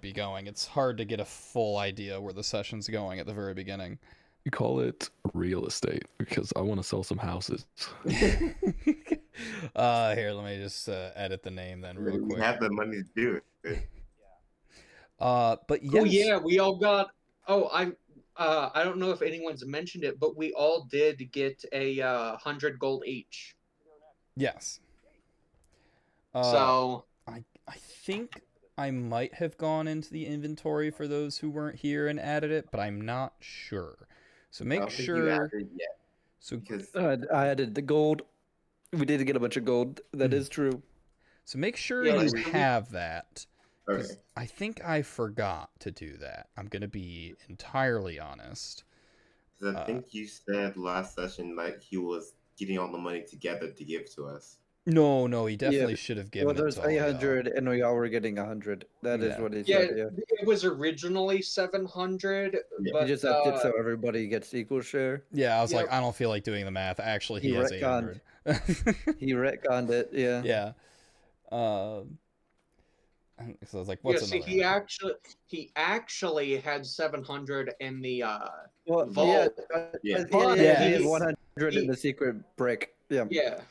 be going. It's hard to get a full idea where the session's going at the very beginning. We call it real estate because I want to sell some houses. Here, let me just edit the name then real We quick. have the money to do it. But yes. Oh yeah, we all got. Oh, I don't know if anyone's mentioned it, but we all did get a 100 gold each. Yes. So I think I might have gone into the inventory for those who weren't here and added it, but I'm not sure. So I make don't think you sure. added it yet So because I added the gold. We did get a bunch of gold. That is true. So make sure Yeah, you so we- have that. 'Cause okay. I think I forgot to do that. I'm gonna be entirely honest. 'Cause I think you said last session like he was getting all the money together to give to us. No, he definitely should have given Well, it there's to all y'all. 800, and we all were getting 100. That is Yeah. what he yeah, said. Yeah. it was originally 700, Yeah. but He just upped it so everybody gets equal share. Yeah, I was like, Yep. I don't feel like doing the math. Actually, he He has retconned. 800. He retconned it. Yeah. Yeah. So I was like, what's yeah, see, another? he actually had 700 in the Well, vault. Yeah. But he had he- 100 in he- the secret brick. Yeah. Yeah.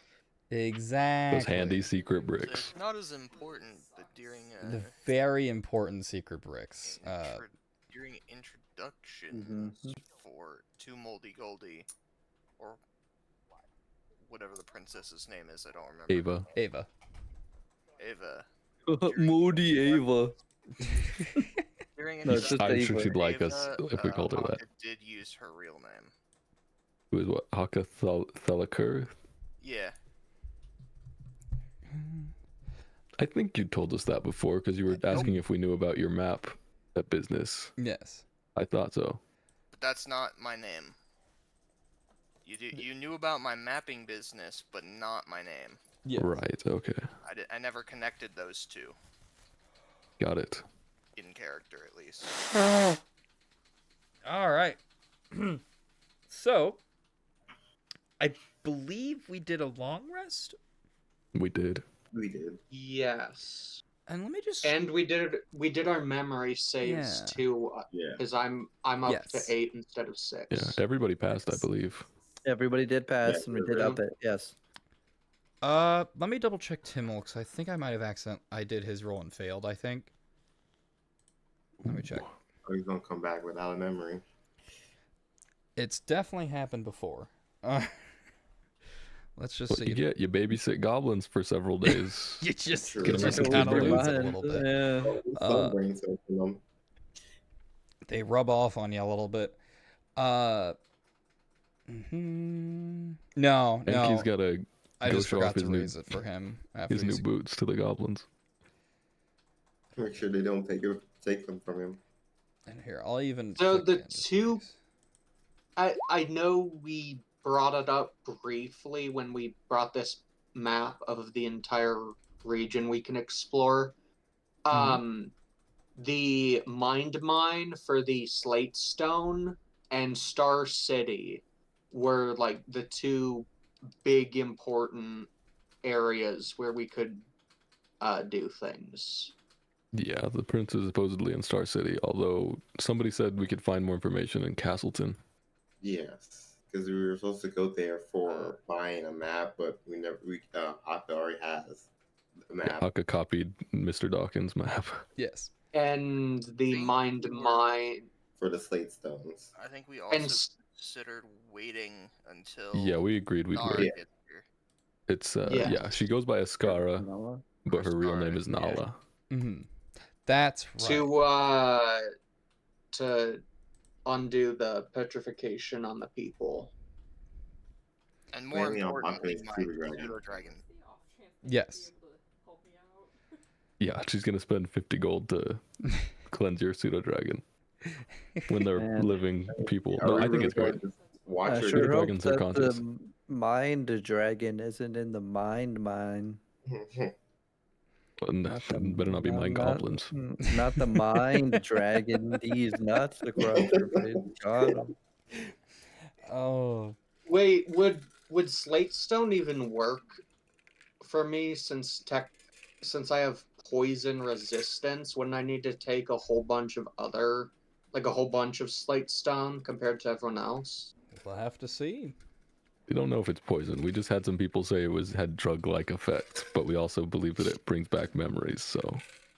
Exactly. Those handy secret So bricks. it's not as important, but during The very important secret bricks. during introductions for 2 Moldy Goldie, or whatever the princess's name is, I don't remember. Ava. Ava. Moody Ava. During No, it's just I'm Ava. sure she'd like us if we called her that. Haka did use her real name. Who is what? Haka Thelakur? Yeah. I think you told us that before because you were asking if we knew about your map at business. Yes. I thought so. But that's not my name. You knew about my mapping business, but not my name. Yes. Right, okay. I never connected those two. Got it. In character, at least. All right. So, I believe we did a long rest. We did. We did. Yes. And let me just. And we did our memory saves Yeah. too, Yeah. because I'm up Yes. to 8 instead of 6. Yeah, everybody passed, I believe. Everybody did pass, Yeah, and we did up it. Yes. Let me double check Timmel because I think I might have I did his roll and failed. I think. Let me check. Oh, he's gonna come back without a memory. It's definitely happened before. Let's just What see. you get? You babysit goblins for several days. You just Sure. kind Get of them to lose their it a little bit. Yeah. Some brain cells in them. They rub off on you a little bit. No. Enki's gotta I go just show forgot off his to new- raise it for him after his new boots to the goblins. Make sure they don't take them from him. And here, I'll even. So click the in just two- in case. I know we brought it up briefly when we brought this map of the entire region we can explore. The Mind Mine for the Slate Stone and Star City were like the two big important areas where we could do things. Yeah, the prince is supposedly in Star City, although somebody said we could find more information in Castleton. Yes, because we were supposed to go there for buying a map, but Haka already has the map. Haka copied Mr. Dawkins' map. Yes. And the Think Mind we were- Mine For the slate stones. I think we and also considered waiting until Yeah, we agreed we'd Nara wait. gets here. It's Yeah. yeah, she goes by Ascara, Noah? but her real Ascara, name is yeah. Nala. That's right. to undo the petrification on the people. And more Mainly on importantly, Baku's my Pseudo Dragon. Pseudo Dragon. Yes. Yeah, she's gonna spend 50 gold to cleanse your pseudo dragon when they're Man. living people. Are No, we I think really it's great. going to watch I her sure do hope dragons are that conscious. the Mind Dragon isn't in the Mind Mine. And better not be mind goblins. Not the Mind Dragon. These nuts across your face. God. Oh. Wait, would Slate Stone even work for me since I have poison resistance, wouldn't I need to take a whole bunch of other, like a whole bunch of slate stone compared to everyone else? We'll have to see. We don't know if it's poison. We just had some people say had drug-like effects, but we also believe that it brings back memories. So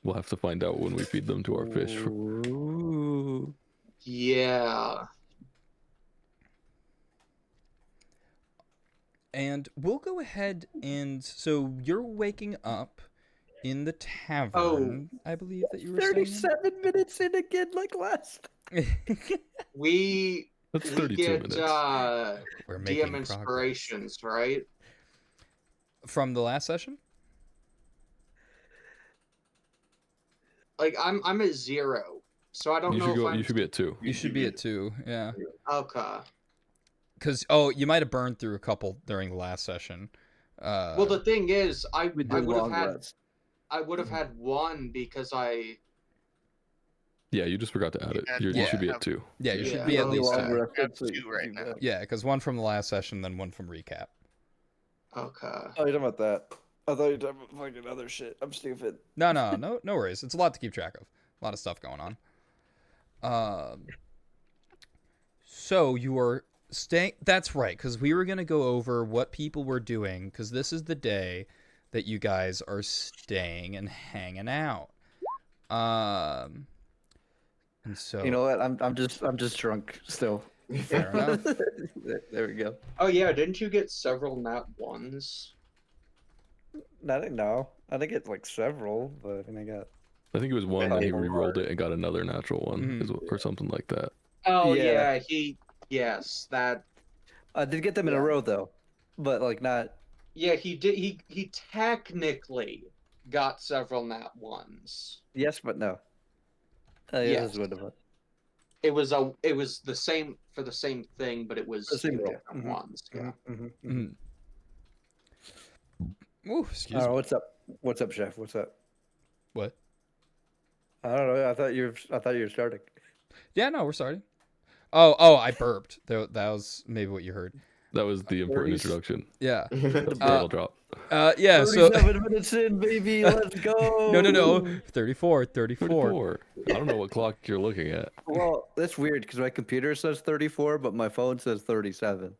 we'll have to find out when we feed them to our fish. Ooh. Yeah. And we'll go ahead and so you're waking up in the tavern. I believe that you were saying. 37 minutes in again, like last. We That's we 32 get minutes. We're making DM progress. inspirations, right? From the last session? Like I'm at 0, so I don't You know should if go. I'm You should be at 2. You should be at 2, yeah. okay. Because you might have burned through a couple during the last session. Well, the thing is, I We do would have long had rest. one because I Yeah, you just forgot to add it. You Yeah. should be at 2. yeah, you Yeah. should be at Only least long 2. rested, have so 2 right now. Yeah, because one from the last session, then one from recap. okay. Oh, you're talking about that. I thought you were talking about fucking other shit. I'm stupid. No worries. It's a lot to keep track of. A lot of stuff going on. So you were staying. That's right, because we were gonna go over what people were doing, because this is the day that you guys are staying and hanging out. And so You know what? I'm just drunk still. Fair enough. There we go. Oh yeah, didn't you get several nat ones? No, I didn't get like several, but I mean, I got. I think it was one, Yeah, and he they were re-rolled it and got another natural one, Mhm. or something like that. Oh Yeah. yeah, yes, that I did get them in a Yeah. row though, but like not. yeah, he did he technically got several nat ones. Yes, but no. Yes. This is what it was. It was the same for the same thing, but it was The same two roll. different Mhm. ones. Yeah. Ooh, excuse Oh, me. what's up? What's up, Chef? What's up? What? I don't know. I thought you were starting. Yeah, no, we're starting. Oh, I burped. That was maybe what you heard. That was the important 30s. introduction. Yeah. The barrel drop. Yeah. So 37 minutes in, baby. Let's go. no. 34. 34. I don't know what clock you're looking at. Well, that's weird because my computer says 34, but my phone says 37.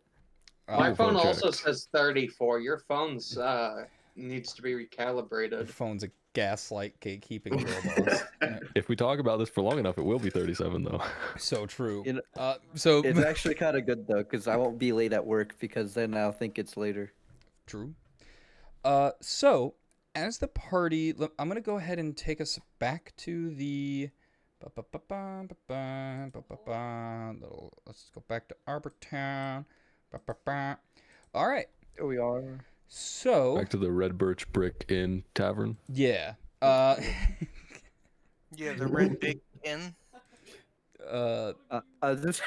My Your phone phone also checked. says 34. Your phone's needs to be Your recalibrated. phone's a gaslight gatekeeping girl boss. Yeah. If we talk about this for long enough, it will be 37 though. So true. You know, So It's actually kind of good though because I won't be late at work because then I'll think it's later. True. So as the party, I'm gonna go ahead and take us back to the. Let's go back to Arbor Town. All right. Here we are. So Back to the Red Birch Brick Inn Tavern. yeah. Yeah, the red big inn. This...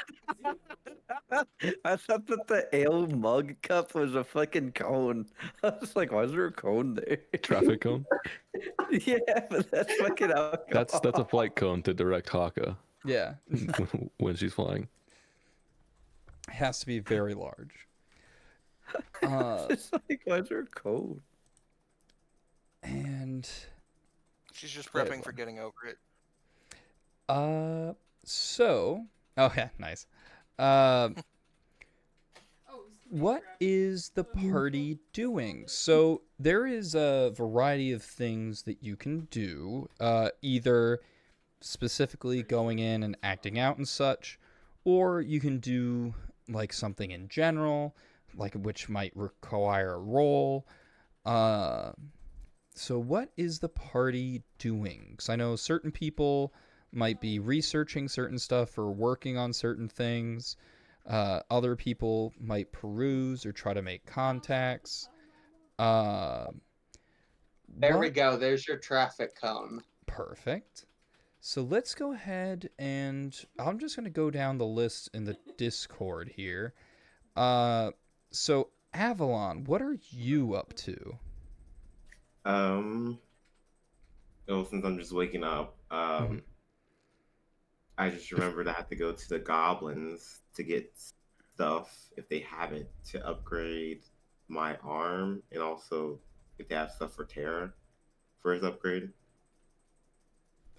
I thought that the ale mug cup was a fucking cone. I was like, why is there a cone there? Traffic cone. Yeah, but that's fucking alcohol. That's a flight cone to direct Haka Yeah. when she's flying. It has to be very large. It's like, why is there a cone? And She's just Right, prepping for getting over it. so oh yeah, nice. What is the party doing? So there is a variety of things that you can do, either specifically going in and acting out and such, or you can do like something in general, like which might require a roll. So what is the party doing? Because I know certain people might be researching certain stuff or working on certain things. Other people might peruse or try to make contacts. There we What- go. There's your traffic cone. Perfect. So let's go ahead and I'm just going to go down the list in the Discord here. So Avalon, what are you up to? Well, since I'm just waking up, Mhm. I just remembered I have to go to the goblins to get stuff if they have it to upgrade my arm, and also if they have stuff for Terra for his upgrade.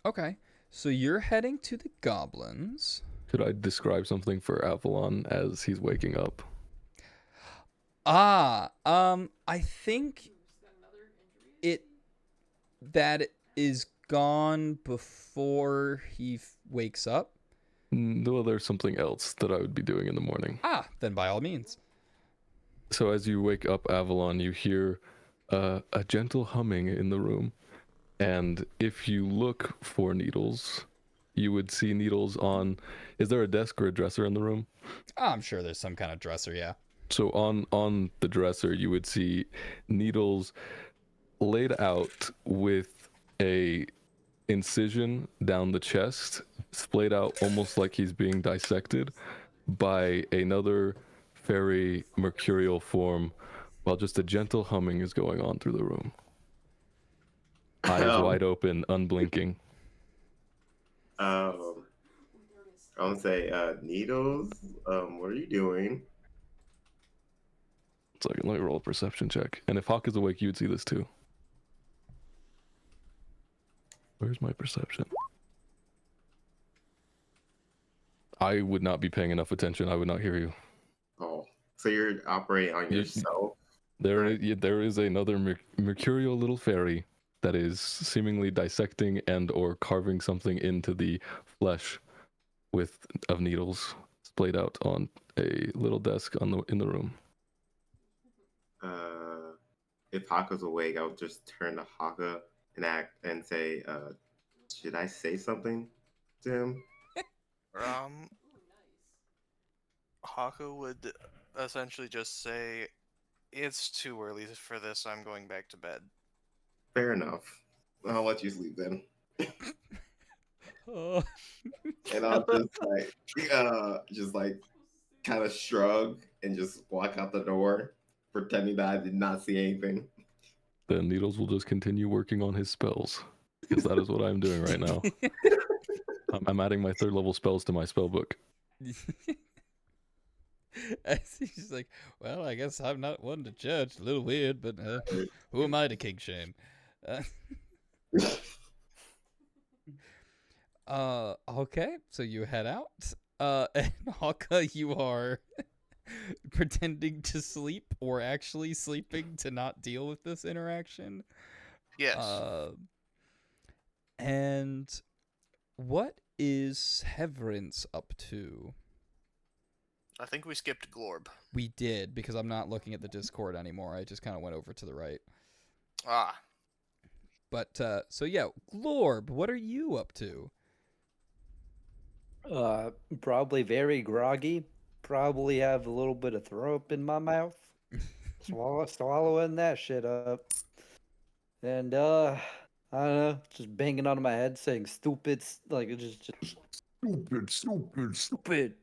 Okay, so you're heading to the goblins. Should I describe something for Avalon as he's waking up? I think it that is gone before he wakes up. No, there's something else that I would be doing in the morning. Then by all means. So as you wake up, Avalon, you hear a gentle humming in the room. And if you look for needles, you would see needles on... Is there a desk or a dresser in the room? I'm sure there's some kind of dresser, yeah. So on the dresser, you would see needles laid out with a incision down the chest, splayed out almost like he's being dissected by another fairy mercurial form, while just a gentle humming is going on through the room. Eyes wide open, unblinking. I want to say, Needles, what are you doing? So let me roll a perception check. And if Hawk is awake, you'd see this too. Where's my perception? I would not be paying enough attention. I would not hear you. Oh, so you're operating on yourself? There is another mercurial little fairy that is seemingly dissecting and or carving something into the flesh of needles splayed out on a little desk in the room. If Haka's awake, I'll just turn to Haka and act and say, should I say something to him? Haku would essentially just say, "It's too early for this. I'm going back to bed." Fair enough. I'll let you sleep then. And I'll just kind of shrug and just walk out the door, pretending that I did not see anything. The needles will just continue working on his spells, because that is what I'm doing right now. I'm adding my 3rd level spells to my spell book. He's just like, well, I guess I'm not one to judge. A little weird, but who am I to king shame? Okay, so you head out. And Haka, you are pretending to sleep or actually sleeping to not deal with this interaction. Yes. And what is Severance up to? I think we skipped Glorb. We did, because I'm not looking at the Discord anymore. I just kind of went over to the right. But, so yeah, Glorb, what are you up to? Probably very groggy. Probably have a little bit of throw up in my mouth. Swallowing that shit up. And I don't know, just banging on my head saying stupid, like just stupid.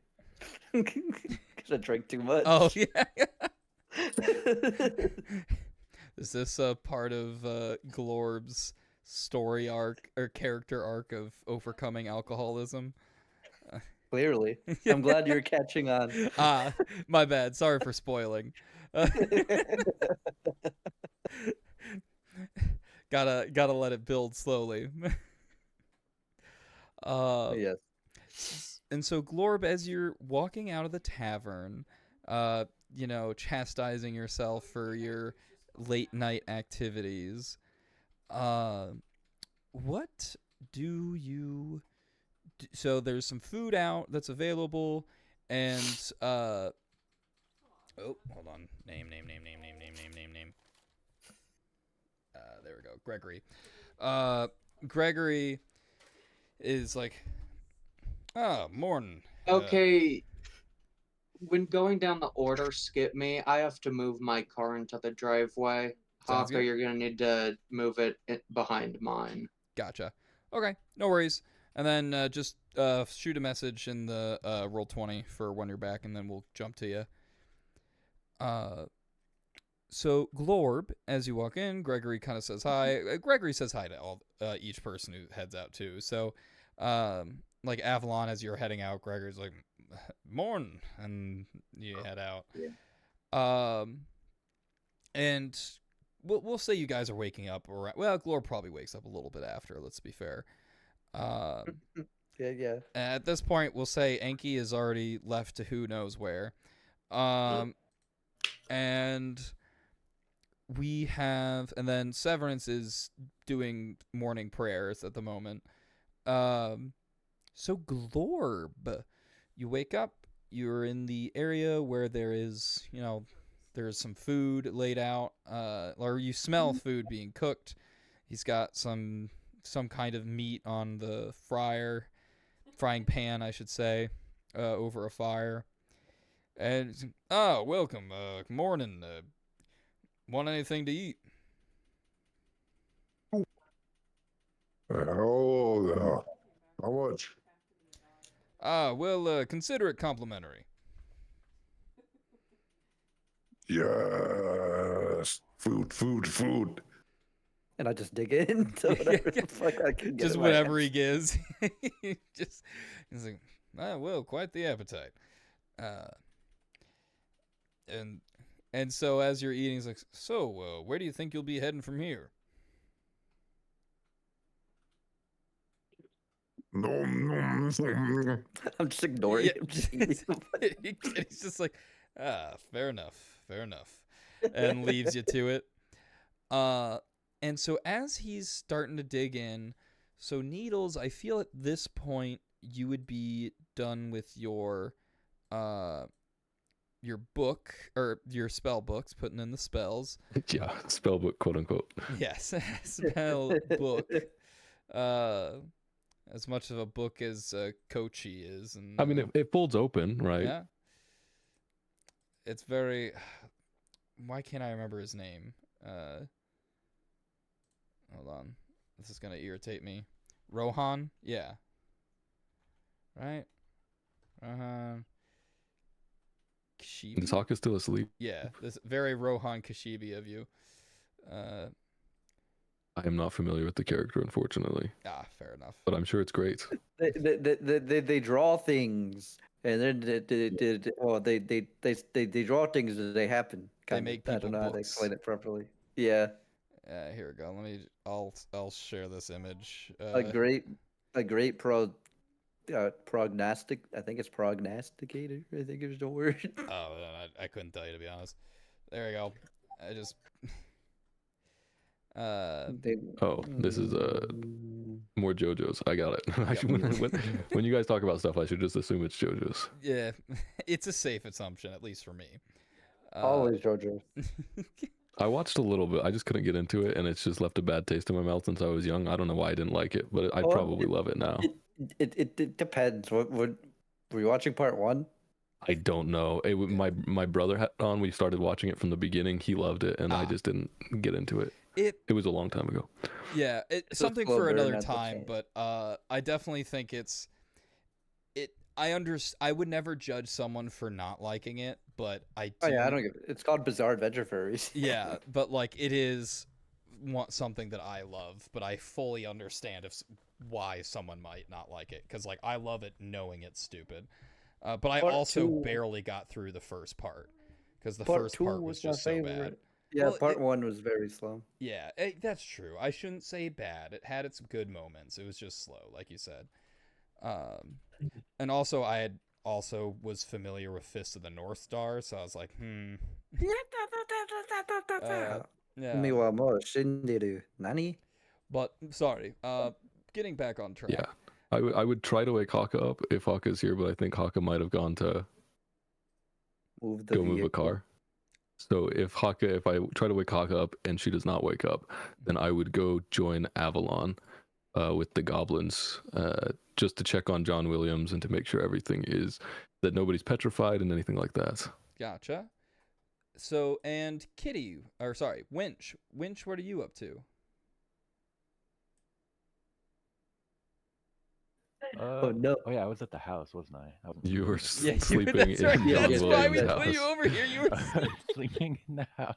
Because I drank too much. Oh, yeah. Is this a part of Glorb's story arc or character arc of overcoming alcoholism? Clearly. I'm glad you're catching on. My bad. Sorry for spoiling. Gotta let it build slowly. Yes. And so Glorb, as you're walking out of the tavern, chastising yourself for your late night activities, what do you do? So there's some food out that's available, and oh, hold on, name. There we go, Gregory. Gregory is like, morning. Okay. When going down the order, skip me. I have to move my car into the driveway. Sounds Haka, good. you're gonna need to move it behind mine. Gotcha. Okay, no worries. And then just shoot a message in the Roll20 for when you're back, and then we'll jump to you. So Glorb, as you walk in, Gregory kind of says hi. Gregory says hi to all each person who heads out too. So, like Avalon, as you're heading out, Gregory's like, "Morn," and you head out. Yeah. And we'll say you guys are waking up around. Well, Glorb probably wakes up a little bit after. Let's be fair. Um, Yeah. at this point, we'll say Enki is already left to who knows where. And and then Severance is doing morning prayers at the moment. So Glorb, you wake up, you're in the area where there's some food laid out, or you smell food being cooked. He's got some kind of meat on the frying pan, I should say, over a fire. And welcome, morning. Want anything to eat? Oh, how much? Consider it complimentary. Yes. Food. And I just dig into whatever the fuck I can get. Just in my whatever he hands. gives. He's like, well, quite the appetite. And so as you're eating, he's like, so where do you think you'll be heading from here? No. I'm just ignoring him. Just eating. He's just like, fair enough, and leaves you to it. And so as he's starting to dig in, so Needles, I feel at this point you would be done with your book or your spell books, putting in the spells. Yeah, spell book, quote unquote. Yes, spell book. As much of a book as Kochi is, and I mean, it folds open, right? yeah, it's very. Why can't I remember his name? Hold on, this is gonna irritate me. Rohan, yeah, right. Rohan Kashibi. Is Hawk still asleep? Yeah, this very Rohan Kashibi of you. I am not familiar with the character, unfortunately, Fair enough. but I'm sure it's great. They draw things, and then they draw things as they happen. They make I don't people know how to books. explain it properly. Yeah, Here we go. I'll share this image. a great prognostic. I think it's prognosticator. I think is the word. I couldn't tell you, to be honest. There we go. I just This is more JoJo's. I got it. When you guys talk about stuff, I should just assume it's JoJo's. yeah, it's a safe assumption, at least for me. Always JoJo. I watched a little bit. I just couldn't get into it, and it's just left a bad taste in my mouth since I was young. I don't know why I didn't like it, but I'd probably love it now. It depends. What were you watching part 1? I don't know. My brother had it on. We started watching it from the beginning. He loved it, and I just didn't get into it. It was a long time ago. Yeah, it's something slow for burn another at the time, time. but I definitely think I would never judge someone for not liking it, but I do. Oh yeah, I don't get it. It's called Bizarre Adventure Furries. Yeah, but like it is something that I love, but I fully understand why someone might not like it, because like I love it knowing it's stupid. But I Part also 2 barely got through the first part because the Part first 2 part was my just so bad. favorite. Yeah, Well, part 1 was very slow. Yeah, that's true. I shouldn't say bad. It had its good moments. It was just slow, like you said. And also I was familiar with Fist of the North Star, so I was like, yeah. Miwa mo shinderu. Nani? But sorry. Getting back on track. Yeah, I would try to wake Haka up if Haka's here, but I think Haka might have gone to Move move a car. So if I try to wake Haka up and she does not wake up, then I would go join Avalon with the goblins just to check on John Williams and to make sure that nobody's petrified and anything like that. Gotcha. So, and Winch. Winch, what are you up to? Oh no! Oh yeah, I was at the house, wasn't I? You were Yeah, sleeping that's in right. John Yeah, That's why we Williams' put house. you over here. You were I was sleeping in the house.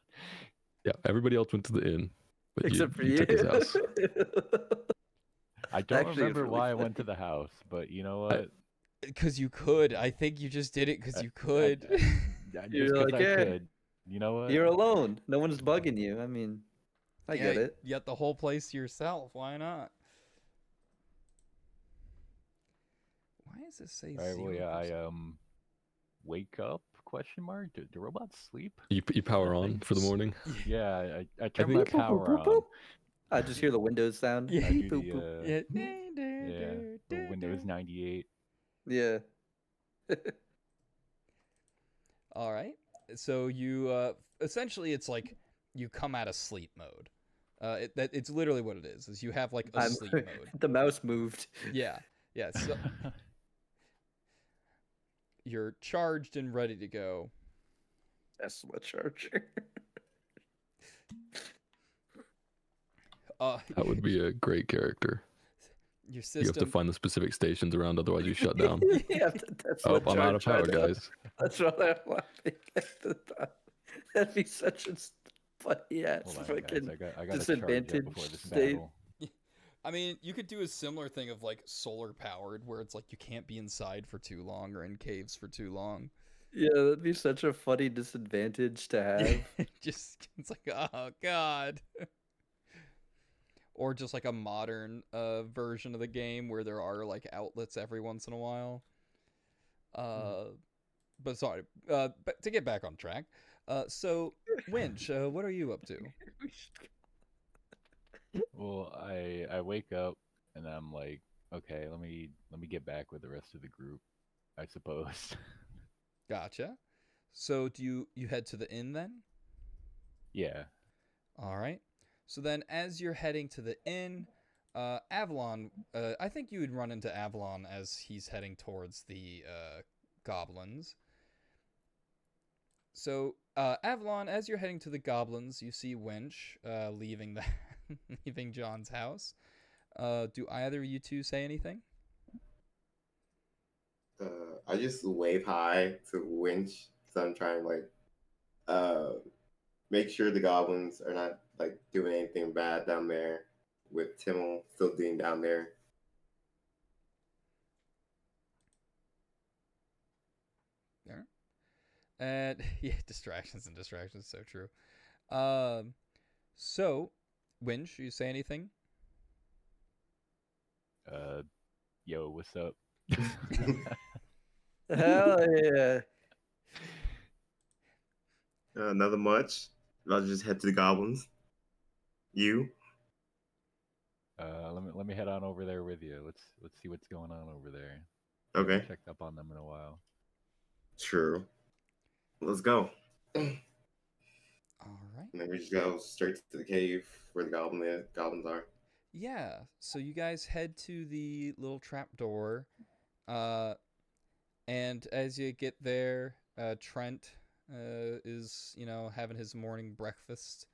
Yeah, everybody else went to the inn, but Except for you you. took his house. I don't Actually, it's remember really why I funny. went to the house, but you know what? because you could. I think you just did it because you could. Just You're 'cause like, I "Yeah, could. You know what? You're alone. No one's bugging you. I mean, I get it. You got the whole place to yourself. Why not? does this say All right, well, 0%? yeah, I wake up? Question mark. Do robots sleep? You power I on think- for the morning. Yeah, I turn my think- power on. I just hear the Windows sound. Yeah. I do Boop, the boop. the Windows 98. Yeah. All right. So you essentially it's like you come out of sleep mode. It's literally what it is you have like a I'm sleep mode. the mouse moved. Yeah. Yeah. So you're charged and ready to go. Tesla charger. That would be a great character. Your You system. have to find the specific stations around, otherwise you shut down. Yeah, Tesla Oh, I'm out of power, charger. guys. That's what I'm laughing at the time. That'd be such a funny ass Hold on, fucking guys. I got to charge up disadvantage before this state. battle. I mean, you could do a similar thing of like solar powered, where it's like you can't be inside for too long or in caves for too long. Yeah, that'd be such a funny disadvantage to have. Just it's like, oh god. Or just like a modern version of the game where there are like outlets every once in a while. But sorry, but to get back on track. So Winch, what are you up to? Well, I wake up and I'm like, okay, let me get back with the rest of the group, I suppose. Gotcha. So do you head to the inn then? Yeah. All right. So then, as you're heading to the inn, Avalon, I think you would run into Avalon as he's heading towards the goblins. So, Avalon, as you're heading to the goblins, you see Winch leaving the leaving John's house. Do either of you two say anything? I just wave hi to Winch, so I'm trying to make sure the goblins are not like doing anything bad down there, with Timmel still being down there. Yeah. And yeah, distractions, so true. So Winch, you say anything? Yo, what's up? Hell yeah. Another much. I'll just head to the goblins. You? Let me head on over there with you. Let's see what's going on over there. Okay. Haven't checked up on them in a while. True. Let's go. All right. And then we just go straight to the cave where the goblins are. Yeah. So you guys head to the little trap door, and as you get there, Trent is having his morning breakfast,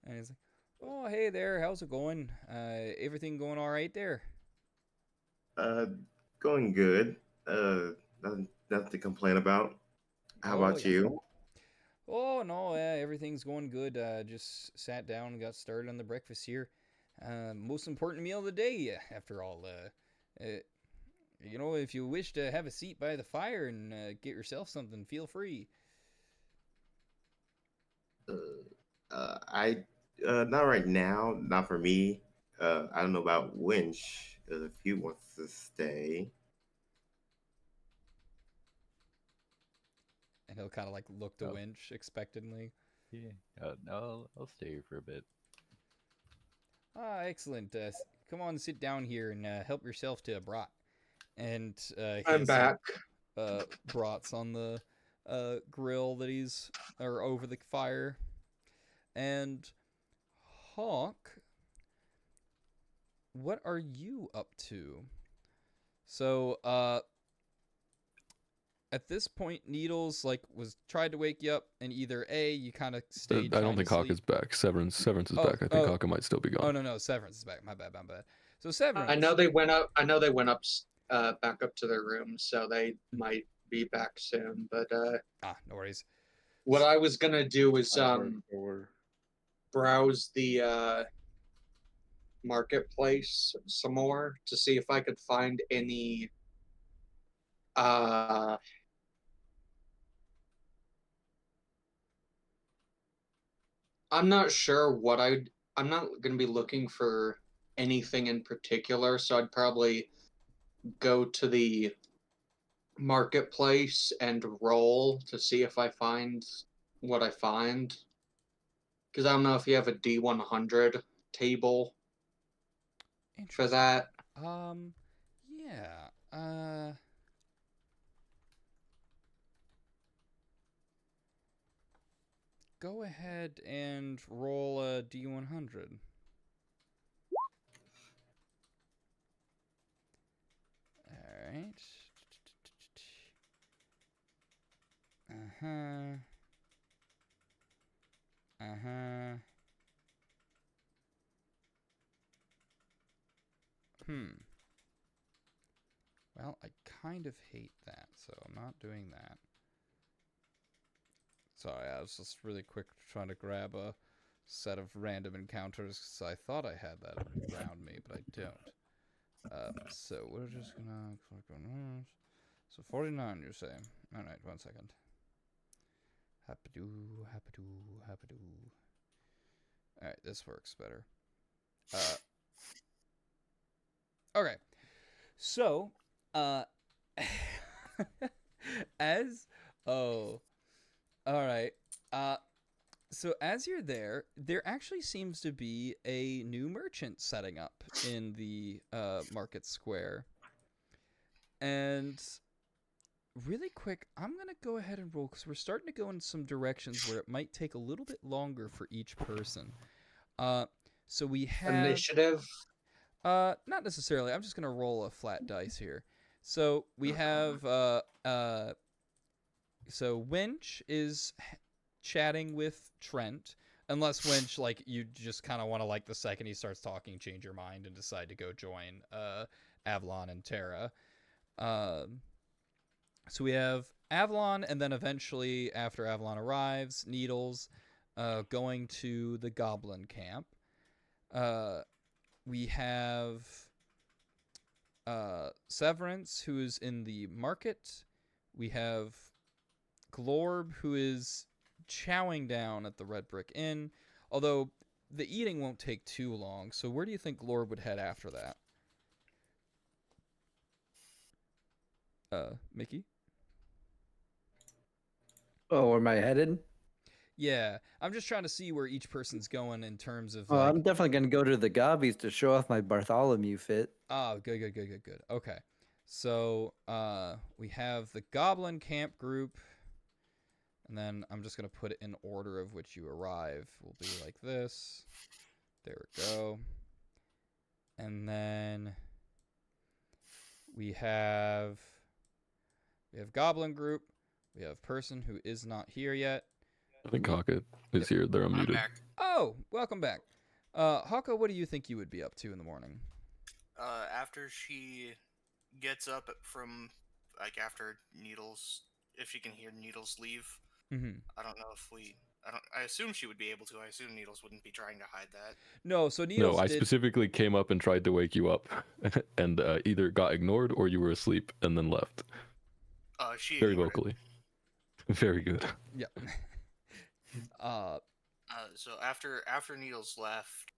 and he's like, "Oh, hey there, how's it going? Everything going all right there?" Going good. Nothing to complain about. How Oh, about yeah. you? Oh no, everything's going good. Just sat down and got started on the breakfast here. Most important meal of the day, after all. If you wish to have a seat by the fire and get yourself something, feel free. I not right now. Not for me. I don't know about Winch if he wants to stay. And he'll kind of like look to Oh. Winch expectantly. Yeah. No, I'll stay here for a bit. Ah, excellent. Come on, sit down here and help yourself to a brat. And he I'm has back. some brats on the grill or over the fire. And Hawk, what are you up to? So, at this point, Needles tried to wake you up, and either A, you kind of stayed. I don't think Hawk is back. Severance is back. I think Hawk might still be gone. Oh no, Severance is back. My bad. So Severance. I know they went up back up to their room, so they might be back soon. But no worries. what I was gonna do is Or browse the marketplace some more to see if I could find any I'm not sure what I'm not going to be looking for anything in particular, so I'd probably go to the marketplace and roll to see if I find what I find. Because I don't know if you have a D100 table for Interesting. that. Yeah. Go ahead and roll a D100. All right. Uh-huh. Uh-huh. Well, I kind of hate that, so I'm not doing that. Sorry, I was just really quick trying to grab a set of random encounters because I thought I had that around me, but I don't. So we're just gonna click on. So 49, you say? All right, 1 second. Hapadoo, hapadoo, hapadoo. All right, this works better. Okay, so as all right. So as you're there, there actually seems to be a new merchant setting up in the market square. And really quick, I'm going to go ahead and roll because we're starting to go in some directions where it might take a little bit longer for each person. So we have... Initiative? Not necessarily. I'm just going to roll a flat dice here. So we have... So Winch is chatting with Trent. Unless Winch, like, you just kind of want to, like, the second he starts talking, change your mind and decide to go join Avalon and Terra. So we have Avalon, and then eventually, after Avalon arrives, Needles going to the Goblin camp. We have Severance, who is in the market. We have Glorb, who is chowing down at the Red Brick Inn, although the eating won't take too long. So where do you think Glorb would head after that? Mickey? Oh, where am I headed? Yeah, I'm just trying to see where each person's going in terms of Oh, like... I'm definitely gonna go to the Gobbies to show off my Bartholomew fit. Oh, good. Okay. So, we have the Goblin Camp group, and then I'm just going to put it in order of which you arrive. Will be like this. There we go. And then we have Goblin group. We have person who is not here yet. I think Hawkett is here. They're I'm unmuted. back. Oh, welcome back. Haka, what do you think you would be up to in the morning? After she gets up from, like, after Needles, if she can hear Needles leave, Mm-hmm. I don't know if I assume she would be able to. I assume Needles wouldn't be trying to hide that. No, so Needles No, I did... specifically came up and tried to wake you up, and either got ignored or you were asleep and then left. She Very ignored it. vocally. Very good. Yeah. So after Needles left,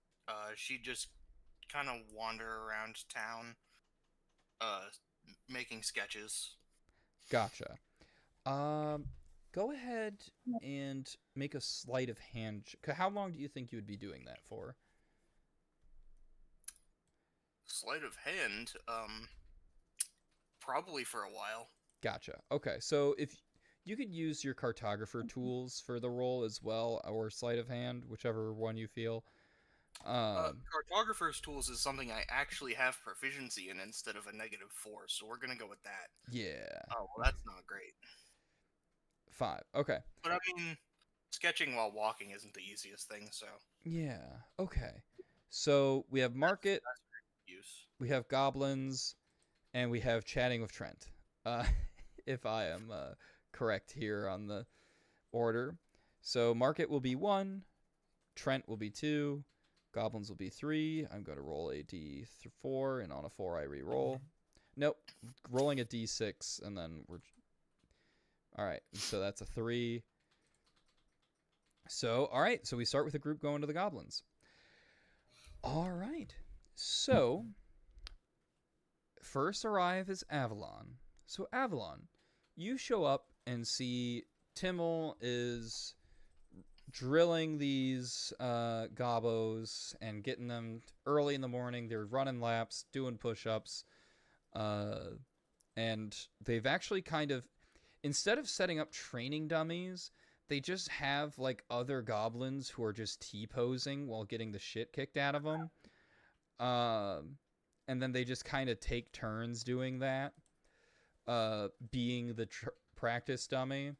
she just kind of wander around town, making sketches. Gotcha. Go ahead and make a sleight of hand. How long do you think you would be doing that for? Sleight of hand, probably for a while. Gotcha. Okay, so if you could use your cartographer tools for the roll as well, or sleight of hand, whichever one you feel. Cartographer's tools is something I actually have proficiency in instead of a -4, so we're gonna go with that. Yeah. Oh, well, that's not great. 5. Okay. But I mean, sketching while walking isn't the easiest thing, so. Yeah. Okay. So we have market, That's use. we have goblins, and we have chatting with Trent. If I am correct here on the order. So market will be 1, Trent will be 2, goblins will be 3. I'm going to roll a d4, and on a 4 I re-roll. Nope, rolling a d6, and then we're... All right, so that's a 3. So, all right, so we start with a group going to the goblins. All right, so first arrive is Avalon. So Avalon, you show up and see Timmel is drilling these gobos and getting them early in the morning. They're running laps, doing push-ups, and they've actually kind of, instead of setting up training dummies, they just have like other goblins who are just T-posing while getting the shit kicked out of them. And then they just kind of take turns doing that, being the practice dummy.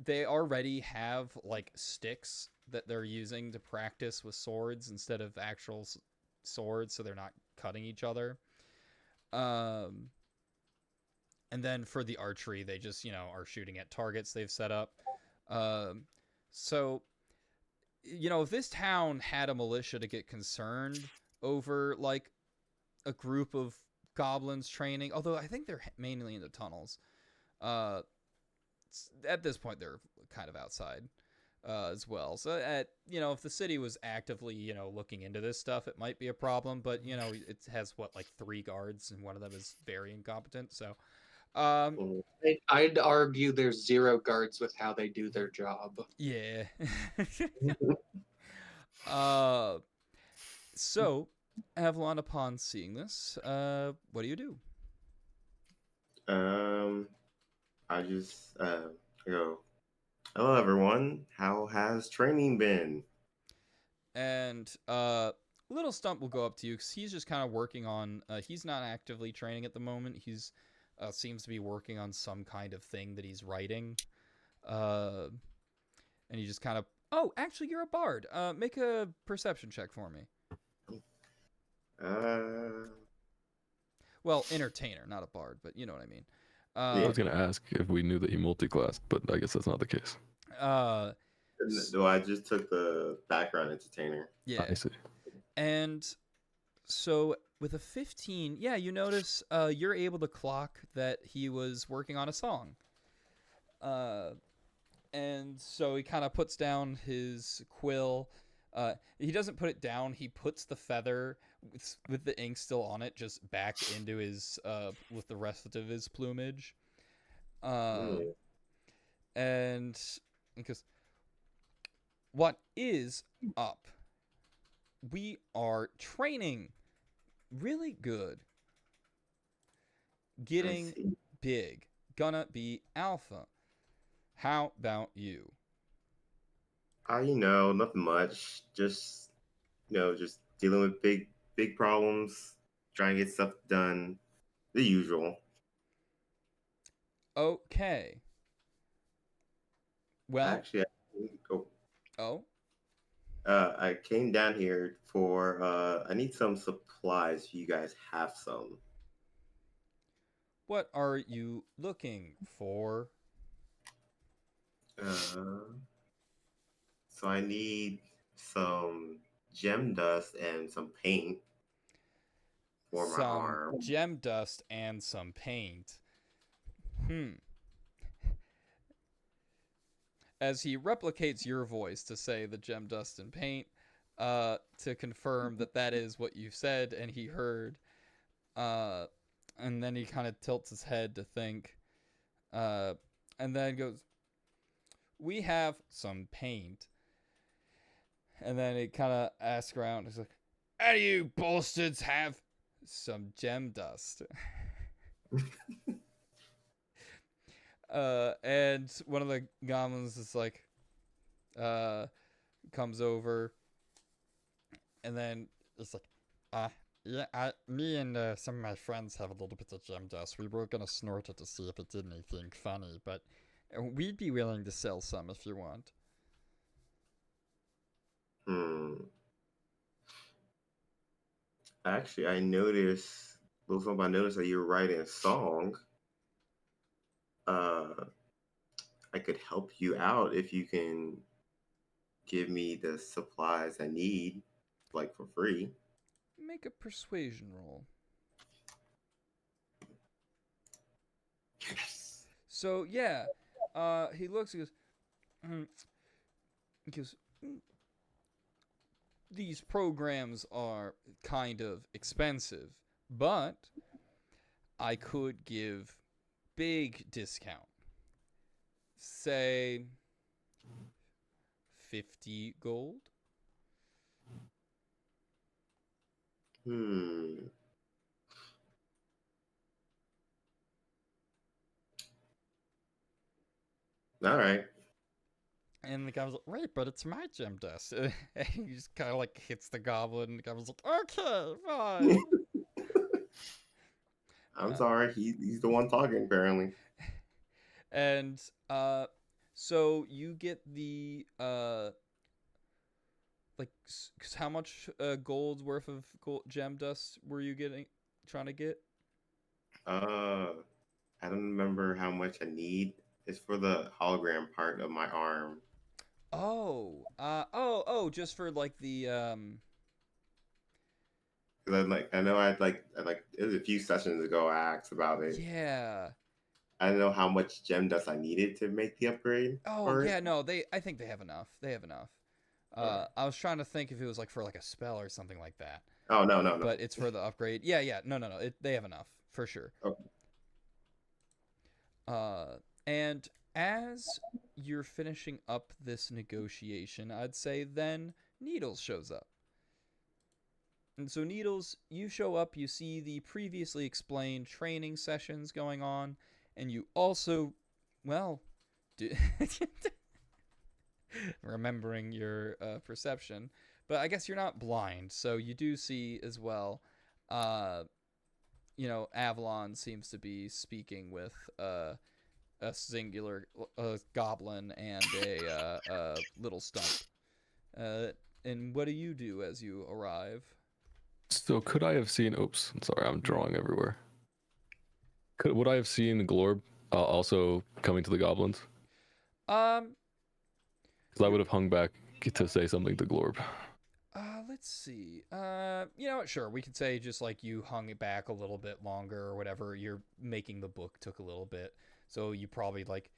They already have like sticks that they're using to practice with swords instead of actual swords, so they're not cutting each other. And then for the archery, they just, are shooting at targets they've set up. So, if this town had a militia to get concerned over, like, a group of goblins training, although I think they're mainly in the tunnels. At this point, they're kind of outside as well. So, if the city was actively, looking into this stuff, it might be a problem. But, it has, 3 guards, and one of them is very incompetent, so... I'd argue there's 0 guards with how they do their job. Yeah. So, Avalon, upon seeing this, what do you do? I just go, hello everyone. How has training been? And Little Stump will go up to you because he's just kind of working on. He's not actively training at the moment. He's seems to be working on some kind of thing that he's writing. And he just kind of. Oh, actually, you're a bard. Make a perception check for me. Well, entertainer, not a bard, but you know what I mean. I was gonna ask if we knew that he multi-classed, but I guess that's not the case. No, I just took the background entertainer. Yeah. I see. And so with a 15, yeah, you notice you're able to clock that he was working on a song. And so he kind of puts down his quill. He doesn't put it down. He puts the feather with the ink still on it just back into his with the rest of his plumage. And because what is up? We are training really good. Getting big. Gonna be alpha. How about you? Nothing much. Just dealing with big problems, trying to get stuff done, the usual. Okay. Well, Actually, I came down here for I need some supplies. If you guys have some. What are you looking for? So I need some gem dust and some paint for my arm. Some gem dust and some paint. As he replicates your voice to say the gem dust and paint, to confirm that is what you said and he heard, and then he kind of tilts his head to think, and then goes, "We have some paint." And then he kind of asks around, he's like, "How do you bastards have some gem dust?" And one of the goblins is like, comes over, and then it's like, me and some of my friends have a little bit of gem dust. We were gonna snort it to see if it did anything funny, but we'd be willing to sell some if you want. Actually, I noticed that you're writing a song. I could help you out if you can give me the supplies I need, like for free. Make a persuasion roll. Yes. So yeah, he looks. He goes. These programs are kind of expensive, but I could give big discount. Say 50 gold. Hmm. All right. And the guy was like, "Wait, but it's my gem dust." And he just kind of like hits the goblin. And the guy was like, "Okay, fine." I'm sorry. He's the one talking apparently. And so you get the like, cause how much gold's worth of gem dust were you trying to get? I don't remember how much I need. It's for the hologram part of my arm. Just for like the Because I know it was a few sessions ago I asked about it. yeah. I don't know how much gem dust I needed to make the upgrade Oh for it. yeah, no, I think they have enough. They have enough. Alright. I was trying to think if it was like for like a spell or something like that, Oh no. but it's for the upgrade. Yeah, no. They have enough for sure. Okay. And as you're finishing up this negotiation, I'd say then Needles shows up. And so, Needles, you show up, you see the previously explained training sessions going on, and you also, well, remembering your perception, but I guess you're not blind, so you do see as well. Avalon seems to be speaking with a singular goblin and a little stump. And what do you do as you arrive? So could I have seen? Oops, I'm sorry, I'm drawing everywhere. Would I have seen Glorb also coming to the goblins? Um, Because I would have hung back to say something to Glorb. let's see. Sure, we could say just like you hung it back a little bit longer or whatever. You're making the book took a little bit, so you probably like,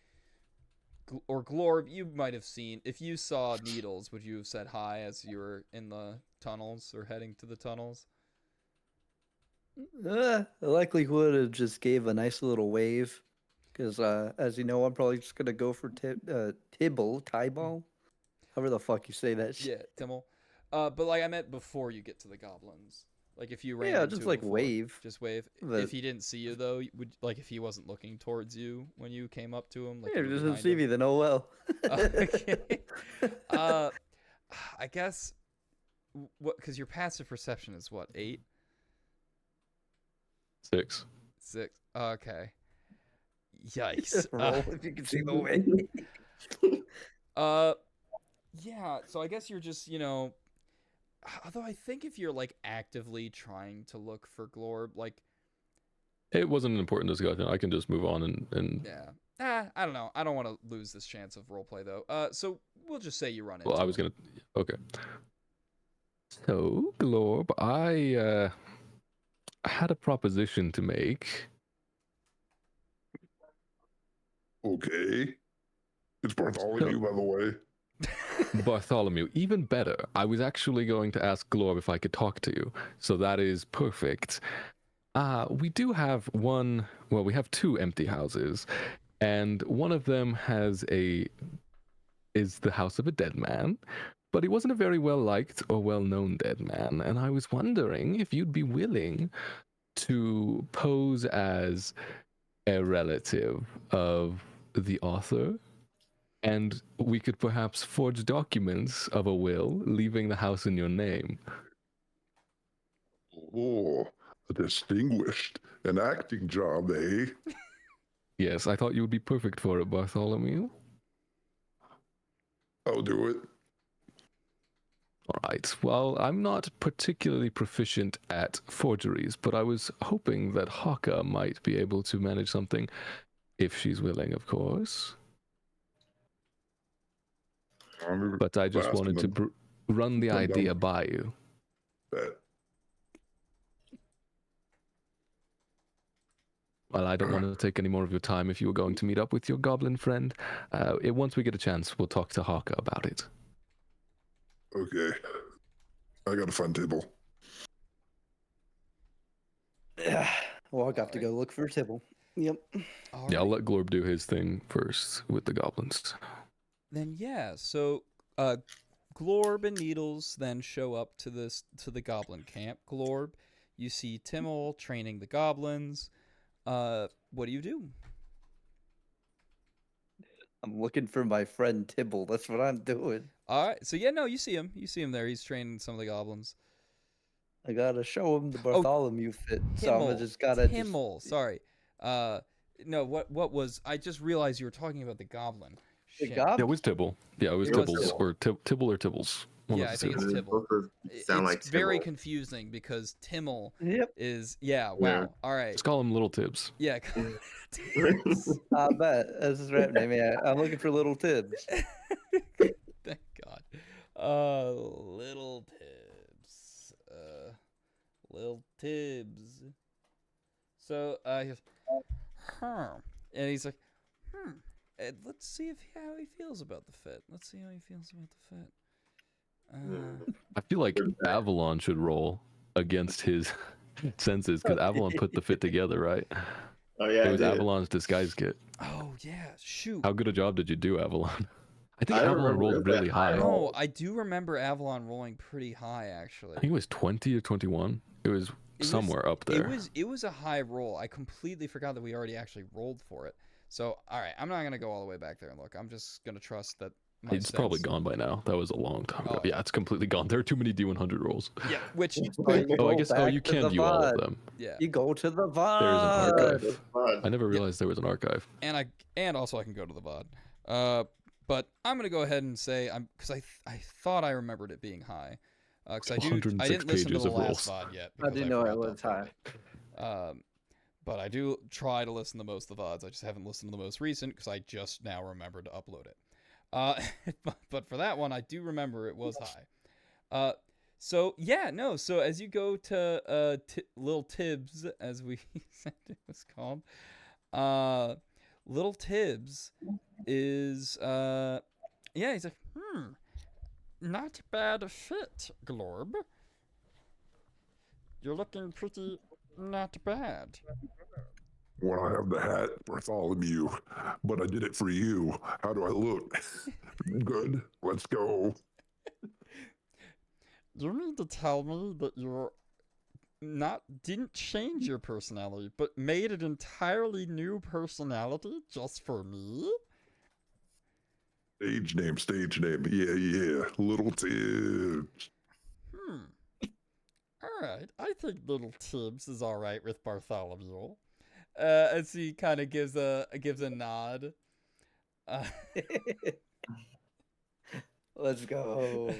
or Glorb, you might have seen, if you saw Needles, would you have said hi as you were in the tunnels or heading to the tunnels? The likelihood of just gave a nice little wave, because as you know, I'm probably just gonna go for Tyball, however the fuck you say that shit. Yeah, Timmel. But like I meant before you get to the goblins. Like if you ran Yeah, into just him like before, wave. just wave. But If he didn't see you though, would like if he wasn't looking towards you when you came up to him, like yeah, you were just behind see him. me then. Oh well. Okay. uh, I guess what, because your passive perception is what, 8? 6. 6. Okay. Yikes. Just roll if you can see the way. Yeah. So I guess you're just although I think if you're like actively trying to look for Glorb, like It wasn't an important discussion. I can just move on and yeah. I don't know. I don't want to lose this chance of roleplay though. So we'll just say you run into well, I was him. gonna. Okay. So Glorb, I had a proposition to make. Okay. It's Bartholomew, by the way. Bartholomew, even better. I was actually going to ask Glorb if I could talk to you, so that is perfect. We do have we have 2 empty houses, and one of them is the house of a dead man, but he wasn't a very well liked or well known dead man, and I was wondering if you'd be willing to pose as a relative of the author, and we could perhaps forge documents of a will leaving the house in your name. Oh, a distinguished an acting job, eh? Yes, I thought you would be perfect for it, Bartholomew. I'll do it. All right. Well, I'm not particularly proficient at forgeries, but I was hoping that Haka might be able to manage something, if she's willing, of course. But I just wanted to run the idea by you. Bet. Well, I don't want to take any more of your time if you were going to meet up with your goblin friend. Once we get a chance, we'll talk to Haka about it. Okay. I got a fun table. Well, I got to go look for Tibble. Yep. All Yeah, I'll right. let Glorb do his thing first with the goblins. Then yeah, so Glorb and Needles then show up to the goblin camp. Glorb, you see Timmel training the goblins. What do you do? I'm looking for my friend Tibble. That's what I'm doing. All right. So yeah, no, you see him. You see him there. He's training some of the goblins. I gotta show him the Oh, Bartholomew fit. So I'm Timmel. just gotta Timmel. Sorry. No. What was? I just realized you were talking about the goblin. The Shit. Yeah, it goblin. was Tibble. Yeah, it was It was Tibbles Tibble. or Tibble or Tibbles. One Yeah, of I the think two. it's They Tibble. both sound It's like very Tibble. confusing because Timmel Yep. is yeah. Wow. Yeah. All right. Just call him Little Tibbs. Yeah. I bet that's his rap name. Yeah, I'm looking for Little Tibbs. Thank God. Little Tibbs. Little Tibbs. So he goes, and he's like, and let's see how he feels about the fit. Let's see how he feels about the fit. I feel like Avalon should roll against his senses because Avalon put the fit together, right? Oh yeah, It I was did. Avalon's disguise kit. Oh yeah, shoot. How good a job did you do, Avalon? I think I don't Avalon remember rolled it that really high high. at all. No, I do remember Avalon rolling pretty high I actually. think it was 20 or 21. It was somewhere up there. It was a high roll. I completely forgot that we already actually rolled for it. So all right, I'm not gonna go all the way back there and look. I'm just gonna trust that. It's probably gone by now. That was a long time ago. Oh, Yeah, it's completely gone. There are too many D100 rolls. Yeah, which Oh, I guess. Oh, you can view all of them. yeah, You go to the VOD. There's an archive. That's fun. I never realized there was an archive. and also I can go to the VOD. But I'm gonna go ahead and say because I thought I remembered it being high. Because I didn't 106 listen to pages the of last rolls. VOD yet. I because do know it forgot to was upload high. it. But I do try to listen to most of the VODs. I just haven't listened to the most recent because I just now remembered to upload it. But for that one, I do remember it was high. So yeah, no. So as you go to Little Tibbs, as we said it was called, Little Tibbs is yeah. He's like, not bad fit, Glorb. You're looking pretty not bad. Well, I have the hat, Bartholomew, but I did it for you. How do I look? Good. Let's go. You mean to tell me that you're didn't change your personality, but made an entirely new personality just for me? Stage name. Yeah. Little Tibbs. Alright, I think Little Tibbs is alright with Bartholomew. As he kind of gives a nod. Let's go.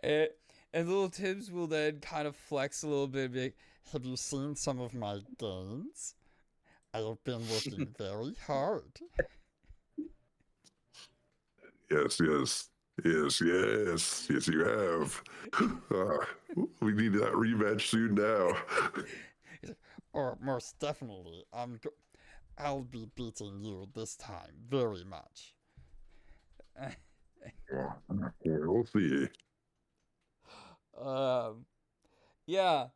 and Little Tibbs will then kind of flex a little bit and be like, have you seen some of my gains? I have been working very hard. Yes, you have. We need that rematch soon now. He's like, oh, most definitely. I'll be beating you this time very much. We'll see. Yeah.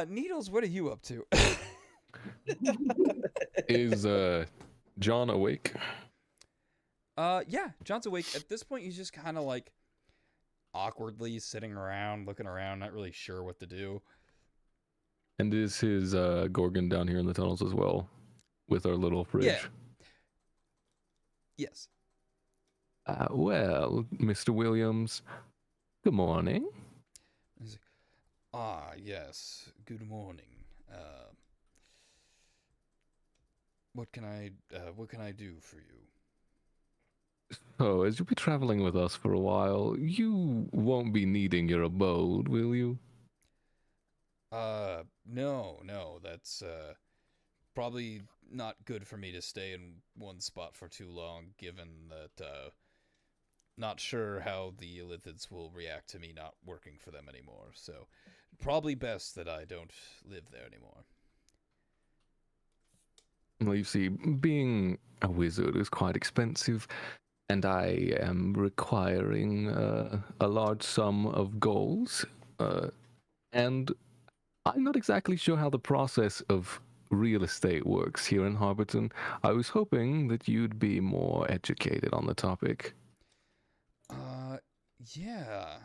Needles, what are you up to? Is John awake? Yeah, John's awake. At this point, he's just kind of like awkwardly sitting around, looking around, not really sure what to do. And is his Gorgon down here in the tunnels as well, with our little fridge? Yeah. Yes. Well, Mr. Williams, good morning. He's like, yes. Good morning. What can I do for you? So, as you'll be traveling with us for a while, you won't be needing your abode, will you? No, that's probably not good for me to stay in one spot for too long, given that not sure how the Illithids will react to me not working for them anymore. So probably best that I don't live there anymore. Well, you see, being a wizard is quite expensive, and I am requiring a large sum of gold, and I'm not exactly sure how the process of real estate works here in Harborton. I was hoping that you'd be more educated on the topic. Yeah.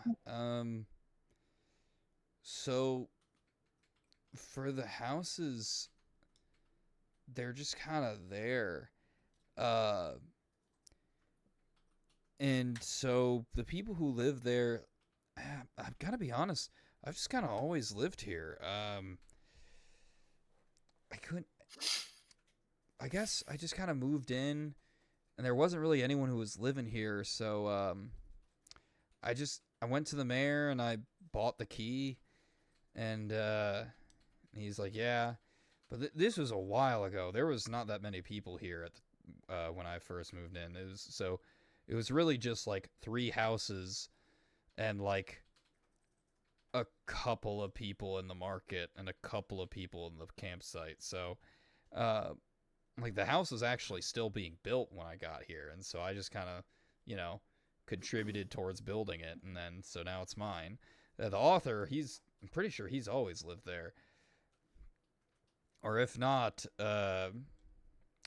So for the houses, they're just kind of there. Uh, and so the people who live there, I've got to be honest, I've just kind of always lived here. I couldn't. I guess I just kind of moved in, and there wasn't really anyone who was living here, so I went to the mayor and I bought the key, and he's like, yeah, but this was a while ago. There was not that many people here at when I first moved in. It was really just like 3 houses and like a couple of people in the market and a couple of people in the campsite. So, uh, like the house was actually still being built when I got here, and so I just kind of, you know, contributed towards building it, and then so now it's mine. The author, I'm pretty sure he's always lived there, or if not, I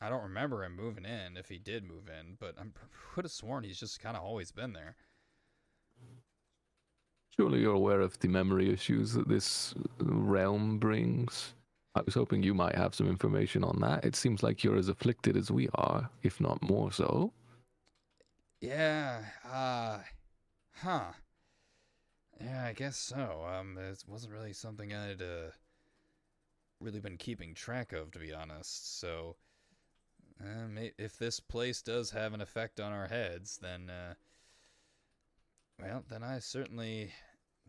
don't remember him moving in. If he did move in, but I could have sworn he's just kind of always been there. Surely you're aware of the memory issues that this realm brings. I was hoping you might have some information on that. It seems like you're as afflicted as we are, if not more so. Yeah, huh. Yeah, I guess so. It wasn't really something I'd really been keeping track of, to be honest. So, if this place does have an effect on our heads, then, well, then I certainly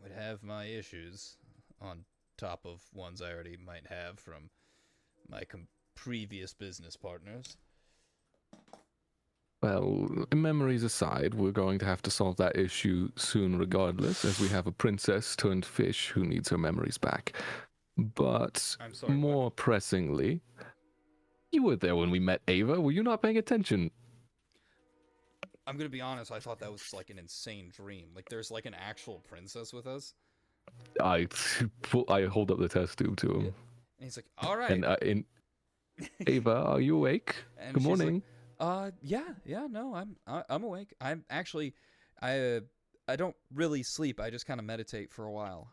would have my issues on top of ones I already might have from my previous business partners. Well, memories aside, we're going to have to solve that issue soon regardless, as we have a princess turned fish who needs her memories back. But I'm sorry, more pressingly, you were there when we met Ava. Were you not paying attention? I'm gonna be honest, I thought that was like an insane dream. Like there's like an actual princess with us. I hold up the test tube to him. Yeah. And he's like, all right. And Ava, are you awake? And Good she's morning. Like, yeah, no, I'm awake. I'm actually, I don't really sleep. I just kind of meditate for a while.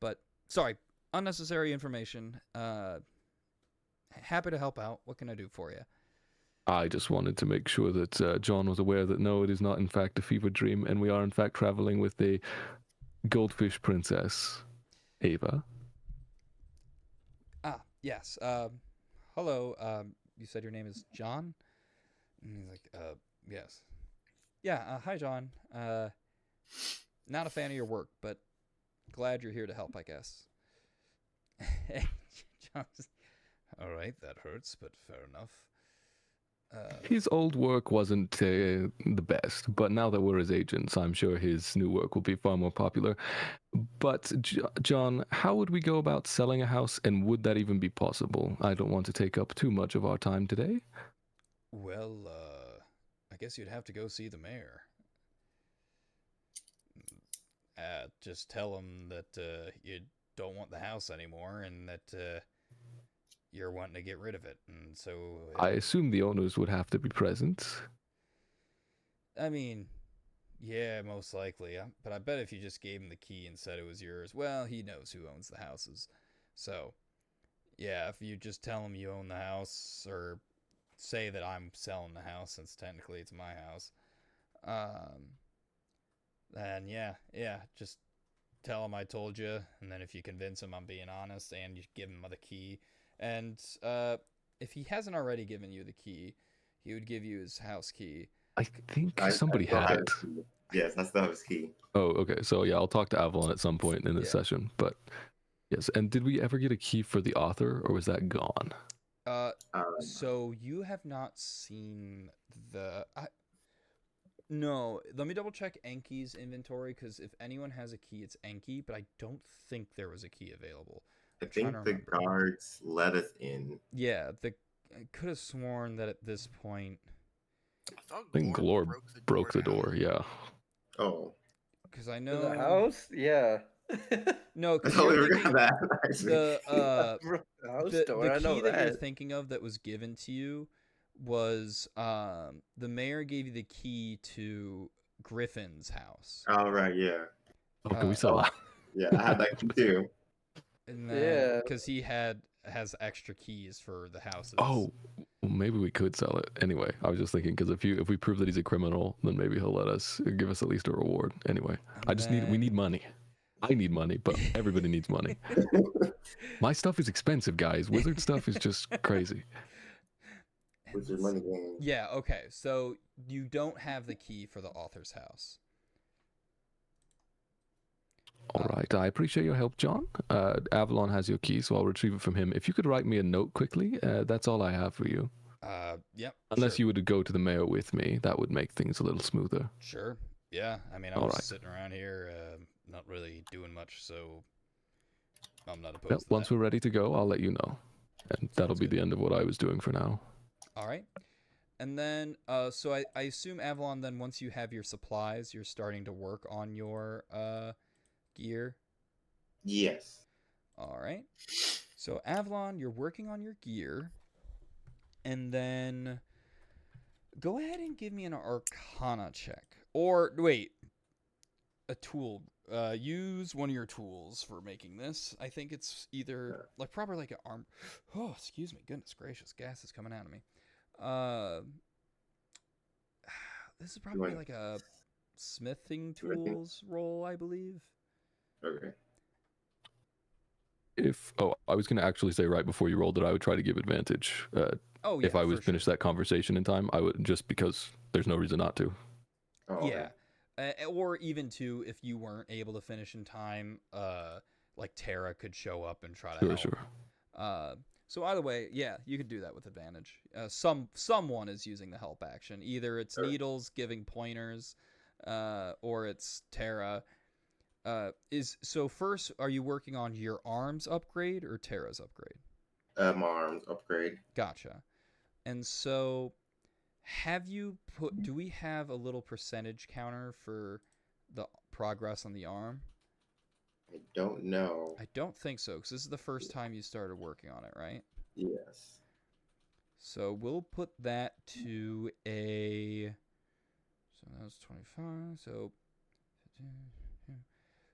But sorry, unnecessary information. Happy to help out. What can I do for you? I just wanted to make sure that John was aware that no, it is not in fact a fever dream, and we are in fact traveling with a goldfish princess, Ava. Ah, yes. Hello. You said your name is John? And he's like, yes. Yeah, hi, John. Not a fan of your work, but glad you're here to help, I guess. John's, all right, that hurts, but fair enough. His old work wasn't the best, but now that we're his agents, I'm sure his new work will be far more popular. But, John, how would we go about selling a house, and would that even be possible? I don't want to take up too much of our time today. Well, I guess you'd have to go see the mayor. Just tell him that you don't want the house anymore and that you're wanting to get rid of it. And so I assume the owners would have to be present. I mean, yeah, most likely. But I bet if you just gave him the key and said it was yours, well, he knows who owns the houses. So, yeah, if you just tell him you own the house or say that I'm selling the house since technically it's my house, then yeah, just tell him I told you, and then if you convince him I'm being honest and you give him the key, and if he hasn't already given you the key, he would give you his house key. I think somebody had it. Yes, I still have his key. Oh, okay. So yeah, I'll talk to Avalon at some point in this session. But yes, and did we ever get a key for the author, or was that gone? So you have not seen the. No, let me double check Enki's inventory, because if anyone has a key, it's Enki, but I don't think there was a key available. I think the guards let us in. Yeah, I could have sworn that at this point. I think Glor broke the door. Yeah. Oh. Because I know the house. Yeah, No, I because totally you're forgot thinking that. Actually. the House the door, the I know key that you're that. thinking of that was given to you was the mayor gave you the key to Griffin's house. All right, yeah. Oh, can we Uh, sell Oh, that? yeah, I had that too. And then Yeah. because he has extra keys for the houses. Oh, well, maybe we could sell it. Anyway, I was just thinking because if we prove that he's a criminal, then maybe he'll let us give us at least a reward. Anyway, And we need then- money. I need money, but everybody needs money. My stuff is expensive, guys. Wizard stuff is just crazy. What's your money game? Yeah, okay. So you don't have the key for the author's house. All right, I appreciate your help, John. Avalon has your key, so I'll retrieve it from him. If you could write me a note quickly, that's all I have for you. Yep. Unless sure. you were to go to the mayor with me, that would make things a little smoother. Sure. Yeah. I mean, I'm All just right. sitting around here, not really doing much, so I'm not opposed Yep, to once that. we're ready to go, I'll let you know. And that'll be good. the end of what I was doing for now. All right. And then, so I assume Avalon. Then once you have your supplies, you're starting to work on your gear. Yes. All right. So Avalon, you're working on your gear, and then go ahead and give me an Arcana check. Or wait, a tool. Use one of your tools for making this. I think it's either like probably like an arm. Oh, excuse me. Goodness gracious, gas is coming out of me. This is probably like a smithing tools roll, I believe. Okay. I was going to actually say right before you rolled that I would try to give advantage. Oh yeah. If I was for finished sure. that conversation in time, I would, just because there's no reason not to. Oh, okay. Yeah. Or even too, if you weren't able to finish in time, like Tara could show up and try to help. Sure. So either way, yeah, you could do that with advantage. Someone is using the help action. Either it's Needles giving pointers, or it's Tara. So first, are you working on your arms upgrade or Tara's upgrade? My arms upgrade. Gotcha. And so, do we have a little percentage counter for the progress on the arm? I don't know. I don't think so, because this is the first time you started working on it, right? Yes. So we'll put that to a. So that was 25.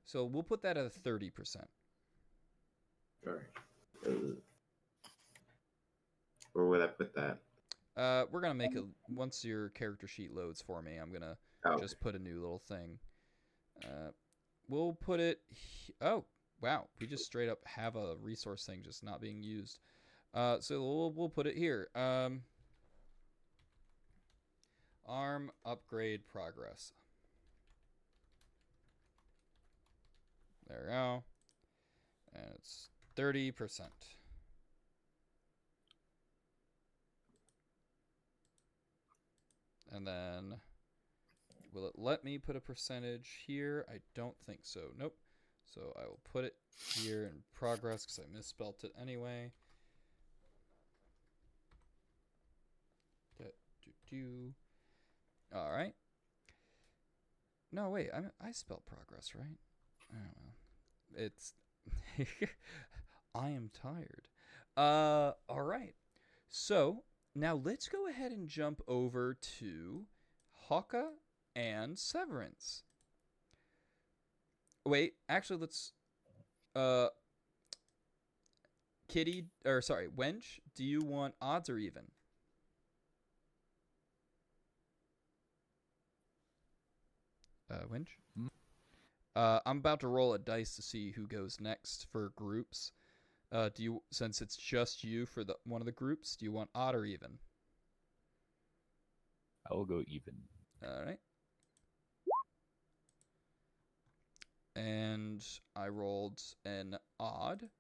So we'll put that at a 30%. All right. Where would I put that? We're gonna make it once your character sheet loads for me. I'm gonna just put a new little thing. We'll put it. Oh wow, we just straight up have a resource thing just not being used. So we'll put it here. Arm upgrade progress. There we go. And it's 30%. And then, will it let me put a percentage here? I don't think so. Nope. So I will put it here in progress because I misspelt it anyway. All right. No, wait. I spelled progress, right? I don't know. It's. I am tired. All right. So now let's go ahead and jump over to Hawka and Severance. Wait, actually, let's. Wench, do you want odds or even? Wench? I'm about to roll a dice to see who goes next for groups. Since it's just you for one of the groups, do you want odd or even? I will go even. All right. And I rolled an odd.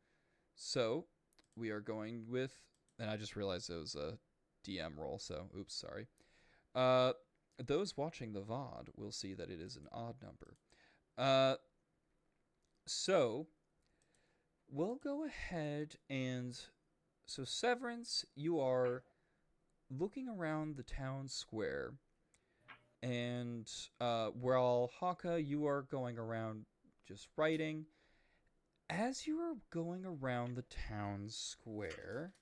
So we are going with, and I just realized it was a DM roll, so oops, sorry. Those watching the VOD will see that it is an odd number. So we'll go ahead and, so Severance, you are looking around the town square, and while Haka, you are going around just writing. As you are going around the town square,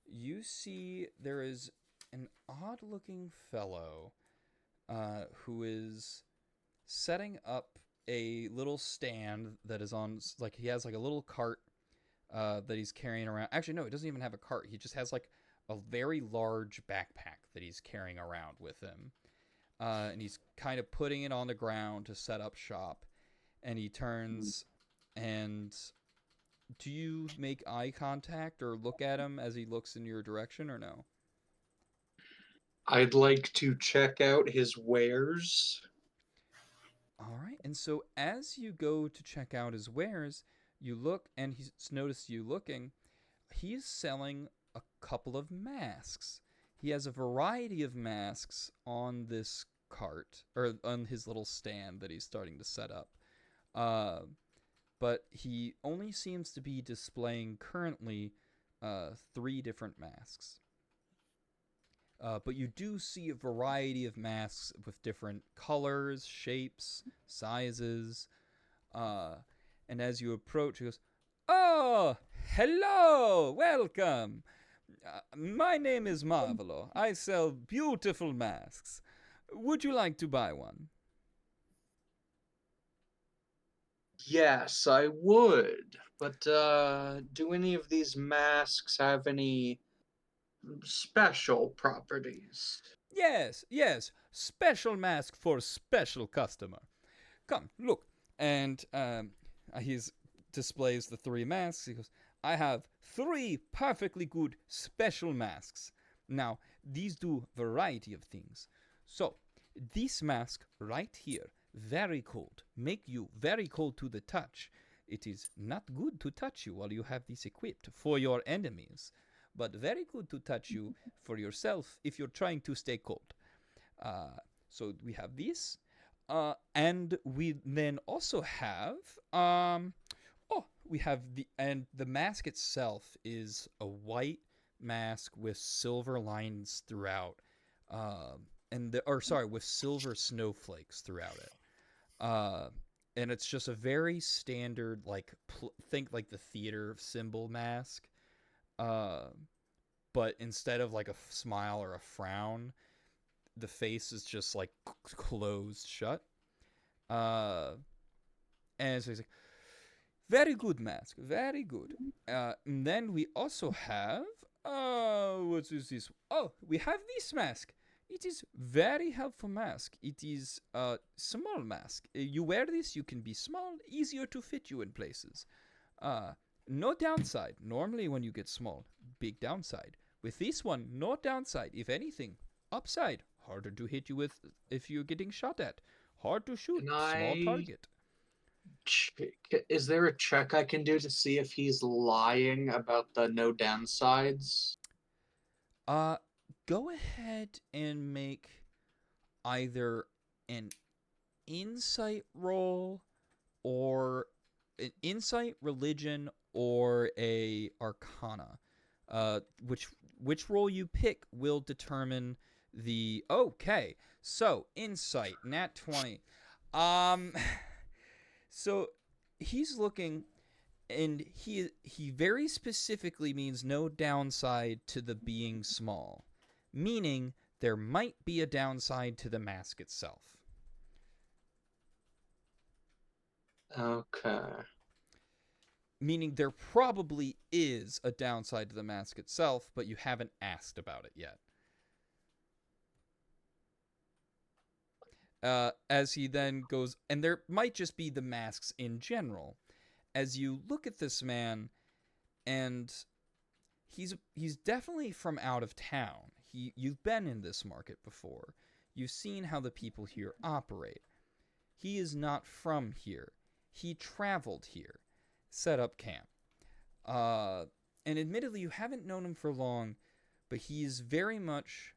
you see there is an odd-looking fellow who is setting up a little stand that is on, like, he has like a little cart that he's carrying around. Actually, no, he doesn't even have a cart. He just has like a very large backpack that he's carrying around with him. And he's kind of putting it on the ground to set up shop. And he turns and do you make eye contact or look at him as he looks in your direction or no? I'd like to check out his wares. All right. And so as you go to check out his wares, you look and he's noticed you looking. He's selling a couple of masks. He has a variety of masks on this cart or on his little stand that he's starting to set up. But he only seems to be displaying currently 3 different masks. But you do see a variety of masks with different colors, shapes, sizes. And as you approach, he goes, "Oh, hello, welcome. My name is Marvelo. I sell beautiful masks. Would you like to buy one?" Yes, I would. But do any of these masks have any special properties? Yes, yes. Special mask for special customer. Come, look. And he displays the 3 masks. He goes, "I have 3 perfectly good special masks. Now, these do variety of things. So, this mask right here, very cold, make you very cold to the touch. It is not good to touch you while you have this equipped for your enemies, but very good to touch you for yourself if you're trying to stay cold. So we have this. And we then also have we have the mask itself is a white mask with silver lines throughout, with silver snowflakes throughout it. And it's just a very standard, like think like the theater symbol mask, but instead of like a smile or a frown, the face is just like closed shut. And so he's like, "Very good mask, very good." And then we also have, what is this? Oh, we have this mask. It is very helpful mask. It is a small mask. You wear this, you can be small, easier to fit you in places. No downside. Normally when you get small, big downside. With this one, no downside. If anything, upside. Harder to hit you with if you're getting shot at. Hard to shoot. Can Small I target. Is there a check I can do to see if he's lying about the no downsides? Go ahead and make either an insight roll or an insight, religion, or a arcana. Which roll you pick will determine the. Okay, so insight, nat 20. So he's looking, and he very specifically means no downside to the being small, meaning there might be a downside to the mask itself. Okay. Meaning there probably is a downside to the mask itself, but you haven't asked about it yet. As he then goes, and there might just be the masks in general. As you look at this man, and he's definitely from out of town. You've been in this market before. You've seen how the people here operate. He is not from here. He traveled here, set up camp. And admittedly, you haven't known him for long, but he's very much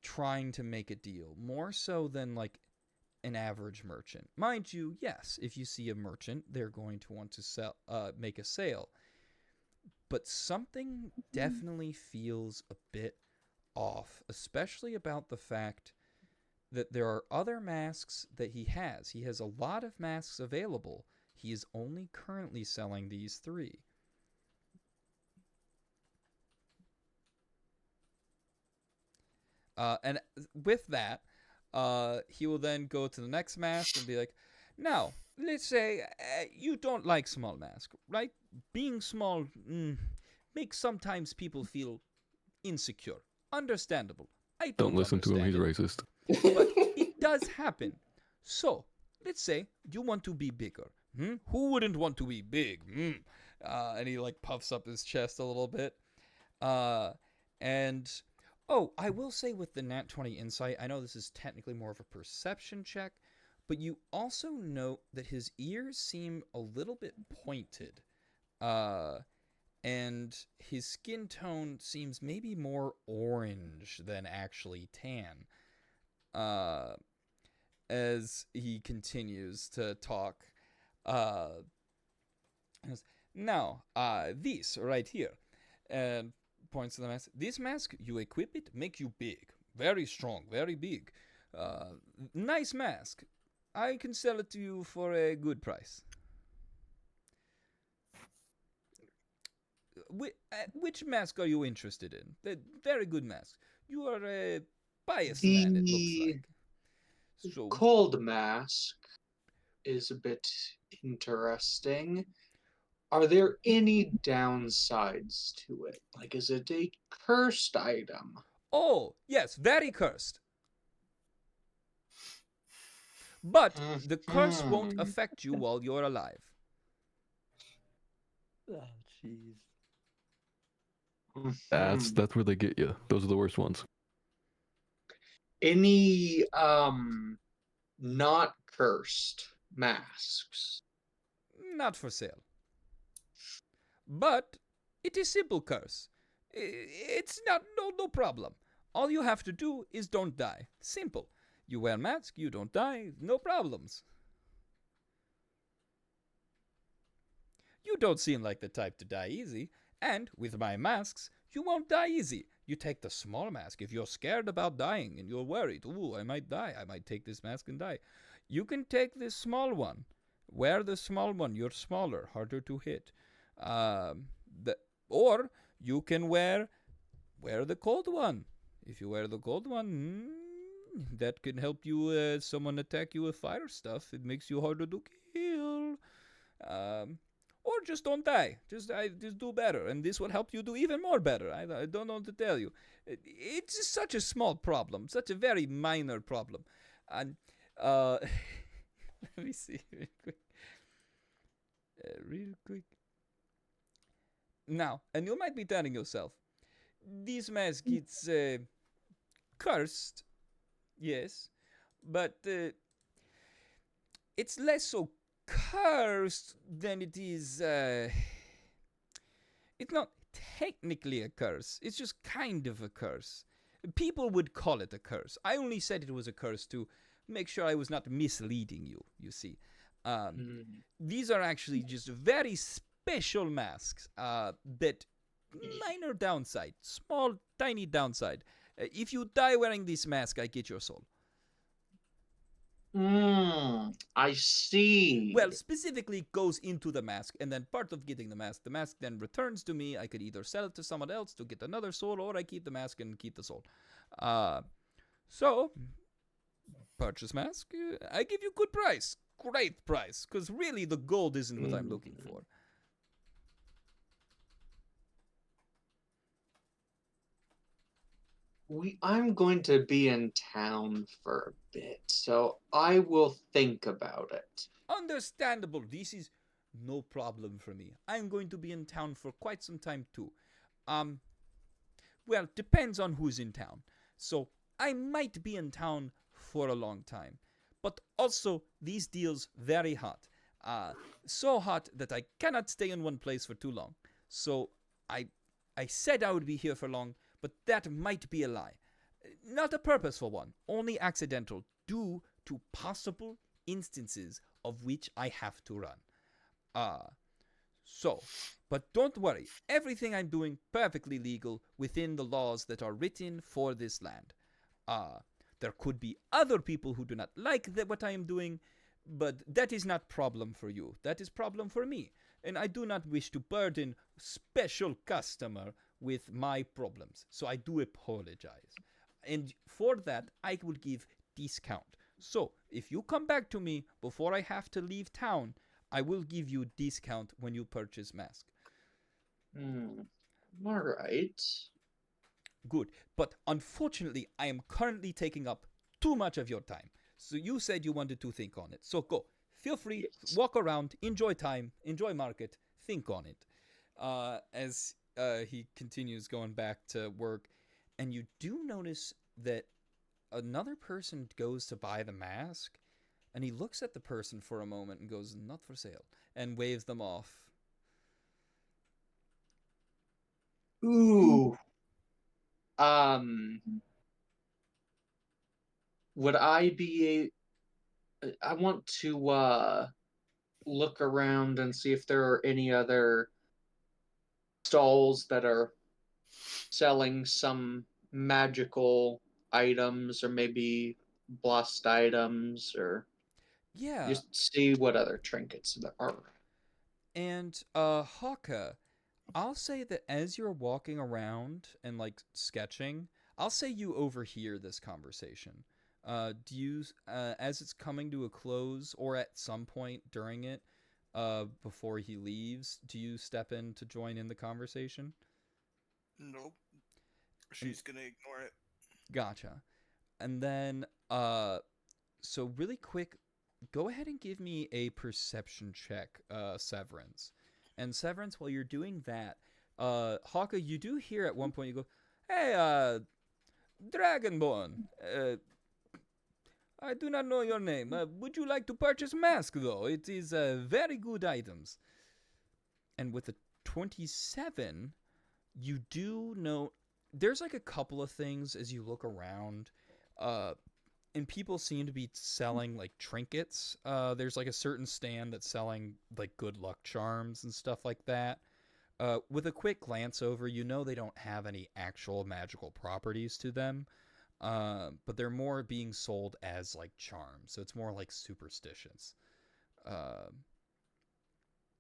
trying to make a deal, more so than like an average merchant. Mind you, yes, if you see a merchant, they're going to want to make a sale. But something definitely feels a bit off, especially about the fact that there are other masks that he has. He has a lot of masks available. he is only currently selling these 3. And with that, he will then go to the next mask and be like, now, let's say you don't like small mask, right? Being small makes sometimes people feel insecure. Understandable. I Don't don't listen to him. He's understand it. racist. But it does happen. So, let's say you want to be bigger. Who wouldn't want to be big? And he like puffs up his chest a little bit. And oh, I will say with the Nat 20 insight, I know this is technically more of a perception check, but you also note that his ears seem a little bit pointed. And his skin tone seems maybe more orange than actually tan. As he continues to talk, now, this right here, and points to the mask. This mask, you equip it, make you big, very strong, very big. Nice mask. I can sell it to you for a good price. Which mask are you interested in? Very good mask. You are a pious man, it looks like. So, Cold mask is a bit interesting. Are there any downsides to it? Like, is it a cursed item? oh, yes, very cursed. But the curse won't affect you while you're alive. Oh, jeez. That's where they get you. Those are the worst ones. Any not cursed masks? Not for sale. But it is simple curse. It's not no problem. All you have to do is don't die. Simple. You wear mask, you don't die, no problems. You don't seem like the type to die easy, and with my masks, you won't die easy. You take the small mask if you're scared about dying and you're worried, ooh, I might die, I might take this mask and die. You can take this small one. Wear the small one, you're smaller, harder to hit. Or you can wear the cold one. If you wear the cold one, that can help you. Someone attack you with fire stuff. It makes you harder to kill. Or just don't die. Just do better, and this will help you do even more better. I don't know what to tell you. It's just such a small problem, such a very minor problem, and let me see real quick. Real quick. Now, and you might be telling yourself, this mask it's cursed, yes, but it's less so cursed than it is. It's not technically a curse. It's just kind of a curse. People would call it a curse. I only said it was a curse to make sure I was not misleading you. You see, these are actually just very special masks. That minor downside, small, tiny downside. If you die wearing this mask, I get your soul. I see. Well, specifically it goes into the mask, and then part of getting the mask then returns to me. I could either sell it to someone else to get another soul, or I keep the mask and keep the soul. So, purchase mask, I give you good price. Great price, because really the gold isn't what I'm looking for. I'm going to be in town for a bit, so I will think about it. Understandable. This is no problem for me. I'm going to be in town for quite some time too. Well, depends on who's in town. So I might be in town for a long time. But also, these deals very hot. So hot that I cannot stay in one place for too long. So I said I would be here for long, but that might be a lie. Not a purposeful one, only accidental, due to possible instances of which I have to run. But don't worry, everything I'm doing perfectly legal within the laws that are written for this land. There could be other people who do not like what I am doing, But that is not problem for you. That is problem for me. And I do not wish to burden special customer with my problems. So I do apologize. And for that, I will give discount. So if you come back to me before I have to leave town, I will give you discount when you purchase mask. All right. Good. But unfortunately, I am currently taking up too much of your time. So you said you wanted to think on it. So go. Feel free, Yes. walk around, enjoy time, enjoy market, think on it. As he continues going back to work, and you do notice that another person goes to buy the mask, and he looks at the person for a moment and goes, "Not for sale," and waves them off. Ooh. Would I be I want to look around and see if there are any other stalls that are selling some magical items or maybe blessed items or Yeah, just see what other trinkets there are. and Haka, I'll say that as you're walking around and like sketching, I'll say you overhear this conversation. Do you, as it's coming to a close, or at some point during it, before he leaves, do you step in to join in the conversation? Nope. She's gonna ignore it. Gotcha. And then, so really quick, go ahead and give me a perception check, Severance. And Severance, while you're doing that, Hawka, you do hear at one point you go, "Hey, Dragonborn, I do not know your name. Would you like to purchase mask though? It is very good items." And with a 27, you do know there's like a couple of things as you look around. And people seem to be selling like trinkets. There's like a certain stand that's selling like good luck charms and stuff like that. With a quick glance over, you know they don't have any actual magical properties to them, but they're more being sold as like charms. So it's more like superstitious. Uh,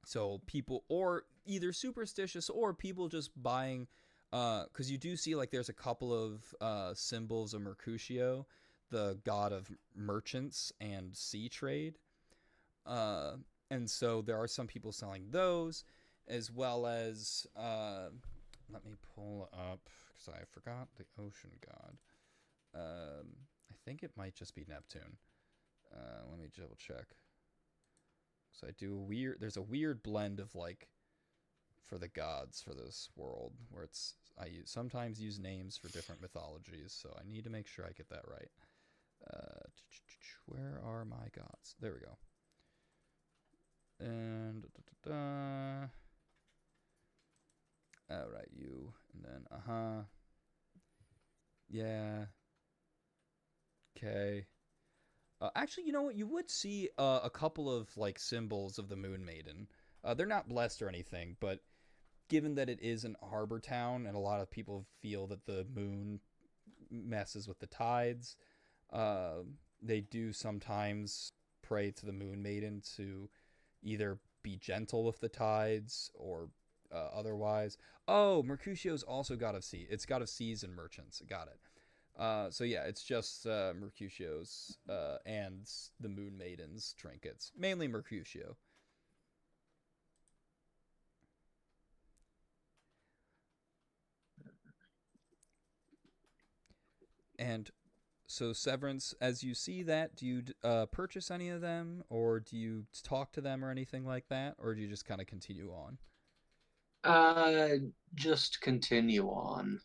so people, or either superstitious or people just buying, because you do see like there's a couple of symbols of Mercutio, the god of merchants and sea trade. Uh, and so there are some people selling those, as well as let me pull up because I forgot the ocean god. I think it might just be Neptune. Let me double check. So I do a weird. There's a weird blend of like for the gods for this world where it's sometimes use names for different mythologies. So I need to make sure I get that right. Where are my gods? There we go. And all right, you, and then yeah, okay. Actually, you know what? You would see a couple of like symbols of the Moon Maiden. They're not blessed or anything, but given that it is an harbor town and a lot of people feel that the moon messes with the tides, uh, they do sometimes pray to the Moon Maiden to either be gentle with the tides or otherwise. Oh, Mercutio's also god of sea. It's god of seas and merchants. Got it. So yeah, it's just Mercutio's and the Moon Maiden's trinkets, mainly Mercutio. And so Severance, as you see that, do you purchase any of them, or do you talk to them or anything like that, or do you just kind of continue on? Uh, just continue on.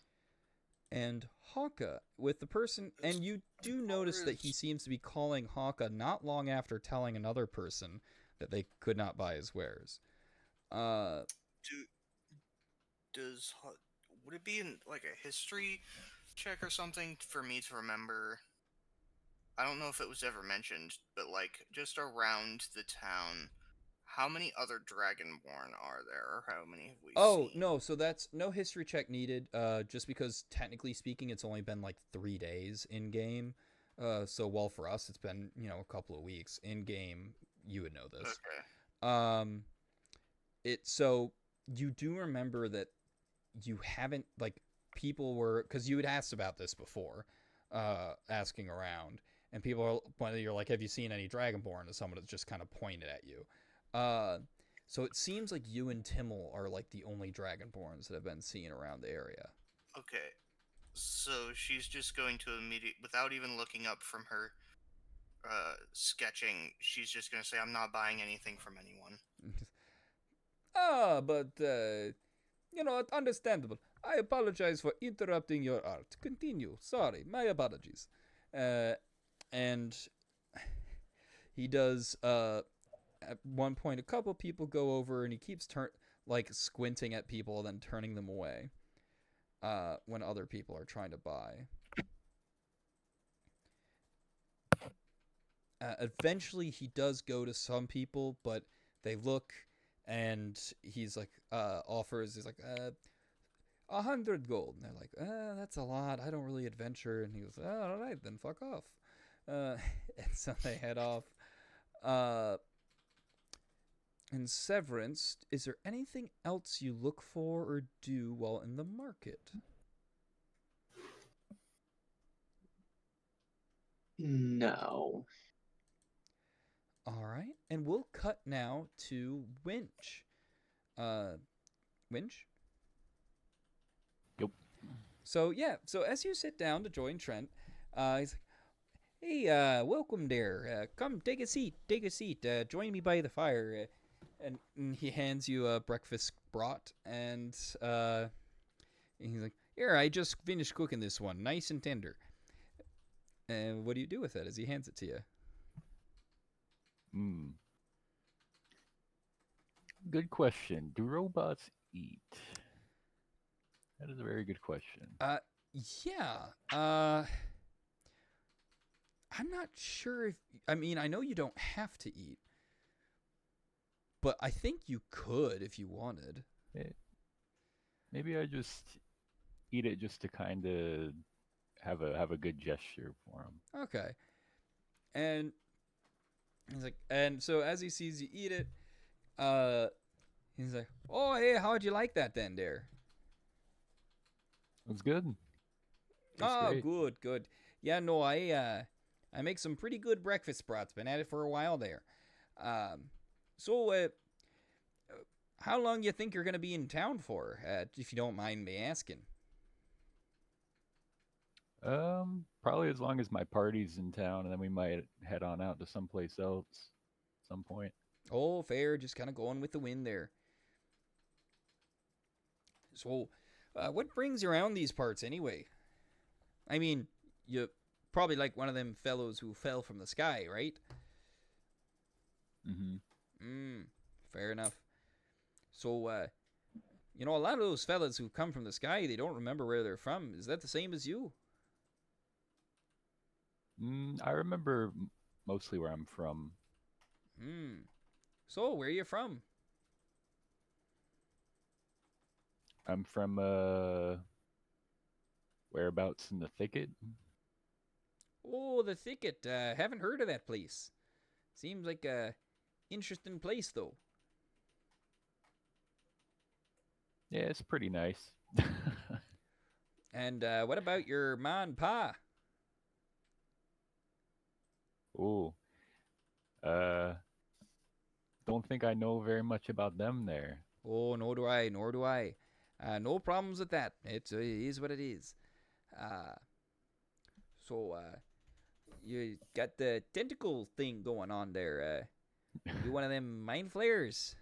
And Hawka, with the person, As and you do far notice that he as seems to be calling Hawka not long after telling another person that they could not buy his wares. Uh, do does would it be in like a history check or something for me to remember? I don't know if it was ever mentioned, but like just around the town, how many other Dragonborn are there, or how many have we oh seen? no, so that's no history check needed. Just because technically speaking, it's only been like 3 days in game. So well for us, it's been a couple of weeks. In game, you would know this. Okay. Um, so you do remember that you haven't like people were because you had asked about this before, asking around, and people are when you're like, have you seen any Dragonborn? And someone has just kind of pointed at you. Uh, so it seems like you and Timmel are like the only Dragonborns that have been seen around the area. Okay. So she's just going to without even looking up from her sketching, she's just going to say, I'm not buying anything from anyone. But understandable. I apologize for interrupting your art. Continue. Sorry, my apologies. And he does. At one point, a couple people go over, and he keeps squinting at people, then turning them away. When other people are trying to buy. Eventually, he does go to some people, but they look, and he's like, offers. He's like, 100 gold. And they're like, that's a lot. I don't really adventure. And he goes, all right, then fuck off. And so they head off. In Severance, is there anything else you look for or do while in the market? No. All right, and we'll cut now to Winch. Winch? Yep. So as you sit down to join Trent, he's like, "Hey, welcome there. Come, take a seat. Take a seat. Join me by the fire." And he hands you a breakfast brought, and he's like, "Here, I just finished cooking this one, nice and tender." And what do you do with it as he hands it to you? Good question. Do robots eat? That is a very good question. Yeah. I'm not sure if I know you don't have to eat, but I think you could if you wanted. Maybe I just eat it just to kind of have a good gesture for him. Okay. And he's like, and so as he sees you eat it, he's like, "Oh, hey, how'd you like that then, there?" It was good. Oh, Great. good. Yeah, no, I make some pretty good breakfast brats. Been at it for a while there. So, how long you think you're gonna be in town for? If you don't mind me asking. Probably as long as my party's in town, and then we might head on out to someplace else at some point. Oh, fair. Just kind of going with the wind there. So, what brings you around these parts anyway? I mean, you probably like one of them fellows who fell from the sky, right? Fair enough. So, a lot of those fellas who come from the sky, they don't remember where they're from. Is that the same as you? I remember mostly where I'm from. So, where are you from? I'm from whereabouts in the thicket? Oh, the thicket. Haven't heard of that place. Seems like a interesting place, though. Yeah, it's pretty nice. And what about your ma and pa? Oh, don't think I know very much about them there. Oh, nor do I. Nor do I. No problems with that. It is what it is. So, you got the tentacle thing going on there. You one of them mind flayers?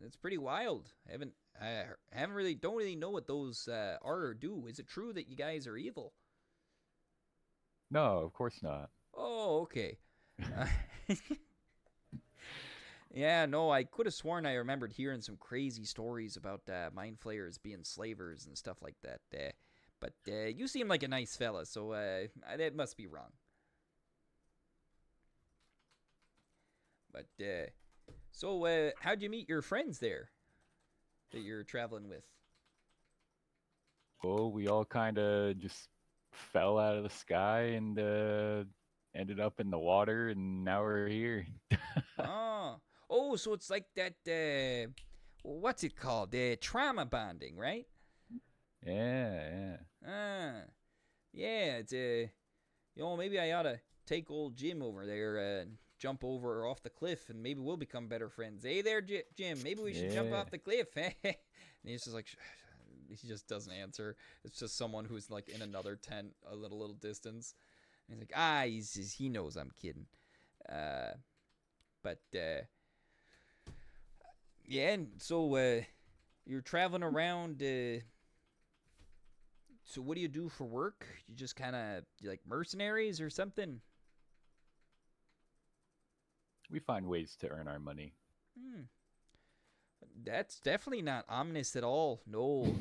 It's pretty wild. Don't really know what those are or do. Is it true that you guys are evil? No, of course not. Oh, okay. Yeah, no, I could have sworn I remembered hearing some crazy stories about mind flayers being slavers and stuff like that. But you seem like a nice fella, so that must be wrong. But so how'd you meet your friends there that you're traveling with? Oh, we all kind of just fell out of the sky and ended up in the water, and now we're here. Oh, so it's like that. What's it called? Trauma bonding, right? Yeah, yeah. Yeah. It's maybe I ought to take old Jim over there and jump over off the cliff, and maybe we'll become better friends. Hey there, Jim. Maybe we should jump Yeah. off the cliff. And he's just like, he just doesn't answer. It's just someone who's like in another tent, a little distance. And he's like, he knows I'm kidding. But yeah. And so you're traveling around. So what do you do for work? You just kind of like mercenaries or something? We find ways to earn our money. That's definitely not ominous at all. No,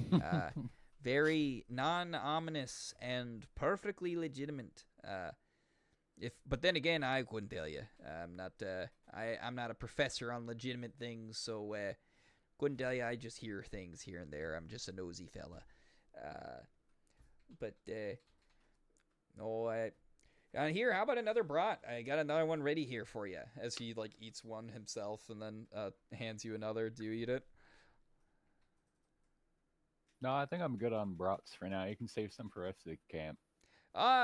very non-ominous and perfectly legitimate. But then again, I couldn't tell you. I'm not. I'm not a professor on legitimate things, so couldn't tell you. I just hear things here and there. I'm just a nosy fella. But no, here, how about another brat? I got another one ready here for you. As he like eats one himself and then hands you another. Do you eat it? No, I think I'm good on brats for now. You can save some for the rest of the camp.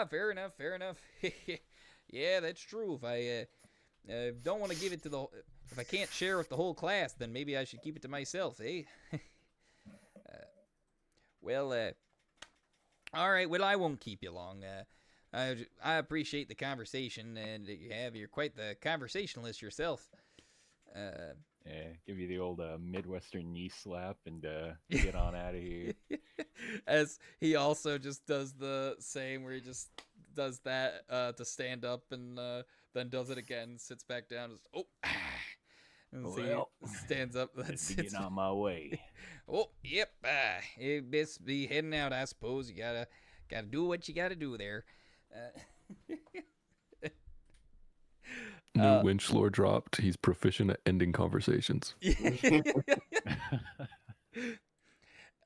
Fair enough. Fair enough. Yeah, that's true. If I don't want to give it to if I can't share with the whole class, then maybe I should keep it to myself, eh? Well, all right. Well, I won't keep you long. I appreciate the conversation, and you have. You're quite the conversationalist yourself. Yeah, give you the old Midwestern knee slap and get on out of here. As he also just does the same, where he just does that to stand up and then does it again, sits back down, just and Well, he stands up. Let's be getting on my way. Oh, yep. You best be heading out, I suppose. You gotta do what you gotta do there. New winch lore dropped. He's proficient at ending conversations.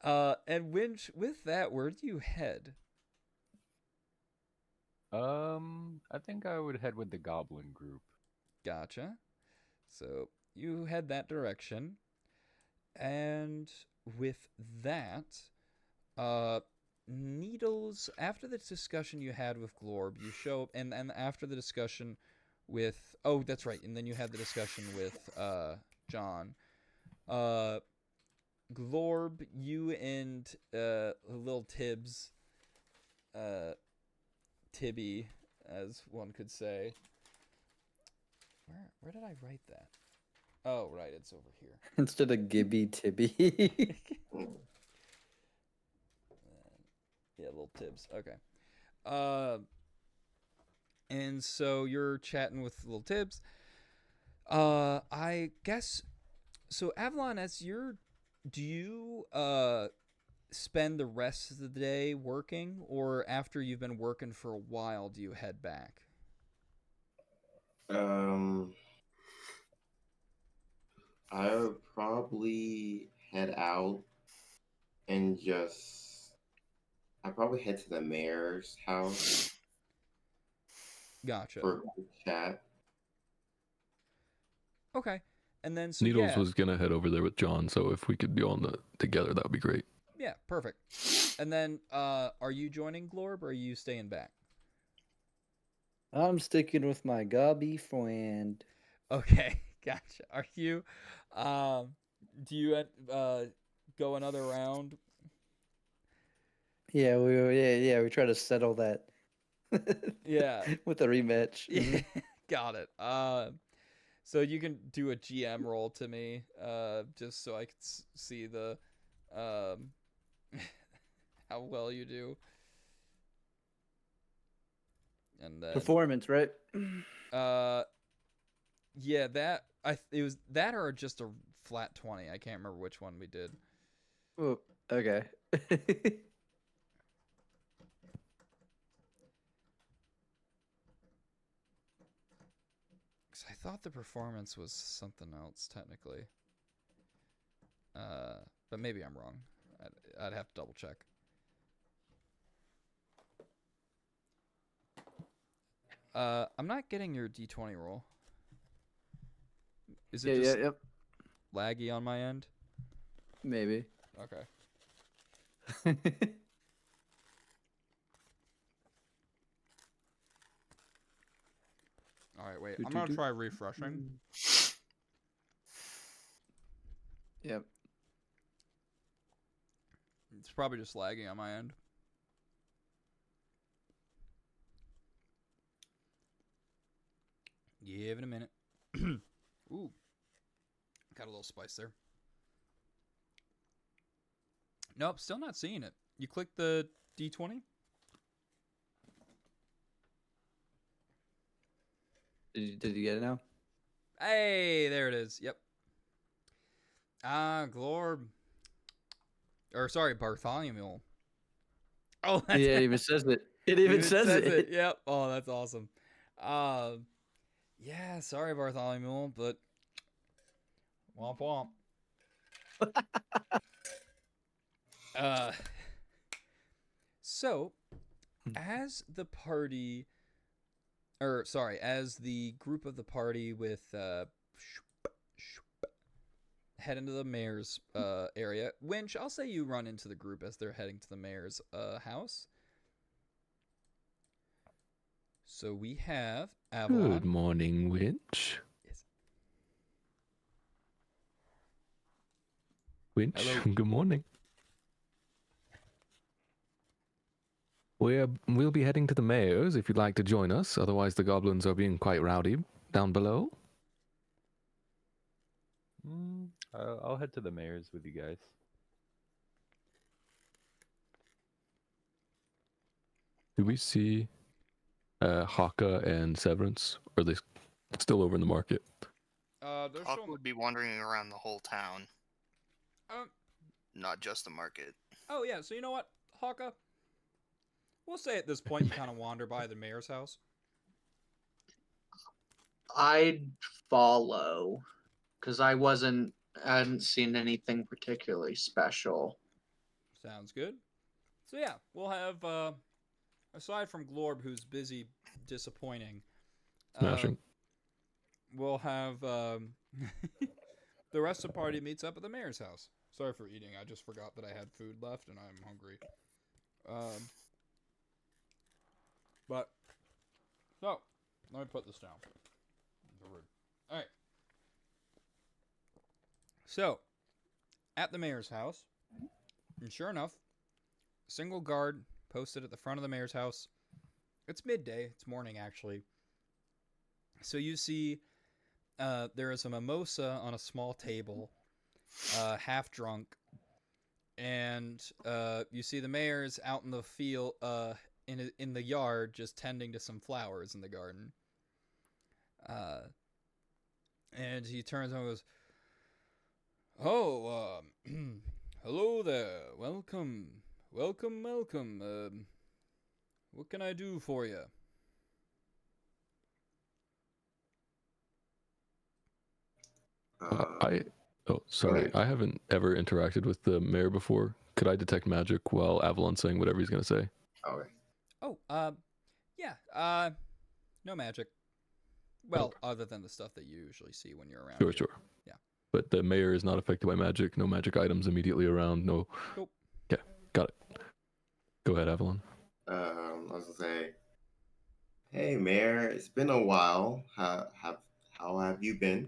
And Winch, with that, where do you head? I think I would head with the goblin group. Gotcha. So you head that direction, and with that, Needles. After the discussion you had with Glorb, you show up, and after the discussion with that's right, and then you had the discussion with John. Glorb, you and little Tibbs, Tibby, as one could say. Where did I write that? Oh, right, it's over here. Instead of Gibby Tibby. Yeah, little Tibbs. Okay. And so you're chatting with little Tibbs. I guess so. Avalon, do you spend the rest of the day working, or after you've been working for a while, do you head back? I would probably head out and I'd probably head to the mayor's house Gotcha. for a quick chat. Okay. And then so Needles was gonna head over there with John, so if we could be on together, that would be great. Yeah, perfect. And then are you joining Glorb, or are you staying back? I'm sticking with my gobby friend. Okay, gotcha. Are you do you go another round? Yeah, we try to settle that. Yeah. With a rematch. Yeah. Got it. So you can do a GM roll to me, just so I can see the how well you do. And then Performance, right? yeah, it was that or just a flat 20. I can't remember which one we did. Oh, okay. Cause I thought the performance was something else technically. But maybe I'm wrong. I'd have to double check. I'm not getting your D20 roll. Is Yeah, it just yep. laggy on my end? Maybe. Okay. All right, wait. I'm gonna try refreshing. Yep. It's probably just lagging on my end. Give it a minute. Ooh, got a little spice there. Nope, still not seeing it. You click the D20? Did you get it now? Hey, there it is. Yep. Glorb. Or sorry, Bartholomew. Oh, that's Yeah, it even says it. It Even even says it. Yep. Oh, that's awesome. Yeah, sorry, Bartholomew, but womp womp. So, as the party, or sorry, as the group of the party with head into the mayor's area, Winch, I'll say you run into the group as they're heading to the mayor's house. So we have Avalon. Good morning, Winch. Yes. Winch, Hello. good morning. We'll be heading to the mayor's if you'd like to join us. Otherwise, the goblins are being quite rowdy down below. I'll head to the mayor's with you guys. Do we see Haka and Severance? Or are they still over in the market? They're Hawk showing. would be wandering around the whole town, Um. not just the market. Oh yeah. So you know what, Hawka? We'll say at this point you kind of wander by the mayor's house. I'd follow because I hadn't seen anything particularly special. Sounds good. So yeah, we'll have aside from Glorb, who's busy disappointing, Smashing. we'll have the rest of the party meets up at the mayor's house. Sorry for eating. I just forgot that I had food left and I'm hungry. But so let me put this down. All right. So at the mayor's house, and sure enough, a single guard posted at the front of the mayor's house. It's midday. It's morning actually. So you see, there is a mimosa on a small table, half drunk, and you see the mayor's out in the field, in the yard, just tending to some flowers in the garden. And he turns and goes, "Oh, hello there. Welcome, welcome, welcome. What can I do for you?" Sorry. I haven't ever interacted with the mayor before. Could I detect magic while Avalon's saying whatever he's going to say? Okay. Oh, yeah. No magic. Well, other than the stuff that you usually see when you're around. Sure, here. sure. Yeah. But the mayor is not affected by magic. No magic items immediately around. No. Nope. Okay, got it. Go ahead, Avalon. I was gonna say, hey, Mayor, it's been a while. How have you been?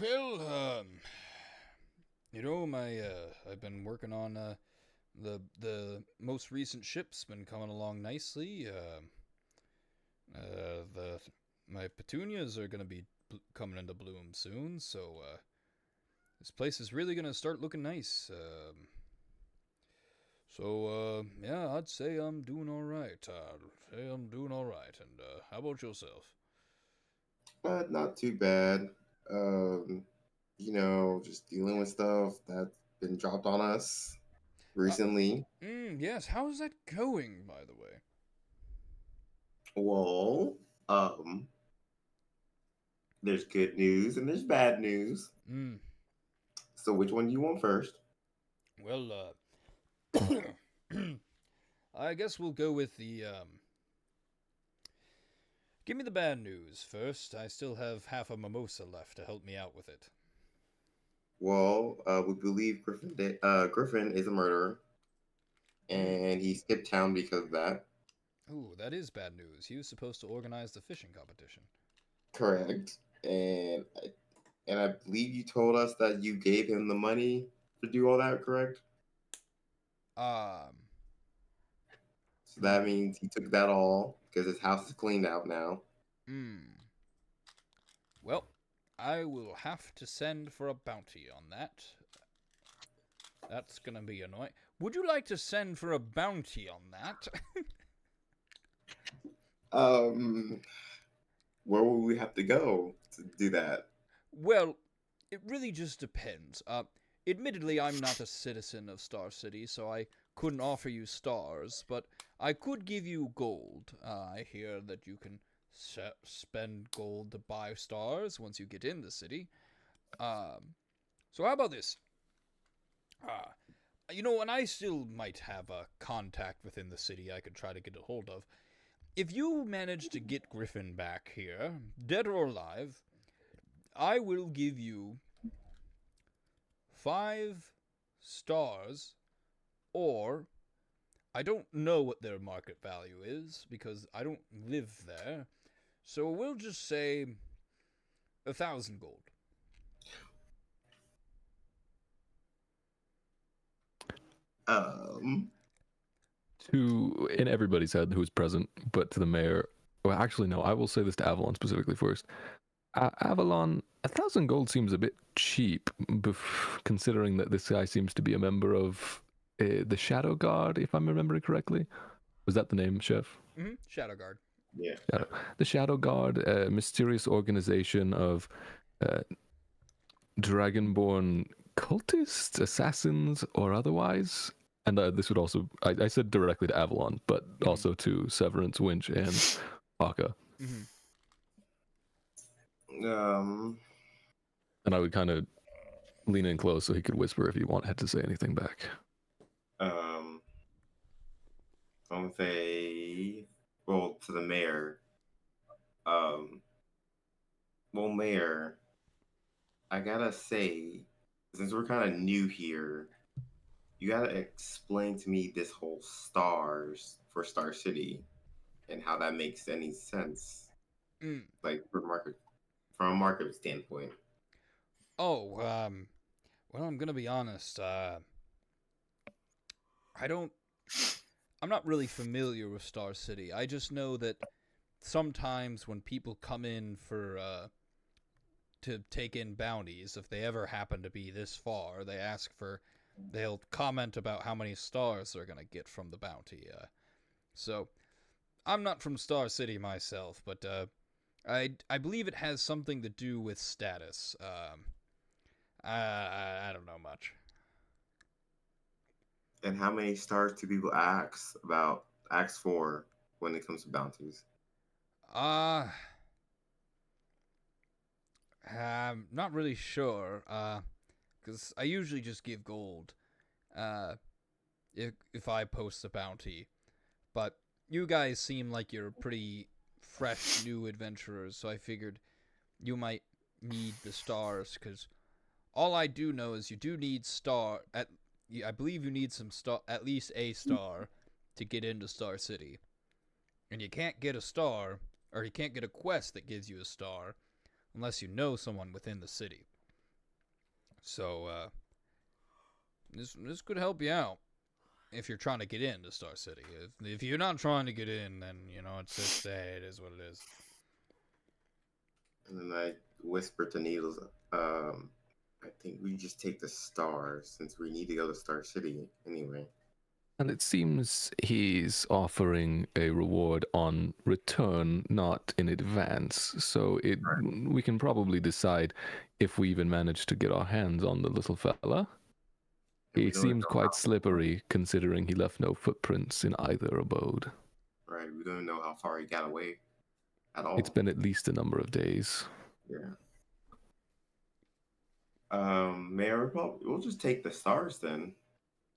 Well, I've been working on the most recent ship's been coming along nicely. My petunias are gonna be coming into bloom soon, so this place is really gonna start looking nice. Yeah, I'd say I'm doing all right. And how about yourself? Not too bad. Um, just dealing with stuff that's been dropped on us recently. Yes. How's that going, by the way? Well, there's good news and there's bad news. So which one do you want first? Well, I guess we'll go with the Give me the bad news first. I still have half a mimosa left to help me out with it. Well, we believe Griffin is a murderer, and he skipped town because of that. Ooh, that is bad news. He was supposed to organize the fishing competition. Correct. And I believe you told us that you gave him the money to do all that, correct? So that means he took that all because his house is cleaned out now. Well, I will have to send for a bounty on that. That's gonna be annoying. Would you like to send for a bounty on that? Where will we have to go to do that? Well, it really just depends. Admittedly, I'm not a citizen of Star City, so I couldn't offer you stars, but I could give you gold. I hear that you can spend gold to buy stars once you get in the city. So how about this? And I still might have a contact within the city I could try to get a hold of. If you manage to get Griffin back here, dead or alive, I will give you 5 stars, or I don't know what their market value is because I don't live there. So we'll just say 1,000 gold. In everybody's head who's present, but to the mayor. Well, actually, no. I will say this to Avalon specifically first. Avalon, 1,000 gold seems a bit cheap, considering that this guy seems to be a member of the Shadow Guard, if I'm remembering correctly. Was that the name, Chef? Mm-hmm. Shadow Guard. Yeah. The Shadow Guard, a mysterious organization of dragonborn cultists, assassins, or otherwise. And this would also, I said directly to Avalon, but also to Severance, Winch, and Haka. And I would kind of lean in close so he could whisper if he had to say anything back. I'm gonna say, well, to the mayor. Well, mayor, I gotta say, since we're kind of new here, you gotta explain to me this whole stars for Star City and how that makes any sense, like from a market standpoint. Oh, well, I'm gonna be honest. I'm not really familiar with Star City. I just know that sometimes when people come in for to take in bounties, if they ever happen to be this far, they'll comment about how many stars they're gonna get from the bounty. So I'm not from Star City myself, but I believe it has something to do with status. I don't know much. And how many stars do people ask for when it comes to bounties? I'm not really sure. Because I usually just give gold. If I post a bounty, but you guys seem like you're pretty fresh new adventurers, so I figured you might need the stars. Because all I do know is you do need I believe you need at least a star to get into Star City. And you can't get a star, or you can't get a quest that gives you a star, unless you know someone within the city. So, this could help you out if you're trying to get into Star City. If you're not trying to get in, then, it's just, it is what it is. And then I whispered to Needles, I think we just take the stars since we need to go to Star City anyway. And it seems he's offering a reward on return, not in advance. So we can probably decide if we even manage to get our hands on the little fella. He seems quite slippery, considering he left no footprints in either abode. Right, we don't know how far he got away at all. It's been at least a number of days. Yeah. Mayor, we'll just take the stars then,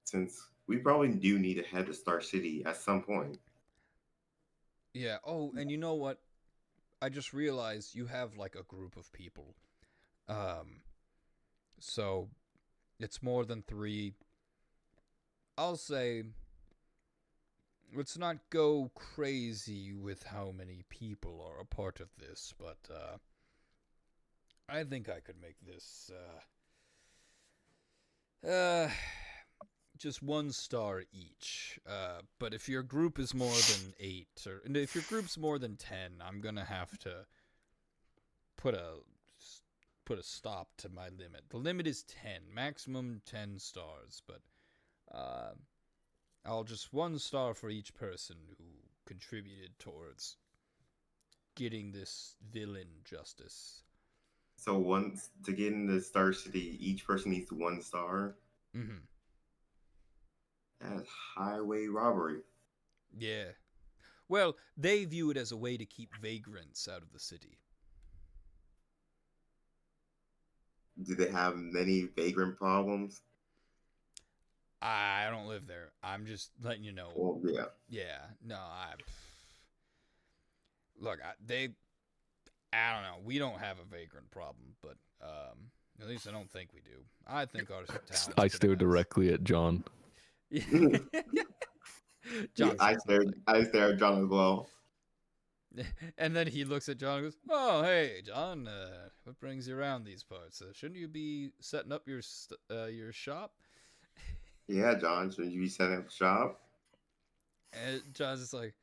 since we probably do need to head to Star City at some point. Yeah. Oh, and you know what? I just realized you have like a group of people. So it's more than 3. I'll say let's not go crazy with how many people are a part of this, but I think I could make this just 1 star each. But if your group is more than 8, or if your group's more than 10, I'm gonna have to put a stop to my limit. The limit is 10, maximum 10 stars, but I'll just 1 star for each person who contributed towards getting this villain justice. So once to get into Star City, each person needs 1 star. Mm-hmm. That's highway robbery. Yeah. Well, they view it as a way to keep vagrants out of the city. Do they have many vagrant problems? I don't live there. I'm just letting you know. Well, yeah. Yeah. No, look, I don't know. We don't have a vagrant problem, but at least I don't think we do. I think our town. I stare directly at John. John I says stare. nothing. I stare at John as well. And then he looks at John and goes, "Oh, hey, John, what brings you around these parts? Shouldn't you be setting up your shop?" Yeah, John. Should you be setting up shop? And John's just like,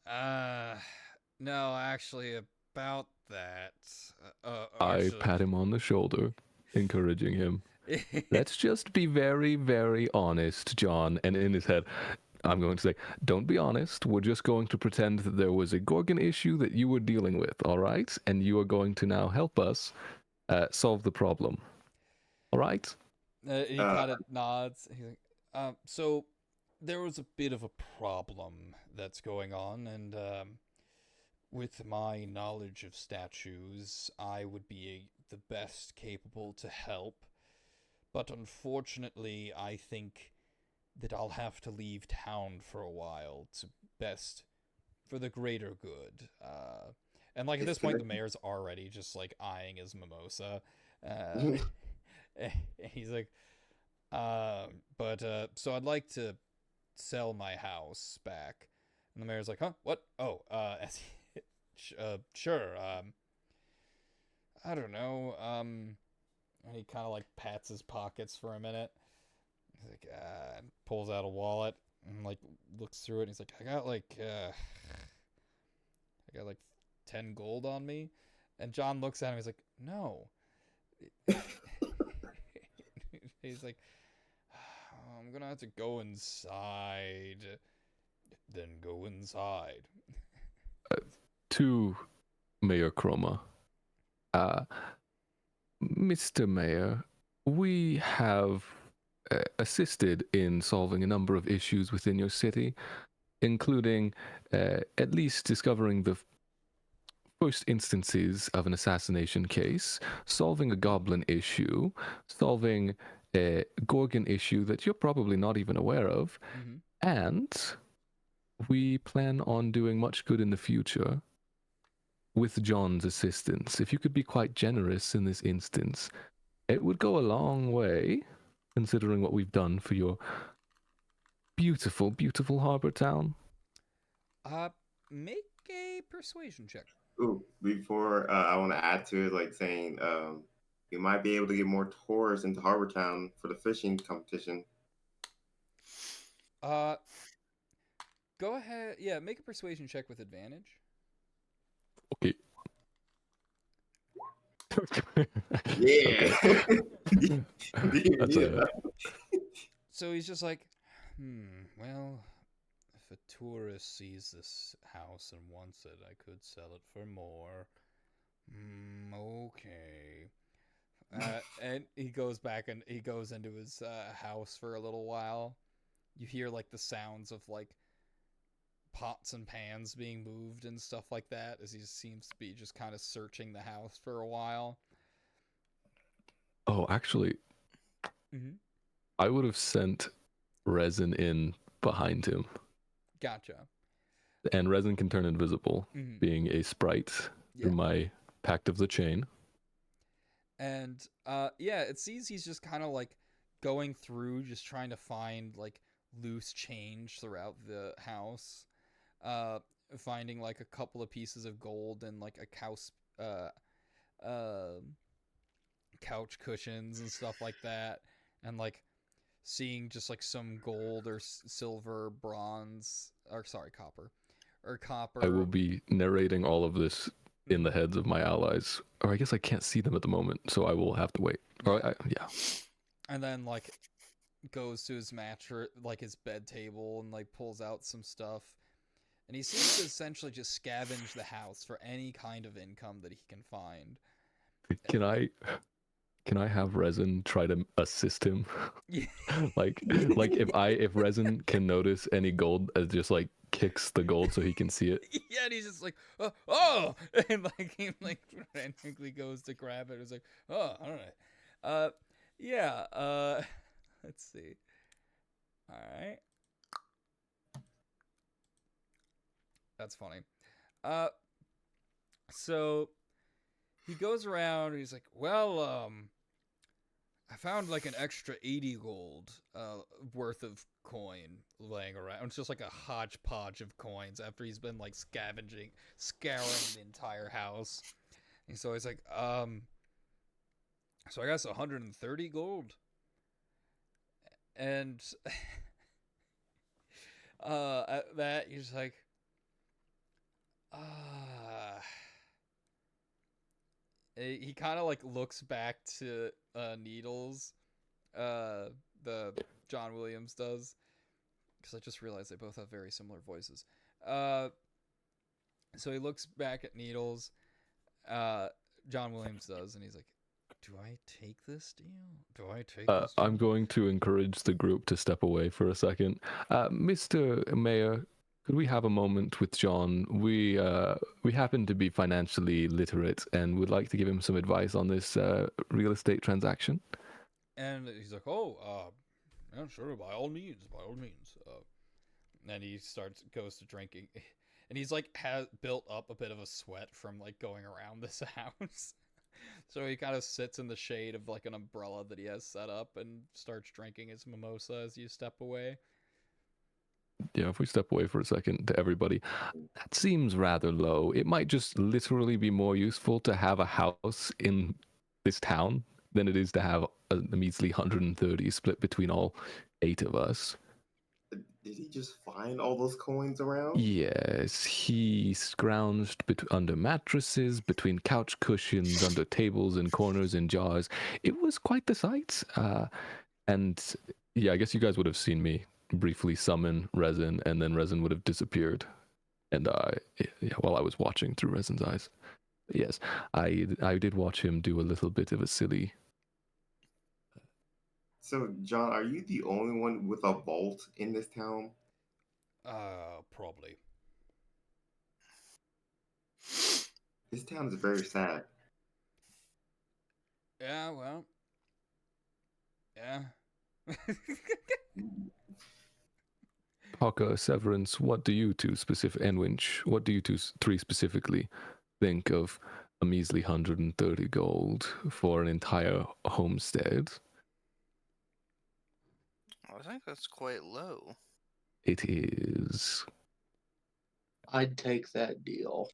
no, actually, about that. I pat him on the shoulder, encouraging him. Let's just be very, very honest, John. And in his head, I'm going to say, don't be honest. We're just going to pretend that there was a Gorgon issue that you were dealing with, all right? And you are going to now help us solve the problem. All right? He kind of nods. He's like, so there was a bit of a problem that's going on, and with my knowledge of statues, I would be the best capable to help. But unfortunately, I think that I'll have to leave town for a while to best for the greater good. And like at this point, the mayor's already just like eyeing his mimosa. And he's like, so I'd like to sell my house back. And the mayor's like, huh? What? Oh, sure. I don't know. And he kind of like pats his pockets for a minute. He's like, pulls out a wallet and like looks through it. And he's like, I got like 10 gold on me. And John looks at him. He's like, no. He's like, I'm gonna have to go inside. Then go inside. To Mayor Chroma. Mr. Mayor, we have assisted in solving a number of issues within your city, including at least discovering the first instances of an assassination case, solving a goblin issue, solving a Gorgon issue that you're probably not even aware of, and we plan on doing much good in the future with John's assistance. If you could be quite generous in this instance, it would go a long way, considering what we've done for your beautiful, beautiful harbor town. Make a persuasion check. Ooh, before I want to add to it, like saying you might be able to get more tourists into Harbor Town for the fishing competition. Go ahead. Yeah, make a persuasion check with advantage. Okay. Yeah. So he's just like, well, if a tourist sees this house and wants it, I could sell it for more. Okay. And he goes back and he goes into his house for a little while. You hear like the sounds of like pots and pans being moved and stuff like that as he seems to be just kind of searching the house for a while. Oh, actually, I would have sent resin in behind him. Gotcha. And resin can turn invisible, Mhm. being a sprite Yeah. through my Pact of the Chain. And yeah, it sees he's just kind of like going through, just trying to find like loose change throughout the house. Finding like a couple of pieces of gold and like a uh, couch cushions and stuff like that, and like seeing just like some gold or silver, bronze, or sorry, copper, or copper. I will be narrating all of this in the heads of my allies, or I guess I can't see them at the moment, so I will have to wait. Yeah. And then like goes to his mattress, like his bed table, and like pulls out some stuff. And he seems to essentially just scavenge the house for any kind of income that he can find. Can I have Resin try to assist him? Yeah. like if Resin can notice any gold, just like kicks the gold so he can see it. Yeah, and he's just like, oh, and like he like frantically goes to grab it. It's like, oh, all right, yeah, let's see, all right, that's funny, so he goes around and he's like, well, I found like an extra 80 gold worth of coin laying around. It's just like a hodgepodge of coins after he's been like scouring the entire house. And so he's like, so I guess 130 gold. And at that he's like, he kind of like looks back to Needles, the John Williams does, because I just realized they both have very similar voices. So he looks back at Needles, John Williams does, and he's like, "Do I take this deal? Do I take this deal?" I'm going to encourage the group to step away for a second. Mr. Mayor, could we have a moment with John? We happen to be financially literate and would like to give him some advice on this real estate transaction. And he's like, "Oh, yeah, sure, by all means, by all means." And then he goes to drinking, and he's like has built up a bit of a sweat from like going around this house. So he kind of sits in the shade of like an umbrella that he has set up and starts drinking his mimosa as you step away. Yeah, if we step away for a second to everybody, that seems rather low. It might just literally be more useful to have a house in this town than it is to have a measly 130 split between all 8 of us. Did he just find all those coins around? Yes, he scrounged under mattresses, between couch cushions, under tables and corners and jars. It was quite the sight. And yeah, I guess you guys would have seen me briefly summon Resin, and then Resin would have disappeared. And while I was watching through Resin's eyes. But yes, I did watch him do a little bit of a silly. So, John, are you the only one with a vault in this town? Probably. This town is very sad. Yeah, well. Yeah. Hawka, Severance, what do you two what do you two three specifically think of a measly 130 gold for an entire homestead? I think that's quite low. It is. I'd take that deal.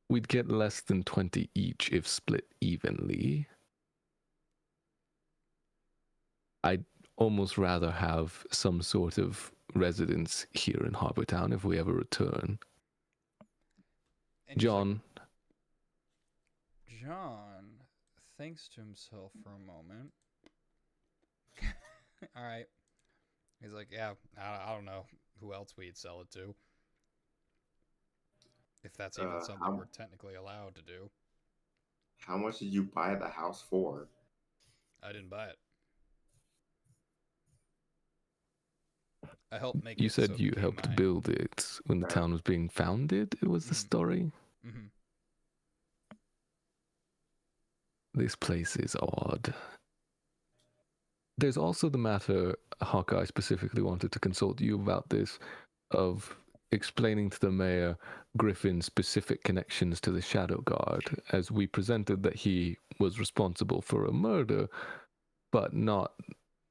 We'd get less than 20 each if split evenly. I'd almost rather have some sort of residence here in Harbor Town if we ever return. And John. John thinks to himself for a moment. All right. He's like, yeah, I don't know who else we'd sell it to. If that's even something we're technically allowed to do. How much did you buy the house for? I didn't buy it. I helped make You it. said you helped mine. build it when the town was being founded. It was the story. Mm-hmm. This place is odd. There's also the matter, Hawkeye specifically wanted to consult you about this. of explaining to the mayor Griffin's specific connections to the Shadow Guard, as we presented that he was responsible for a murder, but not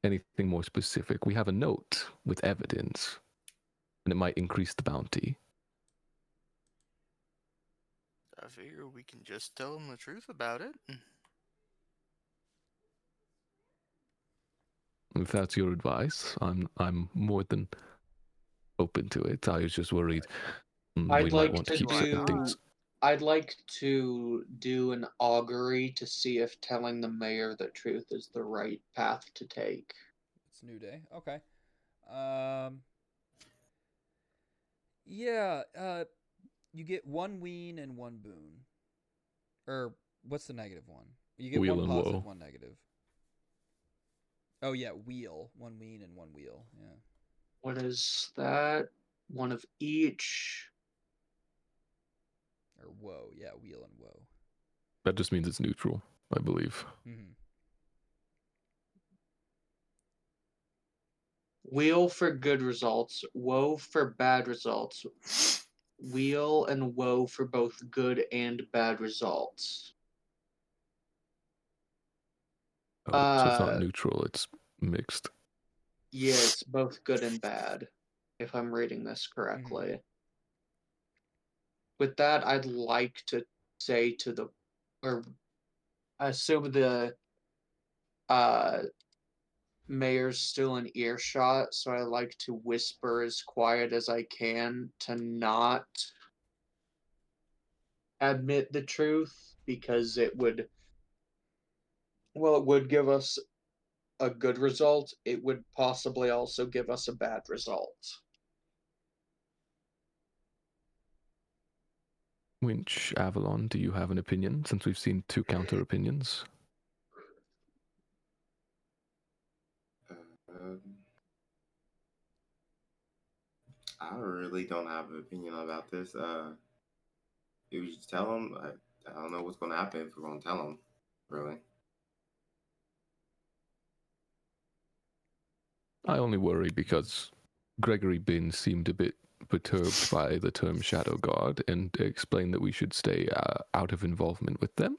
anything more specific. We have a note with evidence, and it might increase the bounty. I figure we can just tell him the truth about it. If that's your advice, I'm more than open to it. I was just worried I'd we might like want to to keep certain do. things. I'd like to do an augury to see if telling the mayor the truth is the right path to take. It's New Day. Okay. Yeah. You get one ween and one boon. Or what's the negative one? You get Wheel one and positive, woe. one negative. Oh yeah, wheel. One ween and one wheel. Yeah. What is that? One of each. Or woe. Yeah, wheel and woe. That just means it's neutral, I believe. Mm-hmm. Wheel for good results, woe for bad results. Wheel and woe for both good and bad results. Oh, so it's not neutral, it's mixed. Yeah, it's both good and bad, if I'm reading this correctly. With that, I'd like to say to the, or I assume the mayor's still in earshot, so I like to whisper as quiet as I can to not admit the truth, because it would, well, it would give us a good result. It would possibly also give us a bad result. Winch, Avalon, do you have an opinion, since we've seen two counter opinions? I really don't have an opinion about this. If you just tell him, I don't know what's going to happen if we're going to tell him, really. I only worry because Gregory Bin seemed a bit perturbed by the term Shadow Guard and explained that we should stay out of involvement with them.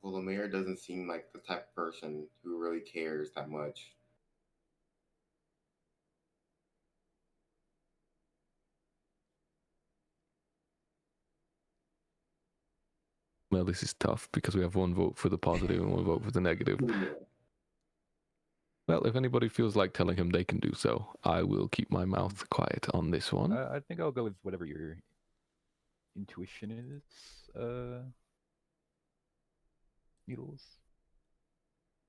Well, the mayor doesn't seem like the type of person who really cares that much. Well, this is tough because we have one vote for the positive and one vote for the negative. Well, if anybody feels like telling him they can do so, I will keep my mouth quiet on this one. I think I'll go with whatever your intuition is, Needles.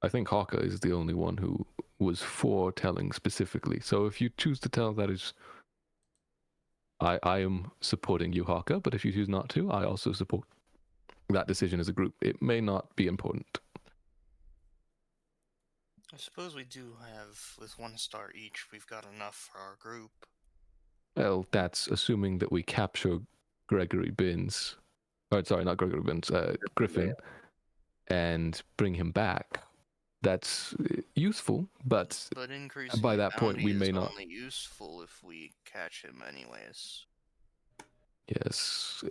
I think Hawka is the only one who was for telling specifically. So if you choose to tell, that is... I am supporting you, Hawka, but if you choose not to, I also support that decision as a group. It may not be important. I suppose we do have, with 1 star each, we've got enough for our group. Well, that's assuming that we capture Gregory Binns. Or, sorry, not Gregory Binns, Griffin, and bring him back. That's useful, but increasing by the that point, we bounty may is not. only useful if we catch him anyways. Yes.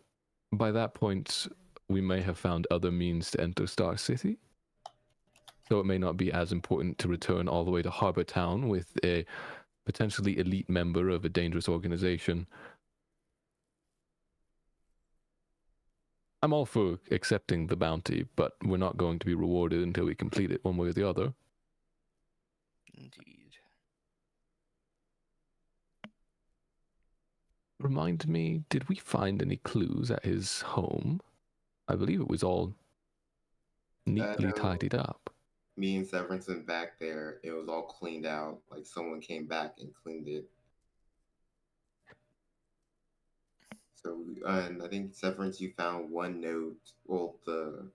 By that point, we may have found other means to enter Star City. So it may not be as important to return all the way to Harbor Town with a potentially elite member of a dangerous organization. I'm all for accepting the bounty, but we're not going to be rewarded until we complete it one way or the other. Indeed. Remind me, did we find any clues at his home? I believe it was all neatly No. tidied up. Me and Severance went back there. It was all cleaned out. Like someone came back and cleaned it. So, and I think Severance, you found one note. Well, the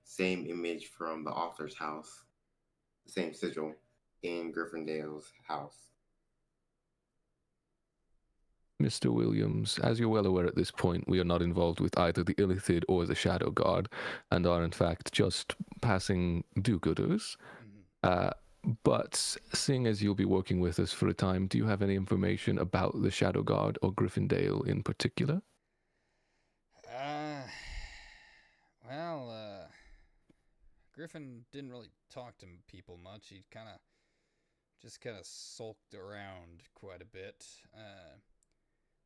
same image from the author's house, the same sigil in Gryffindale's house. Mr. Williams, as you're well aware at this point, we are not involved with either the Illithid or the Shadow Guard, and are in fact just passing do-gooders. But seeing as you'll be working with us for a time, do you have any information about the Shadow Guard or Gryffindale in particular? Uh, well, Griffin didn't really talk to people much. He just kind of sulked around quite a bit.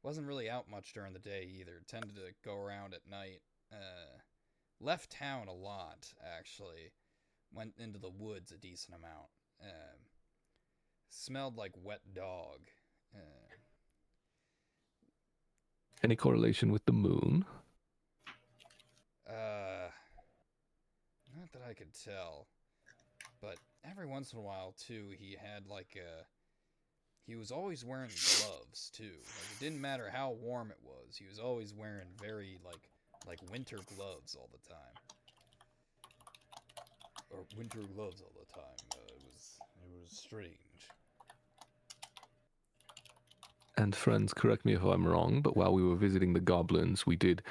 Wasn't really out much during the day either. Tended to go around at night. Left town a lot, actually. Went into the woods a decent amount. Smelled like wet dog. Any correlation with the moon? Not that I could tell. But every once in a while, too, he had he was always wearing gloves, too. Like, it didn't matter how warm it was. He was always wearing very, like winter gloves all the time. Or winter gloves all the time. It was strange. And friends, correct me if I'm wrong, but while we were visiting the goblins, we did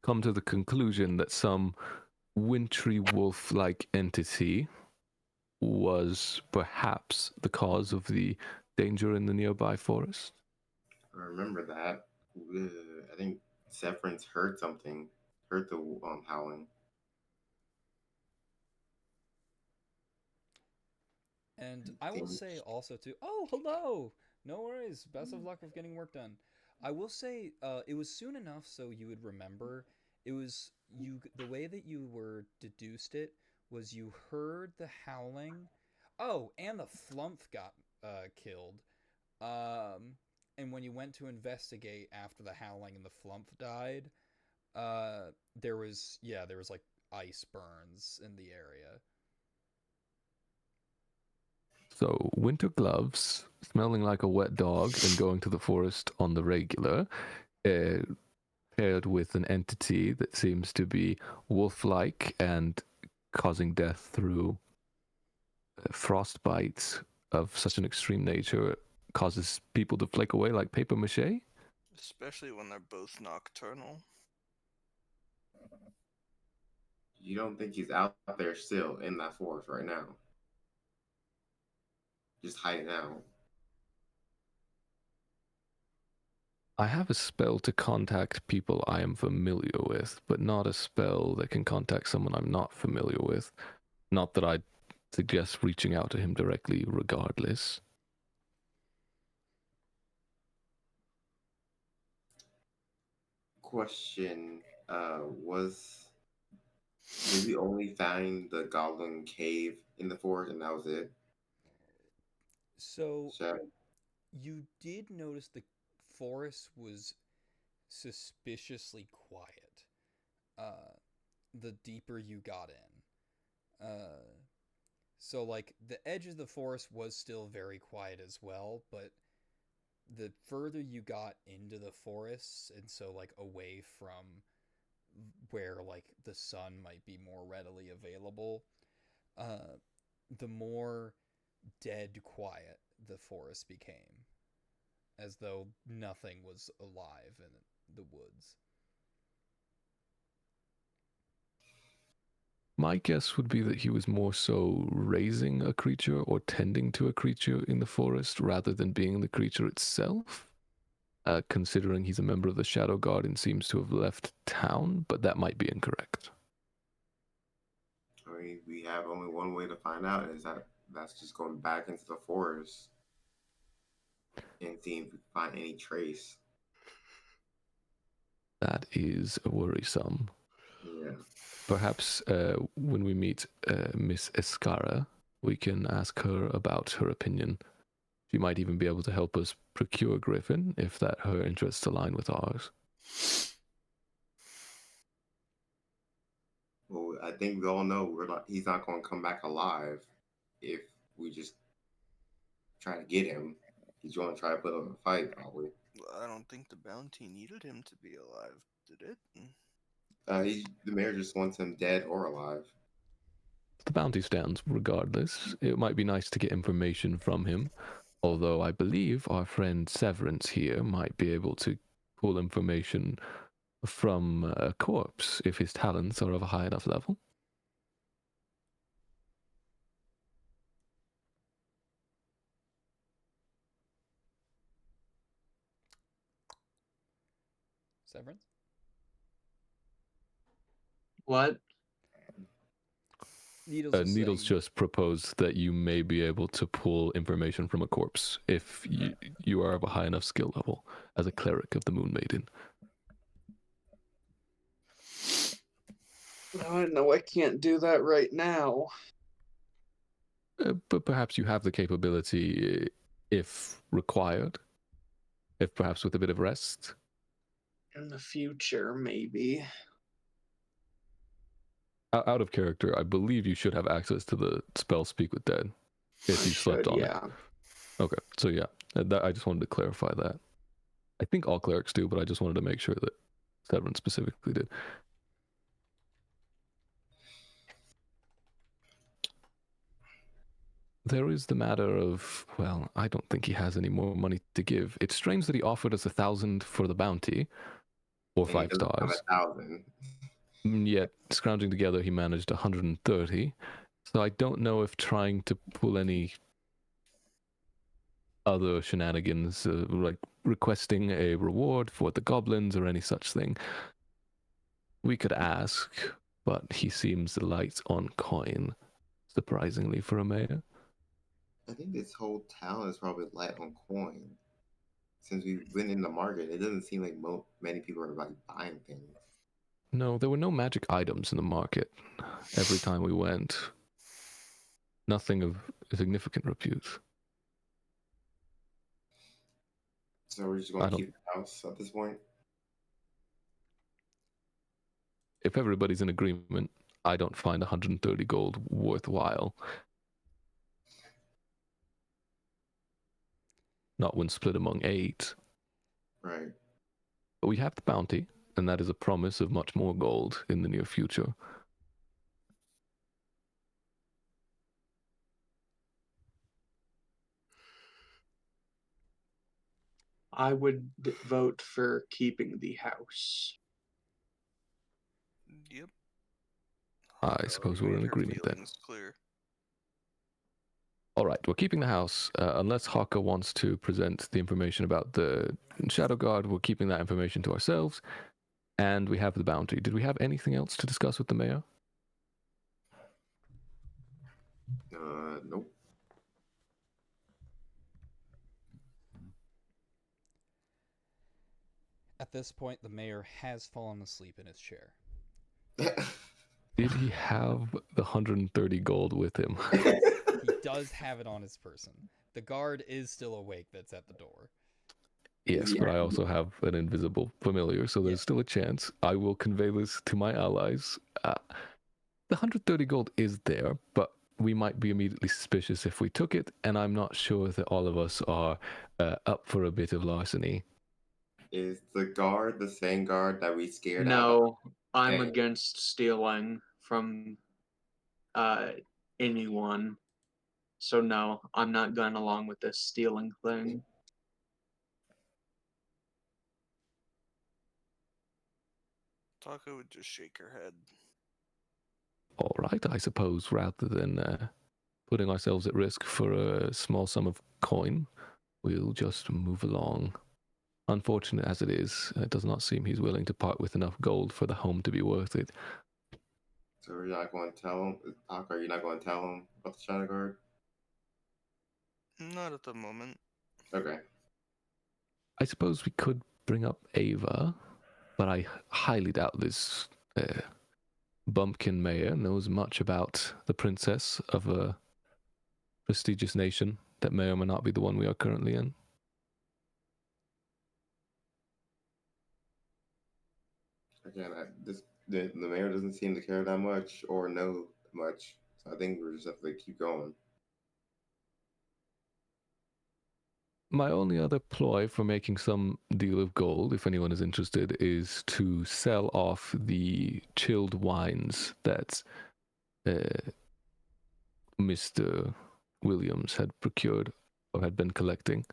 come to the conclusion that some wintry wolf-like entity was perhaps the cause of the danger in the nearby forest. I remember that. I think Severance heard something. Heard the howling. And I will say also too. Oh, hello. No worries. Best of luck with getting work done. I will say it was soon enough so you would remember. It was you. The way that you were deduced it was you heard the howling. Oh, and the flump got killed. And when you went to investigate after the howling and the flump died, there was like ice burns in the area. So, winter gloves, smelling like a wet dog, and going to the forest on the regular, paired with an entity that seems to be wolf-like and causing death through frostbite of such an extreme nature, causes people to flake away like paper mache. Especially when they're both nocturnal. You don't think he's out there still in that forest right now? Just hiding out. I have a spell to contact people I am familiar with, but not a spell that can contact someone I'm not familiar with. Not that I'd suggest reaching out to him directly regardless. Question, did we only find the goblin cave in the forest and that was it? So Chef? you did notice the forest was suspiciously quiet. The deeper you got in. So like the edge of the forest was still very quiet as well, but the further you got into the forests and so like away from where like the sun might be more readily available, the more dead quiet the forest became, as though nothing was alive in the woods. My guess would be that he was more so raising a creature or tending to a creature in the forest rather than being the creature itself. Considering he's a member of the Shadow Guard and seems to have left town, but that might be incorrect. I mean, we have only one way to find out, is that's just going back into the forest and seeing if we can find any trace. That is worrisome. Yeah. Perhaps when we meet Miss Escara, we can ask her about her opinion. She might even be able to help us procure Griffin if that her interests align with ours. Well, I think we all know he's not going to come back alive if we just try to get him. He's going to try to put up a fight, probably. Well, I don't think the bounty needed him to be alive, did it? The mayor just wants him dead or alive. The bounty stands regardless. It might be nice to get information from him, although I believe our friend Severance here might be able to pull information from a corpse if his talents are of a high enough level. Severance? What? Needles was Needles saying, just proposed that you may be able to pull information from a corpse if you are of a high enough skill level as a cleric of the Moon Maiden. I know I can't do that right now. But perhaps you have the capability if required, if perhaps with a bit of rest. In the future, maybe. Out of character, I believe you should have access to the spell Speak with Dead if I you slept should, on yeah. it. Okay, so yeah, I just wanted to clarify that. I think all clerics do, but I just wanted to make sure that Severin specifically did. There is the matter of, well, I don't think he has any more money to give. It's strange that he offered us 1,000 for the bounty, or And he 5 doesn't have stars. 1,000. Yet, scrounging together, he managed 130. So I don't know if trying to pull any other shenanigans, like requesting a reward for the goblins or any such thing. We could ask, but he seems light on coin, surprisingly for a mayor. I think this whole town is probably light on coin. Since we've been in the market, it doesn't seem like many people are like buying things. No, there were no magic items in the market every time we went. Nothing of significant repute. So we're just going to keep the house at this point? If everybody's in agreement, I don't find 130 gold worthwhile. Not when split among 8. Right. But we have the bounty, and that is a promise of much more gold in the near future. I would vote for keeping the house. Yep. I suppose You we're in made her agreement then. feelings clear. All right, we're keeping the house. Unless Haka wants to present the information about the Shadow Guard, we're keeping that information to ourselves. And we have the bounty. Did we have anything else to discuss with the mayor? Nope. at this point, the mayor has fallen asleep in his chair. Did he have the 130 gold with him? He does have it on his person. The guard is still awake that's at the door. Yes, but I also have an invisible familiar, so there's still a chance. I will convey this to my allies. The 130 gold is there, but we might be immediately suspicious if we took it, and I'm not sure that all of us are up for a bit of larceny. Is the guard the same guard that we scared out of? No, I'm Dang. against stealing from anyone. So no, I'm not going along with this stealing thing. Taka would just shake her head. All right, I suppose rather than putting ourselves at risk for a small sum of coin, we'll just move along. Unfortunate as it is, it does not seem he's willing to part with enough gold for the home to be worth it. So you're not going to tell him? Are you not going to tell him about the Shadow Guard? Not at the moment. Okay. I suppose we could bring up Ava, but I highly doubt this bumpkin mayor knows much about the princess of a prestigious nation that may or may not be the one we are currently in. Again, the mayor doesn't seem to care that much or know much, so I think we're just have to keep going. My only other ploy for making some deal of gold, if anyone is interested, is to sell off the chilled wines that Mr. Williams had procured or had been collecting.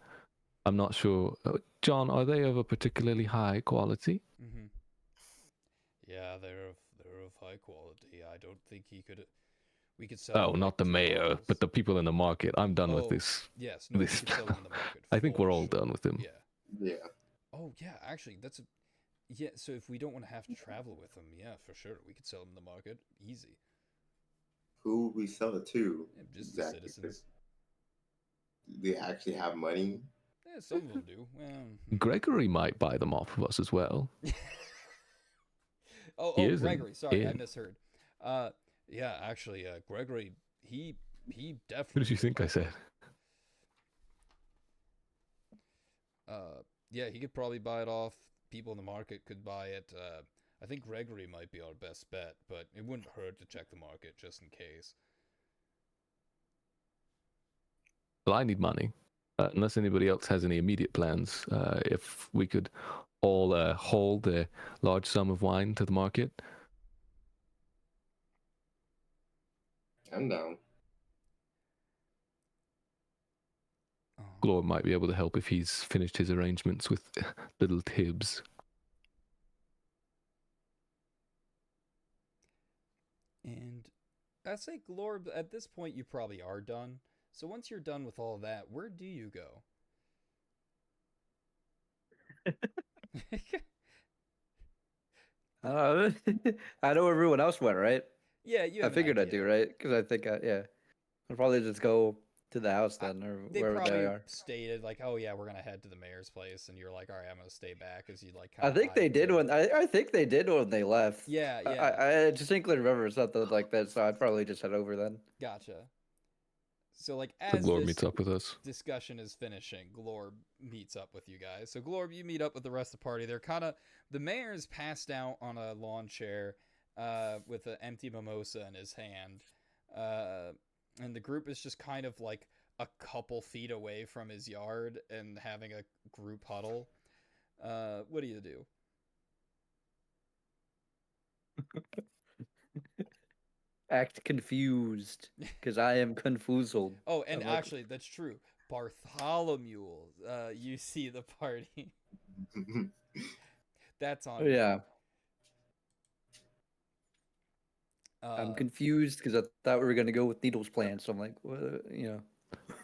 I'm not sure. John, are they of a particularly high quality? Mm-hmm. Yeah, they're of high quality. I don't think we could sell. Oh, not the mayor, bottles. but the people in the market. I'm done with this. Yes, no, this we could sell them in the market. I think we're for all sure. done with him. Yeah. Yeah. Oh yeah, actually, Yeah, so if we don't want to have to travel with them, yeah, for sure, we could sell them the market, easy. Who would we sell it to? Yeah, just the Exactly. citizens. Do they actually have money? Yeah, some of them do. Well, Gregory might buy them off of us as well. He oh, isn't Gregory. Sorry, I in. misheard. Yeah, actually, Gregory, he definitely. What did you could think buy I said? Yeah, he could probably buy it off. People in the market could buy it. I think Gregory might be our best bet, but it wouldn't hurt to check the market just in case. Well, I need money. Unless anybody else has any immediate plans, if we could all hold a large sum of wine to the market. I'm down. Glor might be able to help if he's finished his arrangements with little Tibbs. And I'd say, Glorb, at this point you probably are done. So once you're done with all of that, where do you go? I don't know. I know everyone else went, right? Yeah, you I have an figured I'd idea. do, right? Because I think, yeah. I'll probably just go to the house then, or They wherever probably they are. stated like, "Oh yeah, we're gonna head to the mayor's place," and you're like, "All right, I'm gonna stay back," as you like. I think they did when I think they did when they left. Yeah, I, yeah. I distinctly remember something like that, so I'd probably just head over then. Gotcha. So like So as Glor this meets up with us. discussion is finishing, Glorb meets up with you guys. So Glorb, you meet up with the rest of the party. They're kind of the mayor's passed out on a lawn chair, with an empty mimosa in his hand, and the group is just kind of like a couple feet away from his yard and having a group huddle. What do you do? Act confused, because I am confused. Oh, and I'm like, actually, that's true. Bartholomew, you see the party. That's on me. yeah, I'm confused because I thought we were gonna go with Needle's plan. So I'm like, what,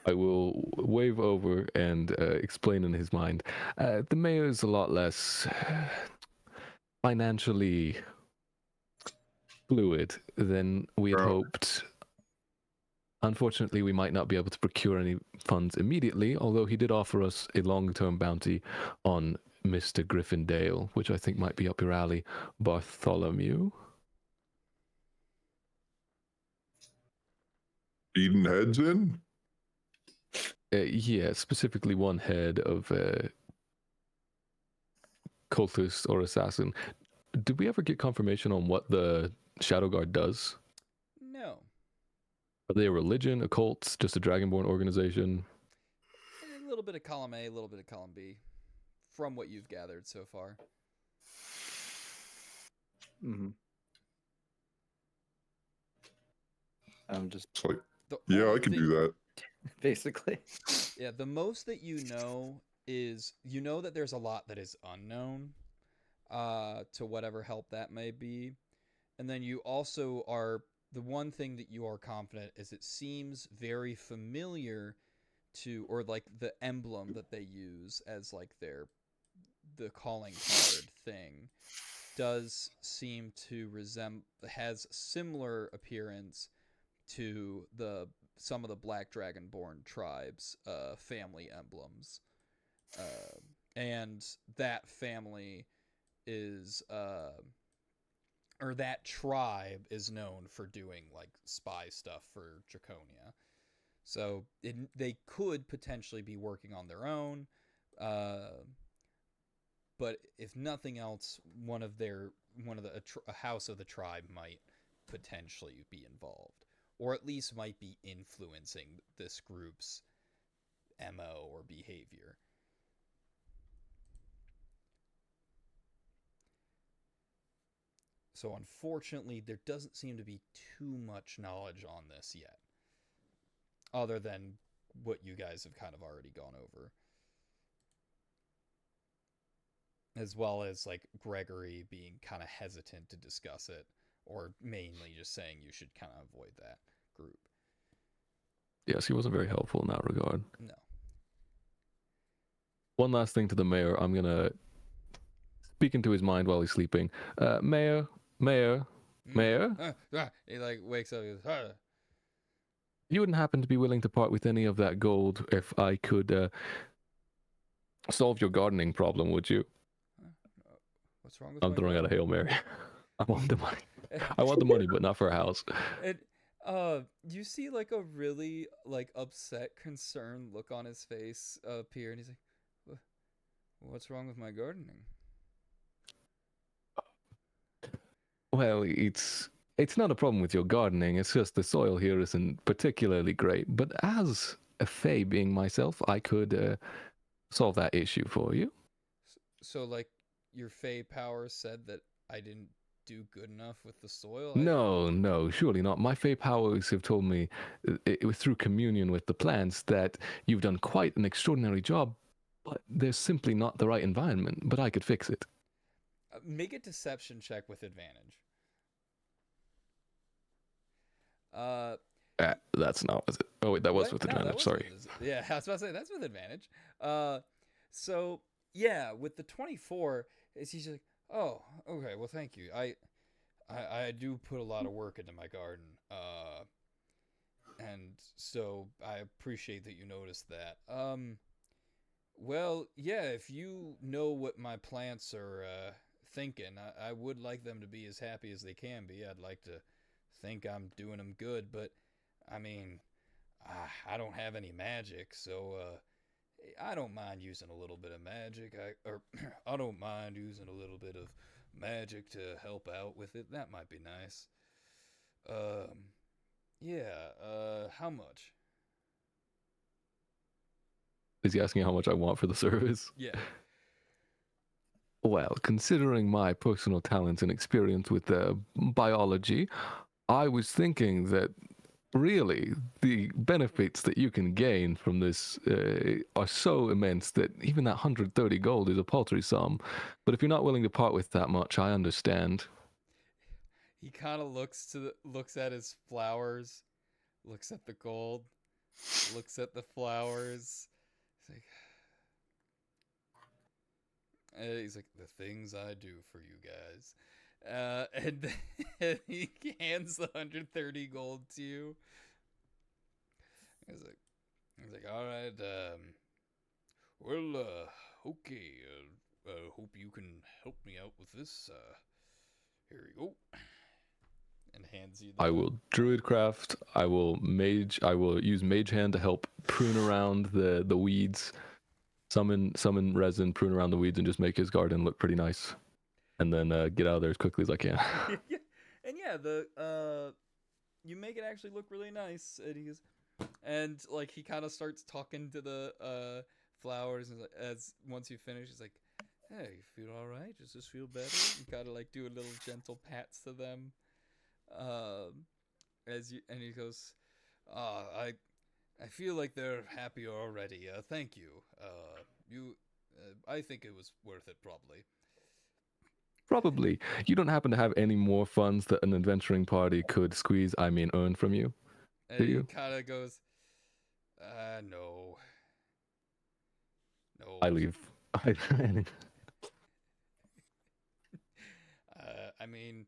I will wave over and explain in his mind. The mayor's a lot less financially fluid than we had hoped. Unfortunately, we might not be able to procure any funds immediately, although he did offer us a long-term bounty on Mr. Gryffindale, which I think might be up your alley. Bartholomew? Eating heads in? Yeah, specifically one head of cultist or assassin. Did we ever get confirmation on what the Shadow Guard does? No. Are they a religion, a cult, just a Dragonborn organization? A little bit of column A, a little bit of column B, from what you've gathered so far. Mm-hmm. I'm just like, yeah, I can do that. Basically. Yeah, the most that you know is you know that there's a lot that is unknown, to whatever help that may be, and then you also are the one thing that you are confident is it seems very familiar to, or like the emblem that they use as like the calling card thing does seem to has similar appearance to some of the Black Dragonborn tribes family emblems, and that family is or that tribe is known for doing like spy stuff for Draconia. So they could potentially be working on their own, but if nothing else, a house of the tribe might potentially be involved, or at least might be influencing this group's MO or behavior. So unfortunately, there doesn't seem to be too much knowledge on this yet, other than what you guys have kind of already gone over. As well as like Gregory being kind of hesitant to discuss it, or mainly just saying you should kind of avoid that group. Yes, he wasn't very helpful in that regard. No. One last thing to the mayor. I'm going to speaking to his mind while he's sleeping. Mayor, Mayor, Mayor, He like wakes up. He goes, "Ah." you wouldn't happen to be willing to part with any of that gold if I could solve your gardening problem, would you? What's wrong with I'm my throwing out a garden? Hail Mary. I want the money. I want the money, but not for a house. And you see like a really like upset, concerned look on his face appear, and he's like, "What's wrong with my gardening?" Well, it's not a problem with your gardening. It's just the soil here isn't particularly great. But as a Fae being myself, I could solve that issue for you. So like your Fey power said that I didn't do good enough with the soil. No, no, surely not. My Fae powers have told me, it was through communion with the plants, that you've done quite an extraordinary job, but there's simply not the right environment. But I could fix it. Make a deception check with advantage. That's not was it? Oh wait, that was What? with No, that advantage. was Sorry. yeah, I was about to say that's with advantage. So yeah, with the 24, he's just like, oh, okay, well, thank you. I do put a lot of work into my garden. And so I appreciate that you noticed that. Well, yeah, if you know what my plants are thinking, I would like them to be as happy as they can be. I'd like to think I'm doing them good, but I mean, I don't have any magic, so I don't mind using a little bit of magic. I don't mind using a little bit of magic to help out with it. That might be nice. Yeah. How much? Is he asking how much I want for the service? Yeah. Well, considering my personal talents and experience with biology, I was thinking that really the benefits that you can gain from this are so immense that even that 130 gold is a paltry sum. But if you're not willing to part with that much, I understand. He kind of looks at his flowers, looks at the gold, looks at the flowers. He's like, the things I do for you guys. And then he hands the 130 gold to you. He's like, all right, well, okay, hope you can help me out with this. Here you go. And hands you the... I will druidcraft. I will use mage hand to help prune around the weeds. Summon resin, prune around the weeds, and just make his garden look pretty nice. And then get out of there as quickly as I can. Yeah. And yeah, you make it actually look really nice. And like he kind of starts talking to the flowers, and as once you finish, he's like, "Hey, you feel all right? Does this feel better?" You kind of like do a little gentle pats to them. And he goes, I feel like they're happier already. Thank you. I think it was worth it, probably. Probably. You don't happen to have any more funds that an adventuring party could earn from you? And Do he you? kind of goes, no. No. I leave. I mean,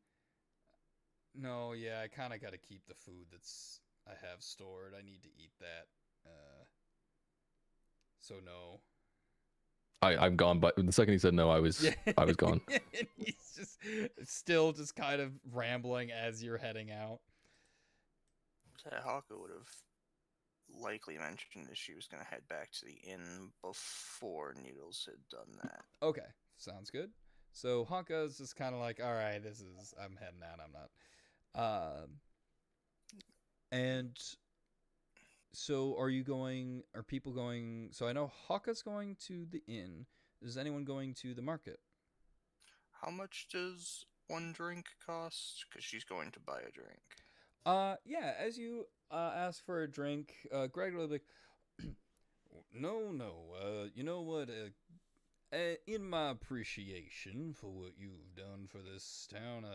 no, yeah, I kind of got to keep the food I have stored. I need to eat that. So no. I'm gone, but the second he said no, I was gone. And he's just kind of rambling as you're heading out. Haka would have likely mentioned that she was going to head back to the inn before Needles had done that. Okay, sounds good. So Honka's just kind of like, all right, I'm heading out. I'm not. And so are people going? So I know Haka's going to the inn. Is anyone going to the market? How much does one drink cost? Because she's going to buy a drink. Yeah, as you ask for a drink, Greg will be like, no, you know what? In my appreciation for what you've done for this town,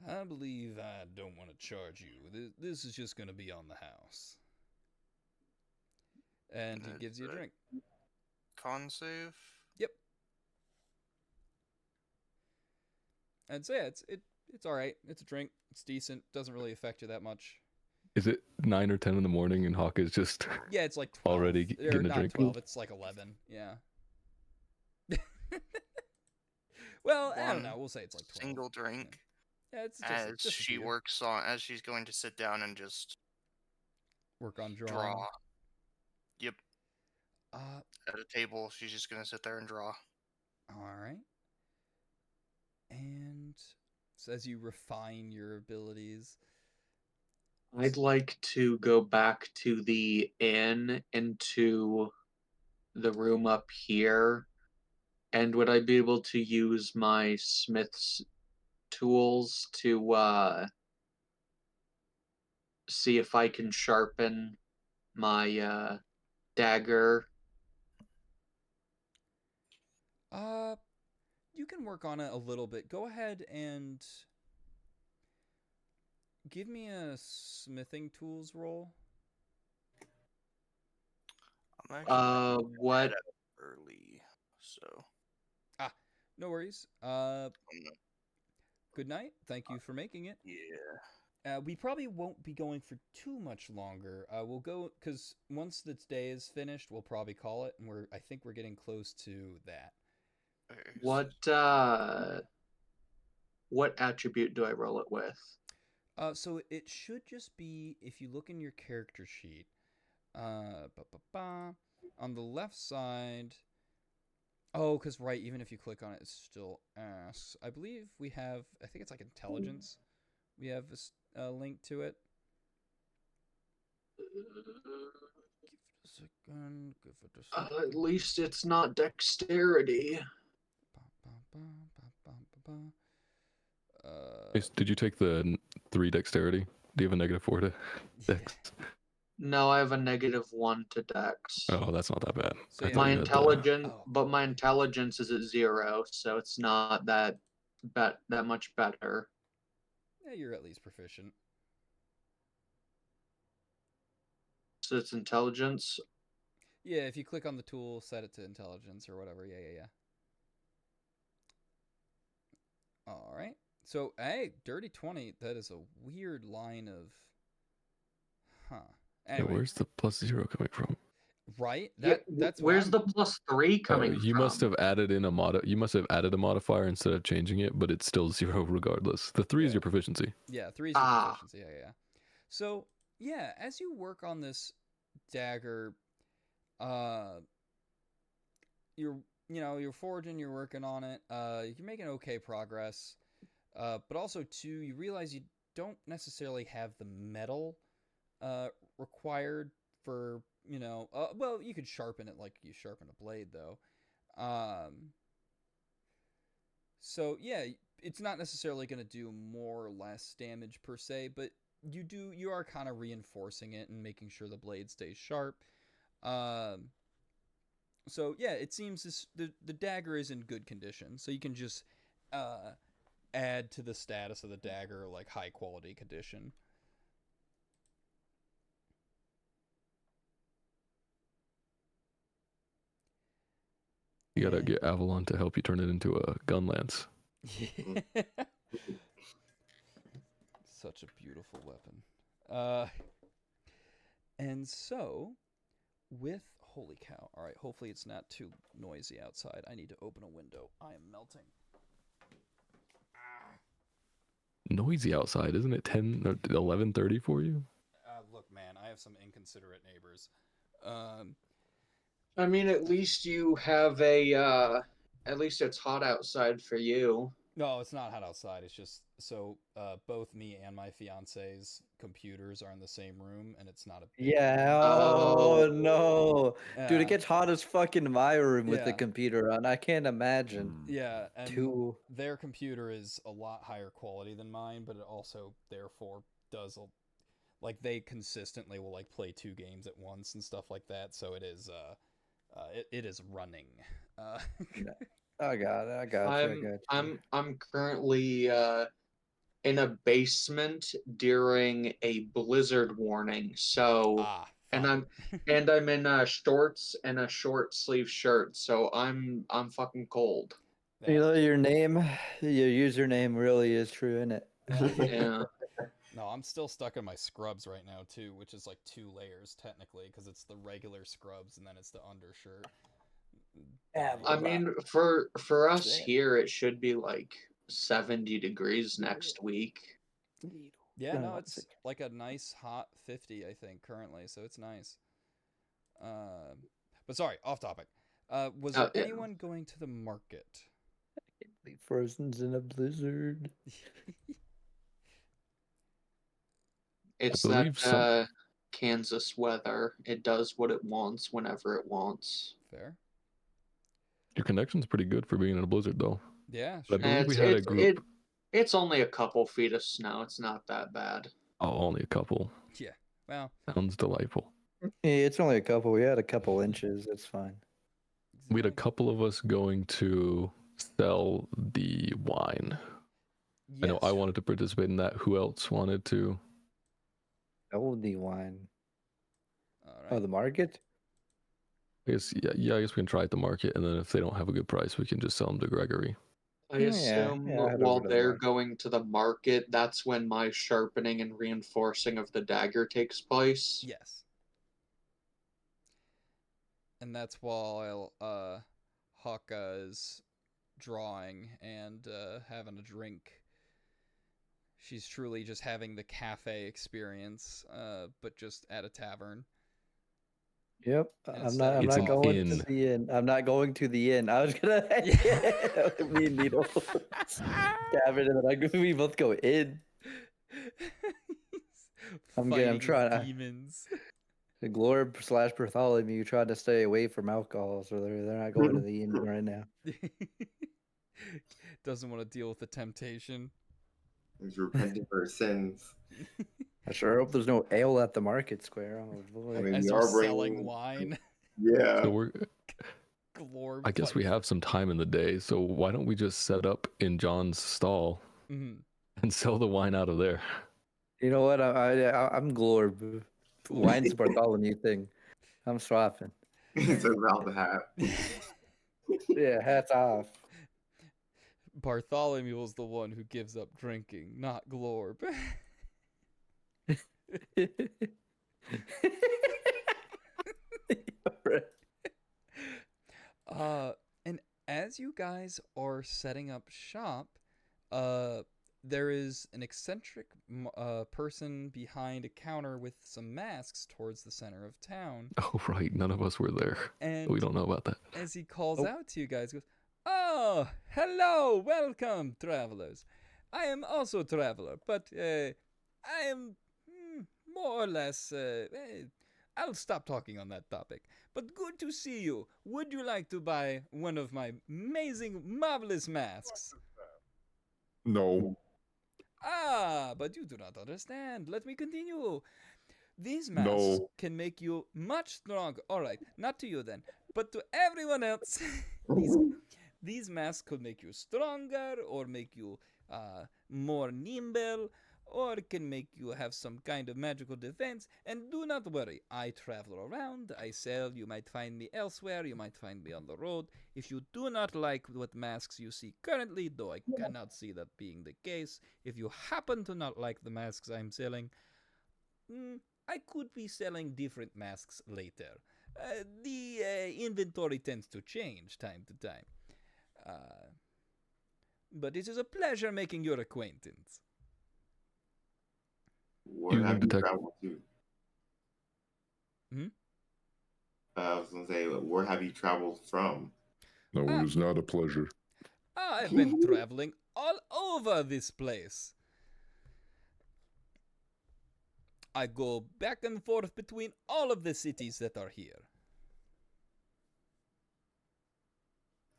I believe I don't want to charge you. This is just going to be on the house. And he gives you a drink. Con save? Yep. And so yeah, it's all right. It's a drink. It's decent. Doesn't really affect you that much. Is it 9 or 10 in the morning and Hawk is just Yeah, it's like 12. already Or getting a not drink? 12. It's like 11. Yeah. Well, I don't One know. We'll say it's like 12. single drink Yeah, it's as just a she beer. works on, as she's going to sit down and just Work on drawing. draw. Yep. Uh, At a table, she's just going to sit there and draw. all right. And so as you refine your abilities, I'd like to go back to the inn and to the room up here. And would I be able to use my smith's tools to see if I can sharpen my dagger? you can work on it a little bit. Go ahead and give me a smithing tools roll. I'm actually What? early, so No worries. Good night. Thank you for making it. yeah. We probably won't be going for too much longer. We'll go because once this day is finished, we'll probably call it, and I think we're getting close to that. Okay, What attribute do I roll it with? So it should just be if you look in your character sheet, on the left side. Oh, because right, even if you click on it, it still asks. I believe we have. I think it's like intelligence. We have a link to it. Give it a second. Give it a second. At least it's not dexterity. Did you take the 3 dexterity? Do you have a -4 to dex? No, I have a -1 to dex. Oh, that's not that bad. So, yeah. thought My you had intelligence, Oh. but my intelligence is at 0, so it's not that much better. Yeah, you're at least proficient. So it's intelligence. Yeah, if you click on the tool, set it to intelligence or whatever. Yeah. All right. So, hey, dirty 20. That is a weird line of. Huh. Anyway, where's the +0 coming from? right? That's where's the +3 coming You from? must have added in You must have added a modifier instead of changing it, but it's still 0 regardless. The 3 is your proficiency. Yeah, 3 is your proficiency. Yeah. So, yeah, as you work on this dagger, you're forging, you're working on it. You're making okay progress. But also too, you realize you don't necessarily have the metal required for, well, you could sharpen it like you sharpen a blade though. So yeah, it's not necessarily going to do more or less damage per se, but you are kind of reinforcing it and making sure the blade stays sharp. So yeah, it seems the dagger is in good condition, so you can just add to the status of the dagger like high quality condition. You gotta get Avalon to help you turn it into a gun lance. Such a beautiful weapon. And so with holy cow. All right, hopefully it's not too noisy outside. I need to open a window. I am melting. Noisy outside, isn't it 10 or 11:30 for you? Look, man, I have some inconsiderate neighbors. I mean, at least you have at least it's hot outside for you. No, it's not hot outside. It's just so both me and my fiance's computers are in the same room, and it's not a big Yeah. room. Oh no, dude, Yeah. it gets hot as fuck in my room with the Yeah. computer on. I can't imagine. Yeah, and Two. their computer is a lot higher quality than mine, but it also therefore does like they consistently will like play 2 games at once and stuff like that. So it is it is running. I got it. I got you. I'm currently in a basement during a blizzard warning. So and I'm in shorts and a short sleeve shirt. So I'm fucking cold. You That know, your name, your username really is true, isn't it? Yeah. No, I'm still stuck in my scrubs right now too, which is like 2 layers technically, because it's the regular scrubs and then it's the undershirt. Yeah, I well, mean, for us Shit. here, it should be like 70 degrees next week. Yeah, no, Oh, it's like a nice hot 50, I think, currently, so it's nice. But sorry, off topic. Was there Yeah. anyone going to the market? Frozen's in a blizzard. It's that believe some- Kansas weather. It does what it wants whenever it wants. Fair. Your connection's pretty good for being in a blizzard, though. Yeah, But I sure. believe we had a group. It's only a couple feet of snow. It's not that bad. Oh, only a couple. Yeah. Well, Sounds delightful. Yeah, it's only a couple. We had a couple inches. It's fine. We had a exactly. couple of us going to sell the wine. I know I Yes. wanted to participate in that. Who else wanted to? Oldie wine. All Oh, right. the market? I guess yeah. I guess we can try at the market, and then if they don't have a good price, we can just sell them to Gregory. I Yeah, assume yeah, I'll head while over to the they're market. going to the market, that's when my sharpening and reinforcing of the dagger takes place. Yes. And that's while Hawka is drawing and having a drink. She's truly just having the cafe experience, but just at a tavern. Yep. And I'm instead not. of I'm It's not an going inn. to the inn. I'm not going to the inn. I was gonna. Yeah. Me and Needle. Gavin and then we both go in. I'm Fighting trying. demons. The Glorb / Bartholomew trying to stay away from alcohol, so they're not going to the inn right now. Doesn't want to deal with the temptation. He's repenting for his sins. I sure hope there's no ale at the market square. Oh boy. I mean, As we you're are selling bringing. wine. Yeah. So we're. Glorb I guess we fights. have some time in the day, so why don't we just set up in John's stall Mhm. and sell the wine out of there? You know what? I'm Glorb. Wine's Bartholomew thing. I'm swapping. It's about the hat. Yeah, hats off. Bartholomew is the one who gives up drinking, not Glorb. And as you guys are setting up shop, there is an eccentric person behind a counter with some masks towards the center of town. Oh, right. None of us were there. And We don't know about that. as he calls Nope. out to you guys, he goes, "Oh, hello, welcome, travelers. I am also a traveler, but I am more or less. I'll stop talking on that topic. But good to see you. Would you like to buy one of my amazing, marvelous masks?" No. Ah, but you do not understand. Let me continue. These masks No. can make you much stronger. All right, not to you then, but to everyone else. These masks could make you stronger or make you more nimble or it can make you have some kind of magical defense. And do not worry, I travel around, I sell. You might find me elsewhere, you might find me on the road. If you do not like what masks you see currently, though I cannot see that being the case, if you happen to not like the masks I'm selling, I could be selling different masks later. The inventory tends to change time to time. But it is a pleasure making your acquaintance. Where You have you detect- traveled to? I was gonna say, where have you traveled from? No, it was not a pleasure. I've been traveling all over this place. I go back and forth between all of the cities that are here.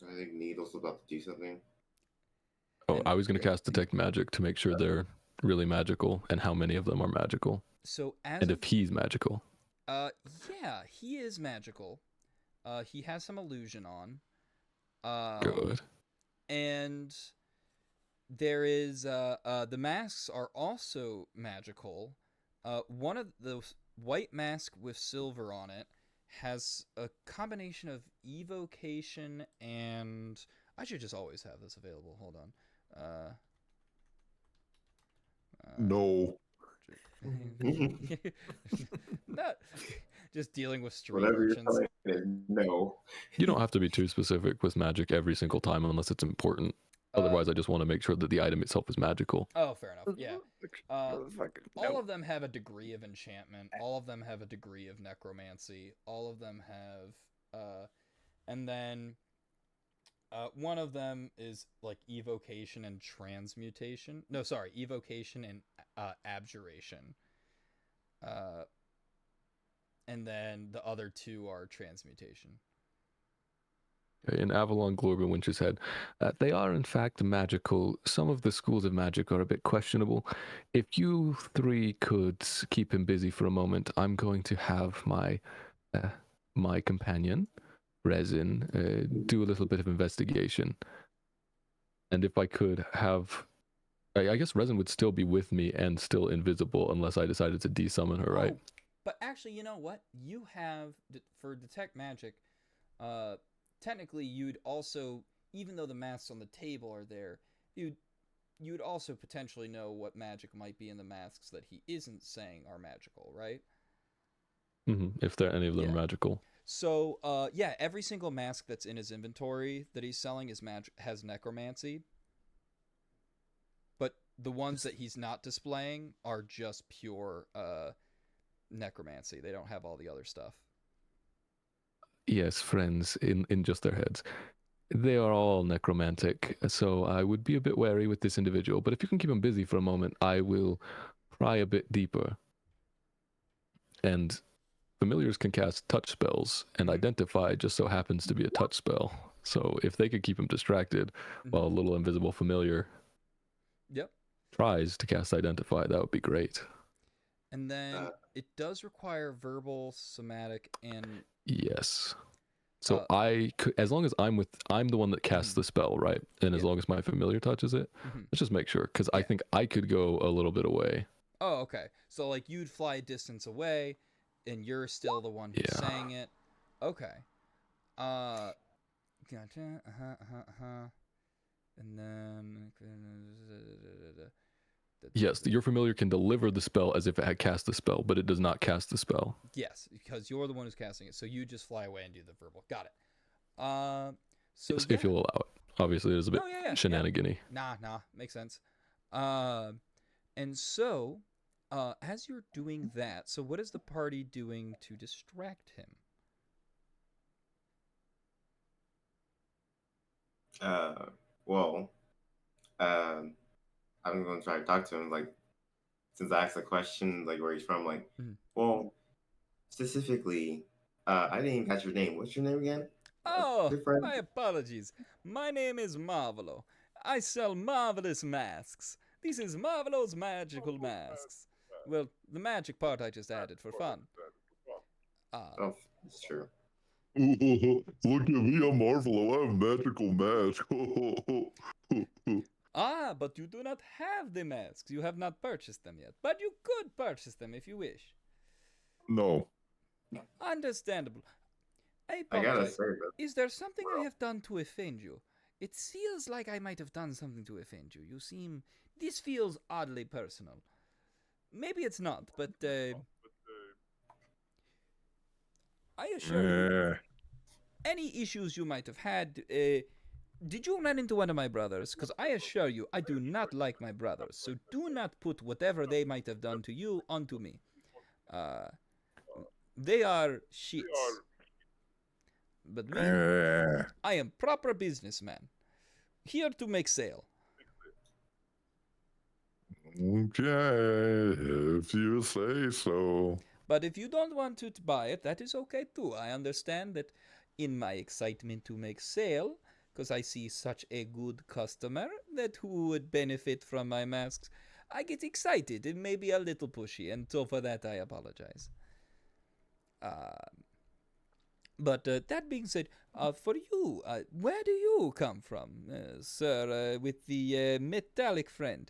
I think Needle's about to do something. Oh, And- I was going to cast Detect Magic to make sure they're really magical and how many of them are magical. So as And of, if he's magical. yeah, he is magical. He has some illusion on. Good. And there is the masks are also magical. One of the white mask with silver on it has a combination of evocation and I should just always have this available. Hold on. No. Not just dealing with street Whatever you're merchants. telling me, no. You don't have to be too specific with magic every single time unless it's important. Otherwise, I just want to make sure that the item itself is magical. Oh, fair enough. Yeah. Motherfucker. All of them have a degree of enchantment. All of them have a degree of necromancy. All of them have, and then one of them is like evocation and transmutation. No, sorry, evocation and abjuration. And then the other two are transmutation. In Avalon Glorba Winch's Head, they are in fact magical. Some of the schools of magic are a bit questionable. If you three could keep him busy for a moment, I'm going to have my companion, Resin, do a little bit of investigation. And if I could have, I guess Resin would still be with me and still invisible unless I decided to desummon her, right? Oh, but actually, you know what? You have, for detect magic, technically you'd also, even though the masks on the table are there, you'd also potentially know what magic might be in the masks that he isn't saying are magical, right? If there any of them are magical. So, yeah, every single mask that's in his inventory that he's selling is has necromancy. But the ones that he's not displaying are just pure necromancy. They don't have all the other stuff. Yes, friends in just their heads. They are all necromantic, so I would be a bit wary with this individual. But if you can keep him busy for a moment, I will pry a bit deeper. And familiars can cast touch spells, and identify just so happens to be a touch spell. So if they could keep him distracted while a little invisible familiar tries to cast identify, that would be great. And then it does require verbal, somatic, and yes. So I could, as long as I'm the one that casts the spell, right? And as long as my familiar touches it, let's just make sure, because I think I could go a little bit away. Oh, okay. So like you'd fly a distance away, and you're still the one who's saying it. Okay. Gotcha. And then. Yes, your familiar can deliver the spell as if it had cast the spell, but it does not cast the spell. Yes, because you're the one who's casting it, so you just fly away and do the verbal. Got it. So yes, if you'll allow it. Obviously, it is a bit shenanigan-y. Nah, makes sense. And so, as you're doing that, so what is the party doing to distract him? I'm going to try to talk to him, like, since I asked the question, like, where he's from, like, well, specifically, I didn't even catch your name. What's your name again? Oh, my apologies. My name is Marvelo. I sell marvelous masks. This is Marvelo's magical masks. Well, the magic part I just added for fun. Oh, it's true. Look at me, I'm Marvelo. I have magical mask. But you do not have the masks. You have not purchased them yet. But you could purchase them if you wish. No. Understandable. I gotta say that. Is there something I have done to offend you? It feels like I might have done something to offend you. This feels oddly personal. Maybe it's not, but I assure you, any issues you might have had, did you run into one of my brothers? Because I assure you, I do not like my brothers. So do not put whatever they might have done to you onto me. They are shits. But me, I am proper businessman. Here to make sale. Okay, if you say so. But if you don't want to buy it, that is okay too. I understand that in my excitement to make sale, because I see such a good customer that who would benefit from my masks, I get excited. It may be a little pushy, and so for that I apologize. But that being said, for you, where do you come from, sir, with the metallic friend?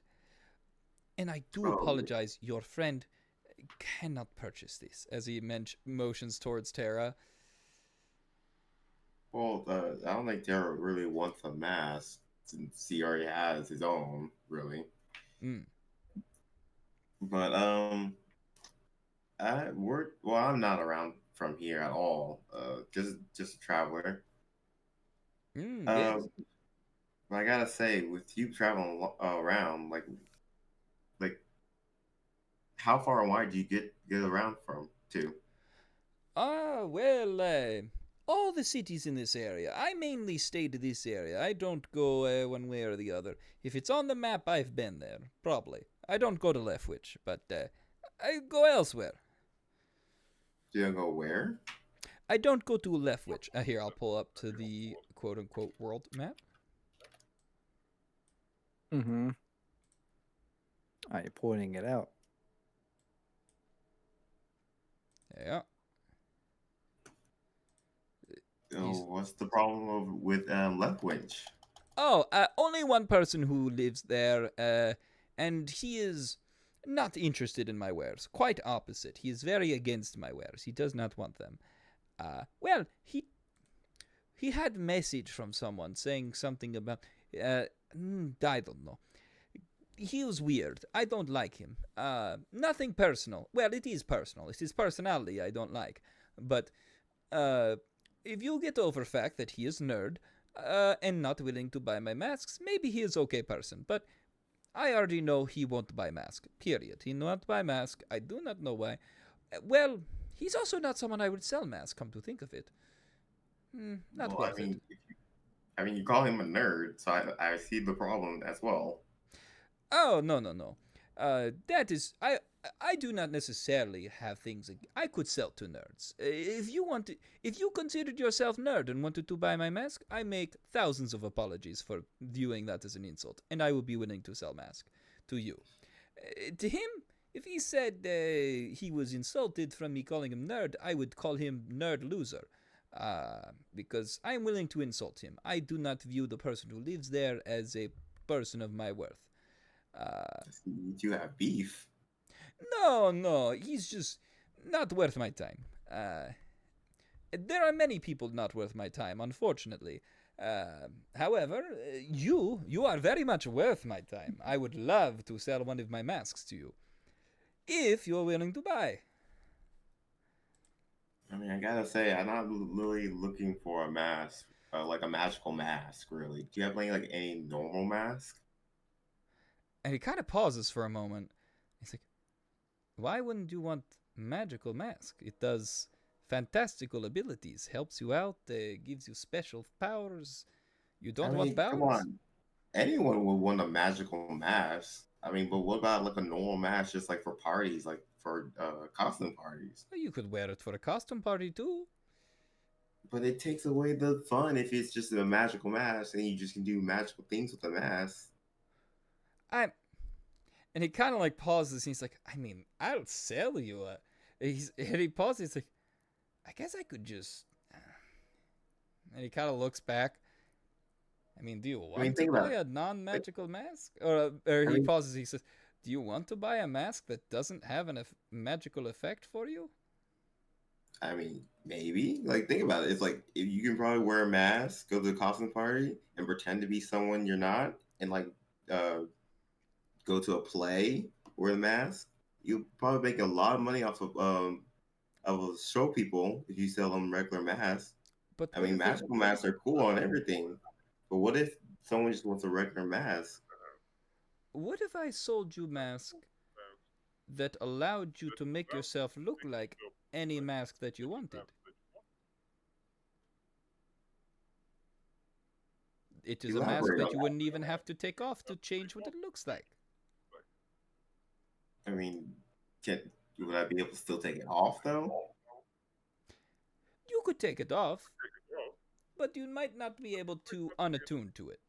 And I do apologize, your friend cannot purchase this, as he motions towards Terra. Well, I don't think Daryl really wants a mask since he already has his own, really. Mm. But I'm not around from here at all. Just a traveler. Yes. Um, but I gotta say, with you traveling around, like how far and wide do you get around from to? Well, all the cities in this area. I mainly stay to this area. I don't go one way or the other. If it's on the map, I've been there. Probably. I don't go to Leftwich, but I go elsewhere. Do you go where? I don't go to Leftwich. Here, I'll pull up to the quote unquote world map. Mm-hmm. Are you pointing it out? Yeah. So what's the problem with Lethwich? Oh, only one person who lives there, and he is not interested in my wares. Quite opposite. He is very against my wares. He does not want them. Well, he had a message from someone saying something about. I don't know. He was weird. I don't like him. Nothing personal. Well, it is personal. It's his personality I don't like. But if you get over the fact that he is nerd and not willing to buy my masks, maybe he is okay person. But I already know he won't buy mask. Period. He won't buy mask. I do not know why. Well, he's also not someone I would sell mask. Come to think of it, not Well, worth it. You call him a nerd, so I see the problem as well. Oh, no. That is I do not necessarily have things I could sell to nerds. If you considered yourself nerd and wanted to buy my mask, I make thousands of apologies for viewing that as an insult, and I would be willing to sell mask to you. To him, if he said he was insulted from me calling him nerd, I would call him nerd loser. Because I am willing to insult him. I do not view the person who lives there as a person of my worth. You two have beef. No, he's just not worth my time. There are many people not worth my time, unfortunately. However, you are very much worth my time. I would love to sell one of my masks to you, if you're willing to buy. I gotta say, I'm not really looking for a mask, like a magical mask. Really, do you have any normal mask? And he kind of pauses for a moment. He's like, "Why wouldn't you want magical mask? It does fantastical abilities, helps you out, gives you special powers. You don't want Come powers? on, anyone would want a magical mask. But what about like a normal mask, just like for parties, like for costume parties? Well, you could wear it for a costume party too." But it takes away the fun if it's just a magical mask and you just can do magical things with the mask. I And he kind of like pauses. And he's like, I'll sell you a. And he pauses. He's like, I guess I could just. And he kind of looks back. Do you want to Think buy about a non-magical mask? Or he pauses. He says, do you want to buy a mask that doesn't have a magical effect for you? Maybe. Like, think about it. It's like if you can probably wear a mask, go to a costume party, and pretend to be someone you're not, and uh, go to a play, wear the mask. You'll probably make a lot of money off of show people if you sell them regular masks. But Magical masks are cool on everything. But what if someone just wants a regular mask? What if I sold you mask that allowed you to make yourself look like any mask that you wanted? It is a mask that you wouldn't even have to take off to change what it looks like. Would I be able to still take it off though? You could take it off, but you might not be able to unattune to it.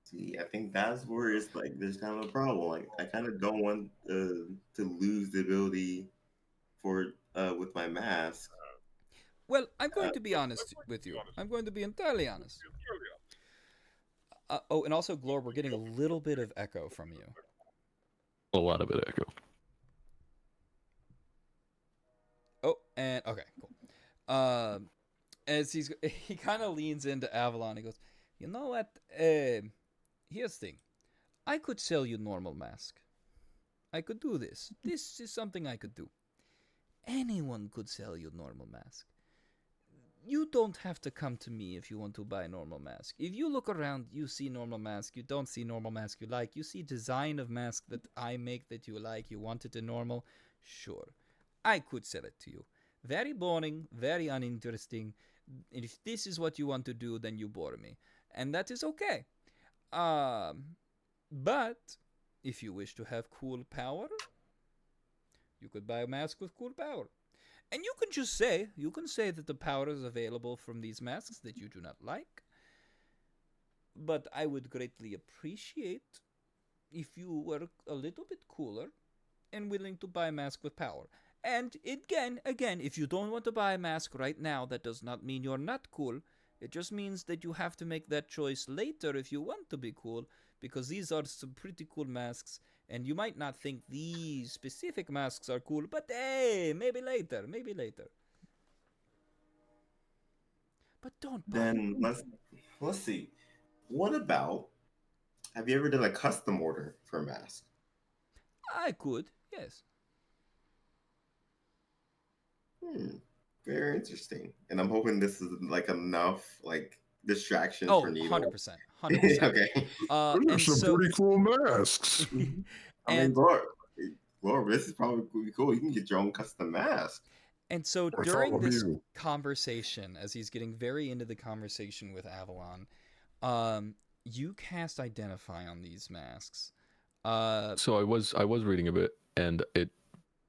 See, I think that's where it's like there's kind of a problem. Like, I kind of don't want to lose the ability for with my mask. Well, I'm going to be honest with you. I'm going to be entirely honest. And also, Glor, we're getting a little bit of echo from you. A lot of it echo. Oh, and okay, cool. as he kind of leans into Avalon. He goes, "You know what? Here's the thing. I could sell you normal mask. I could do this. This is something I could do. Anyone could sell you normal mask. You don't have to come to me if you want to buy normal mask. If you look around, you see normal mask. You don't see normal mask you like. You see design of mask that I make that you like. You want it in normal. Sure, I could sell it to you. Very boring, very uninteresting. And if this is what you want to do, then you bore me, and that is okay. But if you wish to have cool power, you could buy a mask with cool power. And you can say that the power is available from these masks that you do not like. But I would greatly appreciate if you were a little bit cooler and willing to buy a mask with power. And again, if you don't want to buy a mask right now, that does not mean you're not cool. It just means that you have to make that choice later if you want to be cool, because these are some pretty cool masks, and you might not think these specific masks are cool, but hey, maybe later. But don't buy. Then let's see. What about, have you ever done a custom order for a mask? I could, yes. Very interesting. And I'm hoping this is like enough like distractions Oh, for Needle. 100%. 100%. Okay. Those are And some so, pretty cool masks. I mean, and Lord, this is probably pretty cool. You can get your own custom mask. and so Or during follow this you. conversation, as he's getting very into the conversation with Avalon, you cast Identify on these masks. So I was reading a bit, and it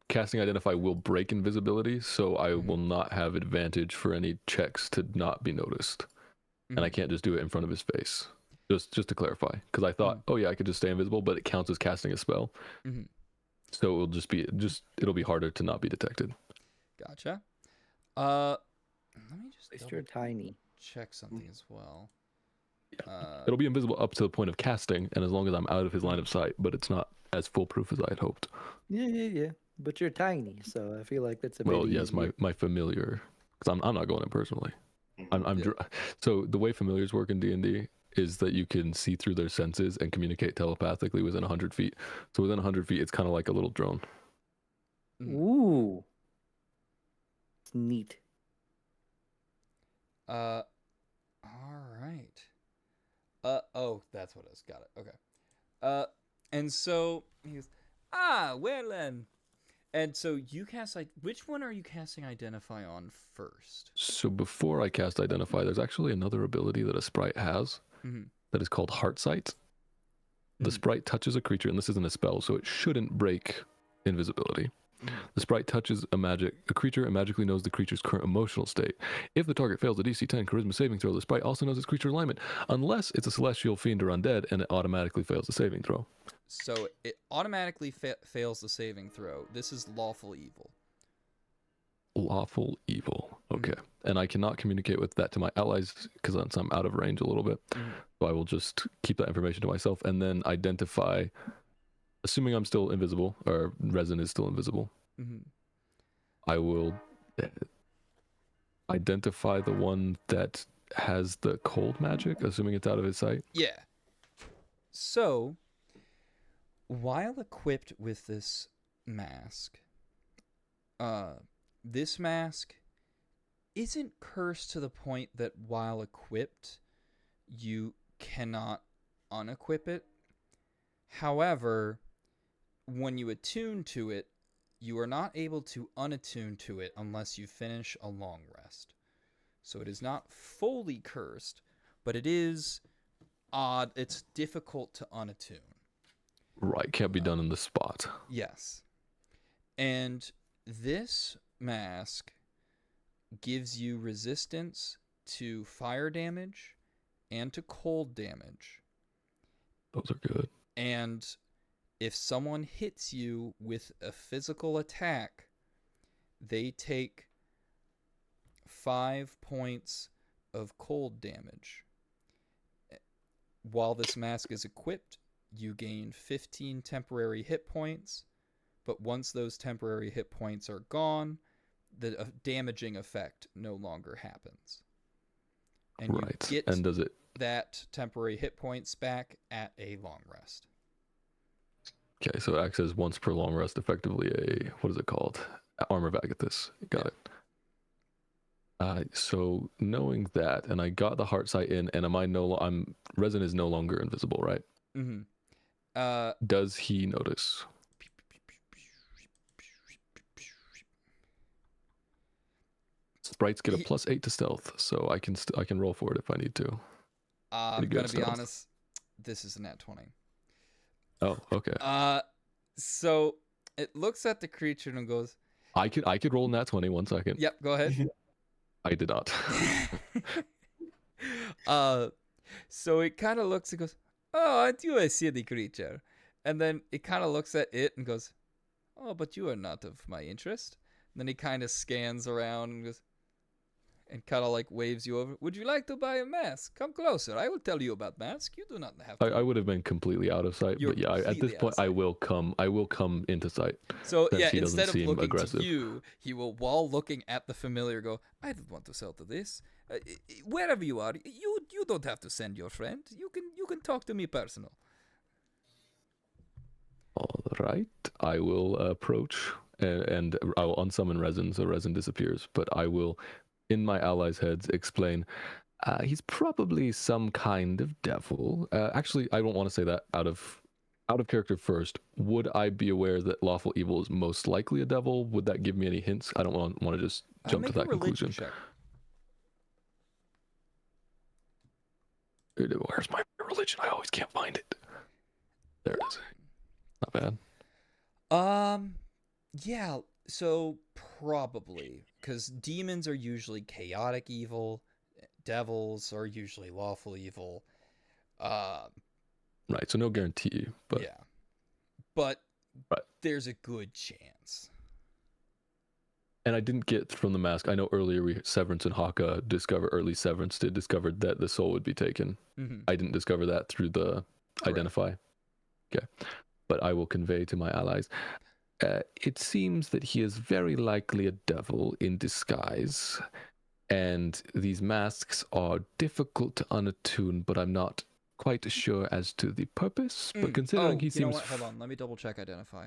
casting Identify will break invisibility, so I will not have advantage for any checks to not be noticed, and I can't just do it in front of his face. Just to clarify, because I thought, oh yeah, I could just stay invisible, but it counts as casting a spell. So it will it'll be harder to not be detected. Gotcha. Let me just At least you're tiny. check something as well. It'll be invisible up to the point of casting, and as long as I'm out of his line of sight, but it's not as foolproof as I had hoped. Yeah. But you're tiny, so I feel like that's a bit Well, yes, easier. my familiar, because I'm not going in personally. So the way familiars work in D&D is that you can see through their senses and communicate telepathically within 100 feet. So within 100 feet, it's kind of like a little drone. Ooh. It's neat. All right. Oh, that's what it is. Got it. Okay. And so he goes, well then. And so you cast, like, which one are you casting Identify on first? So before I cast Identify, there's actually another ability that a sprite has that is called Heart Sight. The sprite touches a creature, and this isn't a spell, so it shouldn't break invisibility. The sprite touches a creature and magically knows the creature's current emotional state. If the target fails a DC 10 charisma saving throw, the sprite also knows its creature alignment, unless it's a celestial, fiend, or undead, and it automatically fails the saving throw. So it automatically fails the saving throw. This is lawful evil. Lawful evil. Okay. And I cannot communicate with that to my allies because I'm out of range a little bit. So I will just keep that information to myself and then identify, assuming I'm still invisible, or Resin is still invisible. I will identify the one that has the cold magic, assuming it's out of his sight. Yeah. So, while equipped with this mask isn't cursed to the point that while equipped, you cannot unequip it. However, when you attune to it, you are not able to unattune to it unless you finish a long rest. So it is not fully cursed, but it is odd. It's difficult to unattune. Right, can't be done in the spot. Yes. And this mask gives you resistance to fire damage and to cold damage. Those are good. And if someone hits you with a physical attack, they take 5 points of cold damage. While this mask is equipped, you gain 15 temporary hit points, but once those temporary hit points are gone, the damaging effect no longer happens. and you Right. get And does it? that temporary hit points back at a long rest. Okay, so it acts as once per long rest, effectively a, what is it called? Armor Vagathus. Got Yeah. it. So knowing that, and I got the heart sight in, and Resin is no longer invisible, right? Mm-hmm. Does he notice? Sprites get a +8 to stealth, so I can roll for it if I need to. I'm gonna be honest. This is a nat 20. Oh, okay. So it looks at the creature and goes, I could roll nat 20. 1 second. Yep, go ahead. I did not. So it kind of looks and goes, "Oh, aren't you a silly creature?" And then it kind of looks at it and goes, "Oh, but you are not of my interest." And then he kind of scans around and goes, and kind of like waves you over. "Would you like to buy a mask? Come closer. I will tell you about mask. You do not have to." I would have been completely out of sight, You're but yeah, at this completely out of point, I will come into sight. So since yeah, he doesn't instead of seem looking aggressive. to you, he will, while looking at the familiar, go, "I don't want to sell to this. Wherever you are, you don't have to send your friend. You can talk to me personal." All right, I will approach and I will unsummon Resin, so Resin disappears. But I will, in my allies' heads, explain. He's probably some kind of devil. Actually, I don't want to say that out of character first. Would I be aware that lawful evil is most likely a devil? Would that give me any hints? I don't want to just jump to Make a that religion conclusion. check. Where's my religion? I always can't find it. There it is. Not bad. Yeah. So probably because demons are usually chaotic evil, devils are usually lawful evil. Right. So no guarantee, but yeah, but right. There's a good chance. And I didn't get from the mask. I know earlier Severance and Haka early Severance did discover that the soul would be taken. Mm-hmm. I didn't discover that through the identify. Okay. But I will convey to my allies. It seems that he is very likely a devil in disguise. And these masks are difficult to unattune, but I'm not quite sure as to the purpose. But considering he seems... You know what? Hold on. Let me double check identify.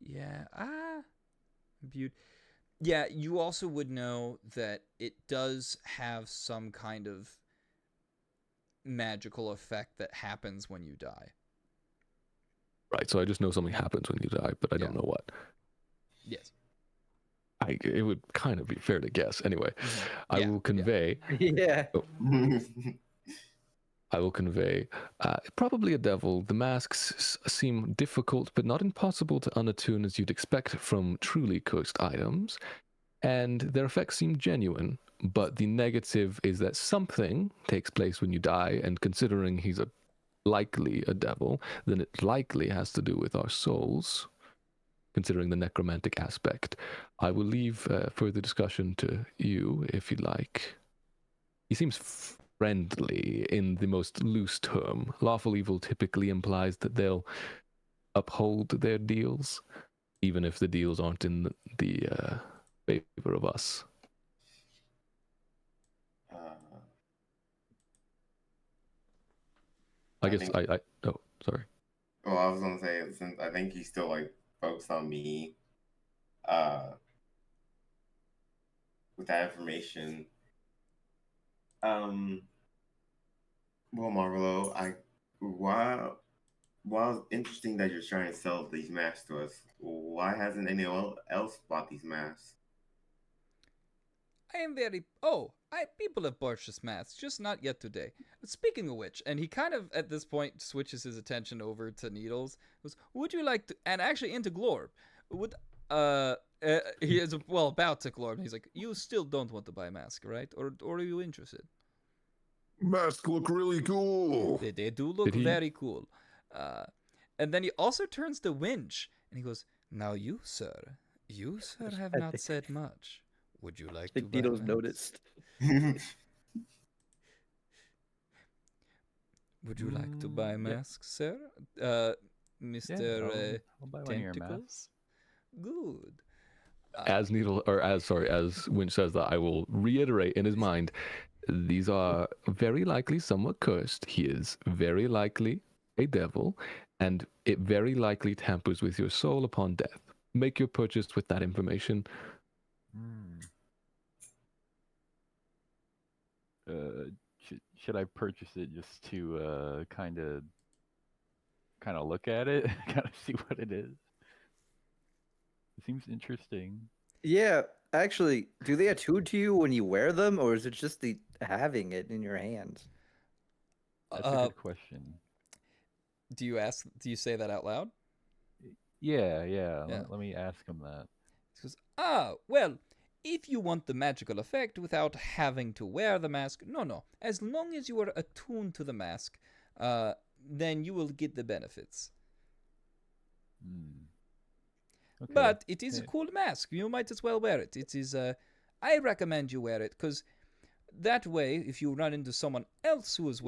Yeah, yeah, you also would know that it does have some kind of magical effect that happens when you die. Right, so I just know something happens when you die, but I don't know what. Yes. It would kind of be fair to guess. Anyway, I will convey... Yeah. I will convey, probably a devil. The masks seem difficult, but not impossible to unattune as you'd expect from truly cursed items, and their effects seem genuine, but the negative is that something takes place when you die, and considering he's likely a devil, then it likely has to do with our souls, considering the necromantic aspect. I will leave further discussion to you, if you'd like. He seems friendly in the most loose term. Lawful evil typically implies that they'll uphold their deals, even if the deals aren't in the favor of us. I guess I oh, sorry. Well, I was gonna say, since I think he's still like focused on me, with that information. Well, Marvelo, while it's interesting that you're trying to sell these masks to us, why hasn't anyone else bought these masks? I am very... people have purchased masks, just not yet today. Speaking of which, and he kind of, at this point, switches his attention over to Needles. Goes, "Would you like to..." And actually into Glorb. He is, about to Glorb. He's like, "You still don't want to buy a mask, right? Or are you interested?" Masks look really cool. They do look very cool. And then he also turns to Winch, and he goes, "Now you, sir, have not said much. Would you like to buy Dino's masks?" noticed. "Would you like to buy masks, sir?" Mr. I'll buy one of your masks. Tentacles? Good. As as Winch says that, I will reiterate in his mind, these are very likely somewhat cursed. He is very likely a devil, and it very likely tampers with your soul upon death. Make your purchase with that information. Should I purchase it just to kind of look at it, kind of see what it is? It seems interesting. Yeah, actually, do they attune to you when you wear them, or is it just the having it in your hands? That's a good question. Do you say that out loud? Yeah. Yeah. Let me ask him that. He goes, well, if you want the magical effect without having to wear the mask, no. As long as you are attuned to the mask, then you will get the benefits. Okay. But it is a cool mask. You might as well wear it. It is. I recommend you wear it because that way, if you run into someone else who is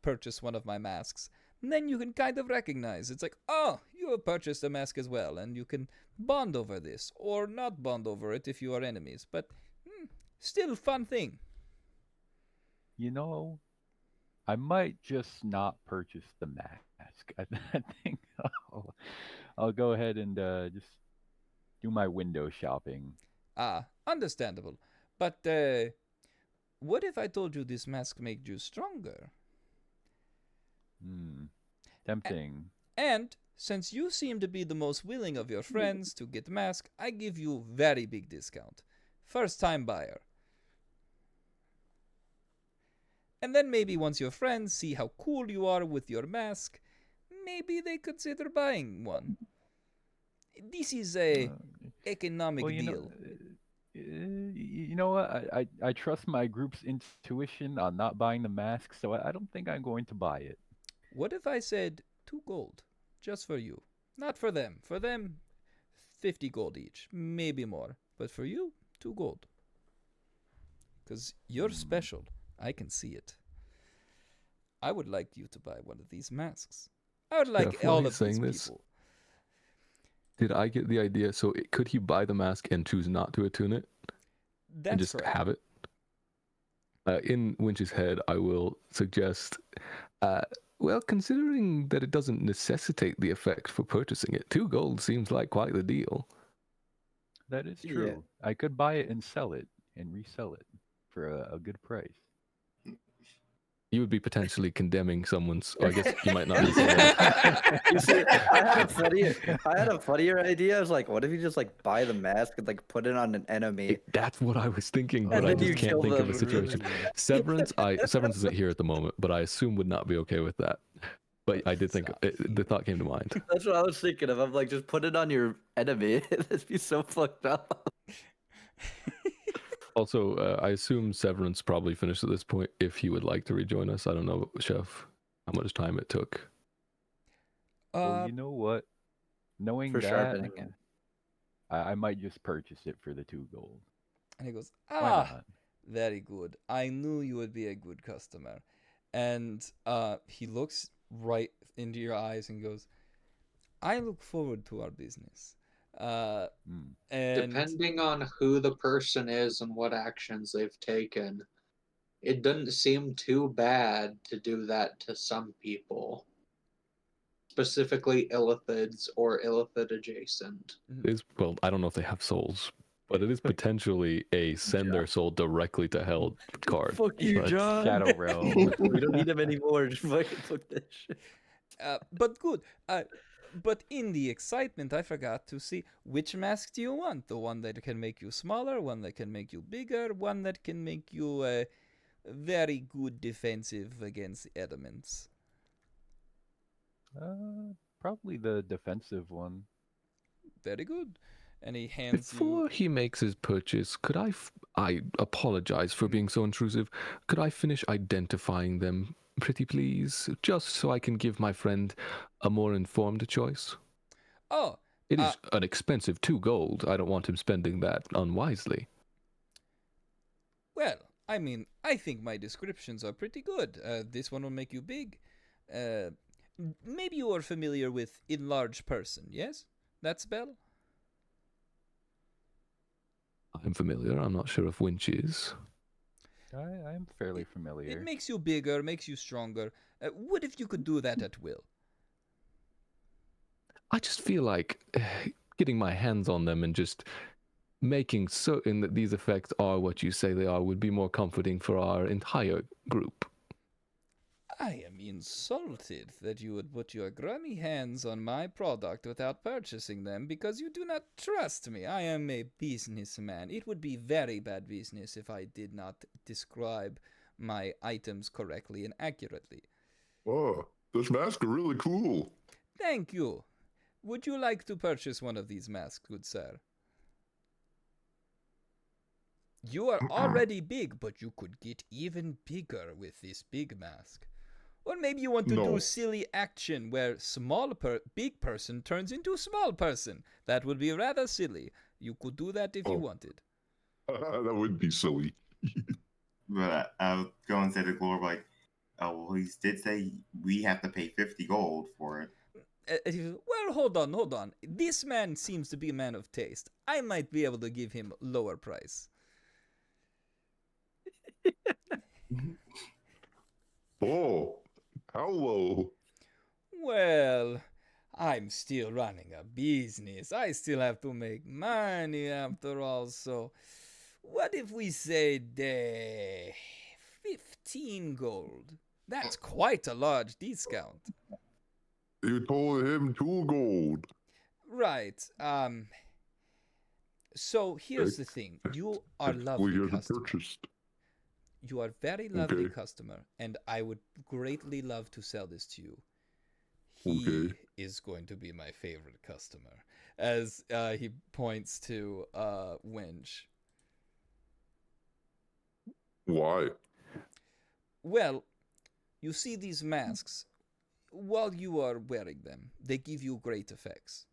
purchased one of my masks, then you can kind of recognize. It's like, oh, you have purchased a mask as well, and you can bond over this, or not bond over it if you are enemies. But still, fun thing. I might just not purchase the mask. I think I'll go ahead and just do my window shopping. Understandable. But what if I told you this mask made you stronger? Tempting. And since you seem to be the most willing of your friends to get mask, I give you very big discount. First time buyer. And then maybe once your friends see how cool you are with your mask, maybe they consider buying one. This is a economic deal. You know what? I trust my group's intuition on not buying the mask, so I don't think I'm going to buy it. What if I said 2 gold? Just for you. Not for them. For them, 50 gold each. Maybe more. But for you, 2 gold. Because you're special. I can see it. I would like you to buy one of these masks. I would like all of these people. Did I get the idea? So could he buy the mask and choose not to attune it? That's and just correct. have it? In Winch's head, I will suggest, well, considering that it doesn't necessitate the effect for purchasing it, 2 gold seems like quite the deal. That is true. Yeah. I could buy it and sell it and resell it for a good price. You would be potentially condemning someone's. Or I guess you might not. You see, I had a funnier idea. I was like, what if you just like buy the mask and like put it on an enemy? That's what I was thinking, but I just can't think of a situation. Severance isn't here at the moment, but I assume would not be okay with that. But I did think the thought came to mind. That's what I was thinking of. I'm like, just put it on your enemy. That'd be so fucked up. Also, I assume Severance probably finished at this point. If he would like to rejoin us, I don't know, Chef, how much time it took. Well, you know what? Knowing that, I might just purchase it for the 2 gold. And he goes, very good. I knew you would be a good customer. And he looks right into your eyes and goes, I look forward to our business. And depending on who the person is and what actions they've taken, it doesn't seem too bad to do that to some people, specifically illithids or illithid adjacent. Well, I don't know if they have souls, but it is potentially a send their soul directly to hell card. Fuck you, John. Shadow Realm. We don't need them anymore. Just fucking fuck that shit. But good. But in the excitement, I forgot to see which mask do you want? The one that can make you smaller, one that can make you bigger, one that can make you very good defensive against elements. Probably the defensive one. Very good. And he hands Before he makes his purchase, could I apologize for being so intrusive. Could I finish identifying them, pretty please? Just so I can give my friend a more informed choice. Oh. It is an expensive 2 gold. I don't want him spending that unwisely. Well, I mean, I think my descriptions are pretty good. This one will make you big. Maybe you are familiar with enlarged person, yes? That spell? I'm familiar. I'm not sure if Winch is. I'm fairly familiar. It makes you bigger, makes you stronger. What if you could do that at will? I just feel like getting my hands on them and just making certain that these effects are what you say they are would be more comforting for our entire group. I am insulted that you would put your grubby hands on my product without purchasing them because you do not trust me. I am a businessman. It would be very bad business if I did not describe my items correctly and accurately. Oh, this mask are really cool. Thank you. Would you like to purchase one of these masks, good sir? You are already big, but you could get even bigger with this big mask. Or maybe you want to do No. silly action where big person turns into small person. That would be rather silly. You could do that if you Oh. wanted. That would be silly. But I'll go and say to Glor, like, oh, well, he did say we have to pay 50 gold for it. Well, hold on. This man seems to be a man of taste. I might be able to give him lower price. Oh, hello. Well, I'm still running a business. I still have to make money after all, so what if we said 15 gold? That's quite a large discount. You told him 2 gold. Right. So here's the thing. You are It's lovely clear to customer. purchased. You are very lovely Okay. customer, and I would greatly love to sell this to you. Okay. He is going to be my favorite customer. As he points to Winch. Why? Well, you see these masks. While you are wearing them, they give you great effects.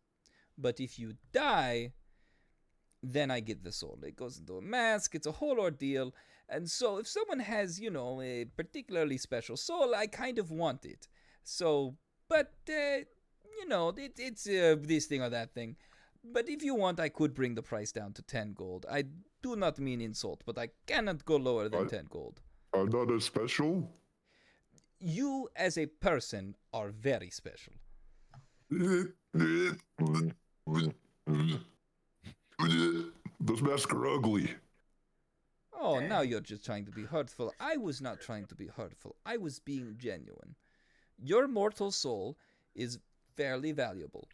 But if you die, then I get the soul. It goes into a mask, it's a whole ordeal. And so if someone has, a particularly special soul, I kind of want it. So, but, it's this thing or that thing. But if you want, I could bring the price down to 10 gold. I do not mean insult, but I cannot go lower than 10 gold. I'm not as special. You, as a person, are very special. Those masks are ugly. Oh, now you're just trying to be hurtful. I was not trying to be hurtful. I was being genuine. Your mortal soul is fairly valuable.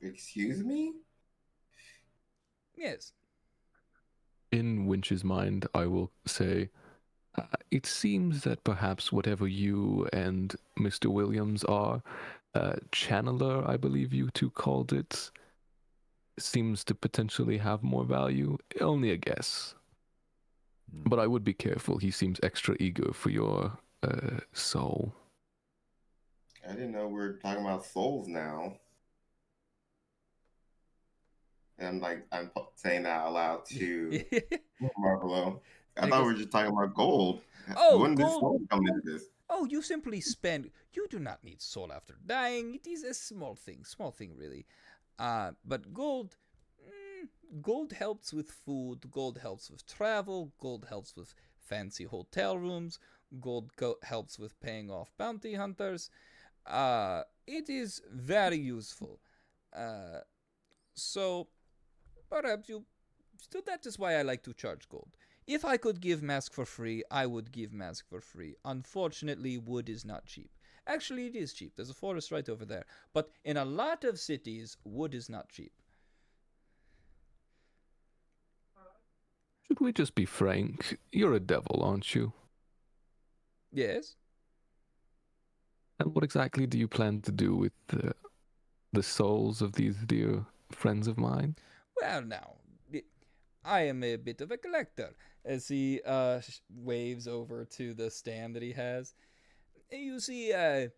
Excuse me? Yes. In Winch's mind, I will say, it seems that perhaps whatever you and Mr. Williams are, channeler, I believe you two called it, seems to potentially have more value. Only a guess. But I would be careful. He seems extra eager for your soul. I didn't know we were talking about souls now. And I'm saying that out loud to Marvelo. I thought we were just talking about gold. Oh, When did gold. soul come into this? Oh, you simply spend. You do not need soul after dying. It is a small thing really. But gold. Gold helps with food. Gold helps with travel. Gold helps with fancy hotel rooms. Gold helps with paying off bounty hunters. It is very useful. So perhaps you. So that is why I like to charge gold. If I could give mask for free, I would give mask for free. Unfortunately, wood is not cheap. Actually, it is cheap. There's a forest right over there. But in a lot of cities, wood is not cheap. Should we just be frank? You're a devil, aren't you? Yes. And what exactly do you plan to do with the souls of these dear friends of mine? Well, now, I am a bit of a collector. As he waves over to the stand that he has. You see, it's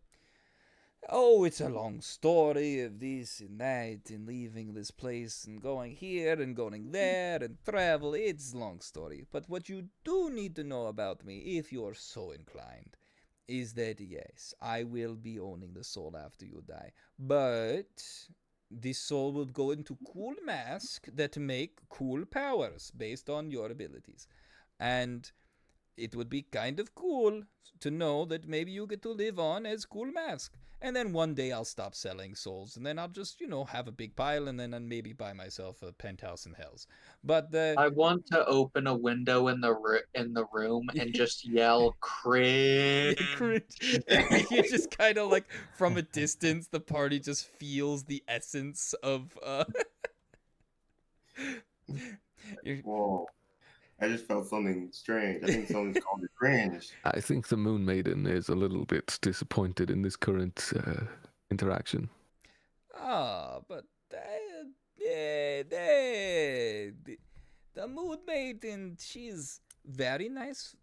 a long story of this and that and leaving this place and going here and going there and travel. It's a long story. But what you do need to know about me, if you're so inclined, is that yes, I will be owning the soul after you die, but this soul will go into cool mask that make cool powers based on your abilities, and it would be kind of cool to know that maybe you get to live on as Cool Mask. And then one day I'll stop selling souls, and then I'll just, have a big pile, and then I'll maybe buy myself a penthouse in Hells. But I want to open a window in the room and just yell cringe. yeah, cringe. You just kind of like from a distance, the party just feels the essence of. Whoa. I just felt something strange. I think someone's called it cringe. I think the Moon Maiden is a little bit disappointed in this current interaction. But the Moon Maiden, she's very nice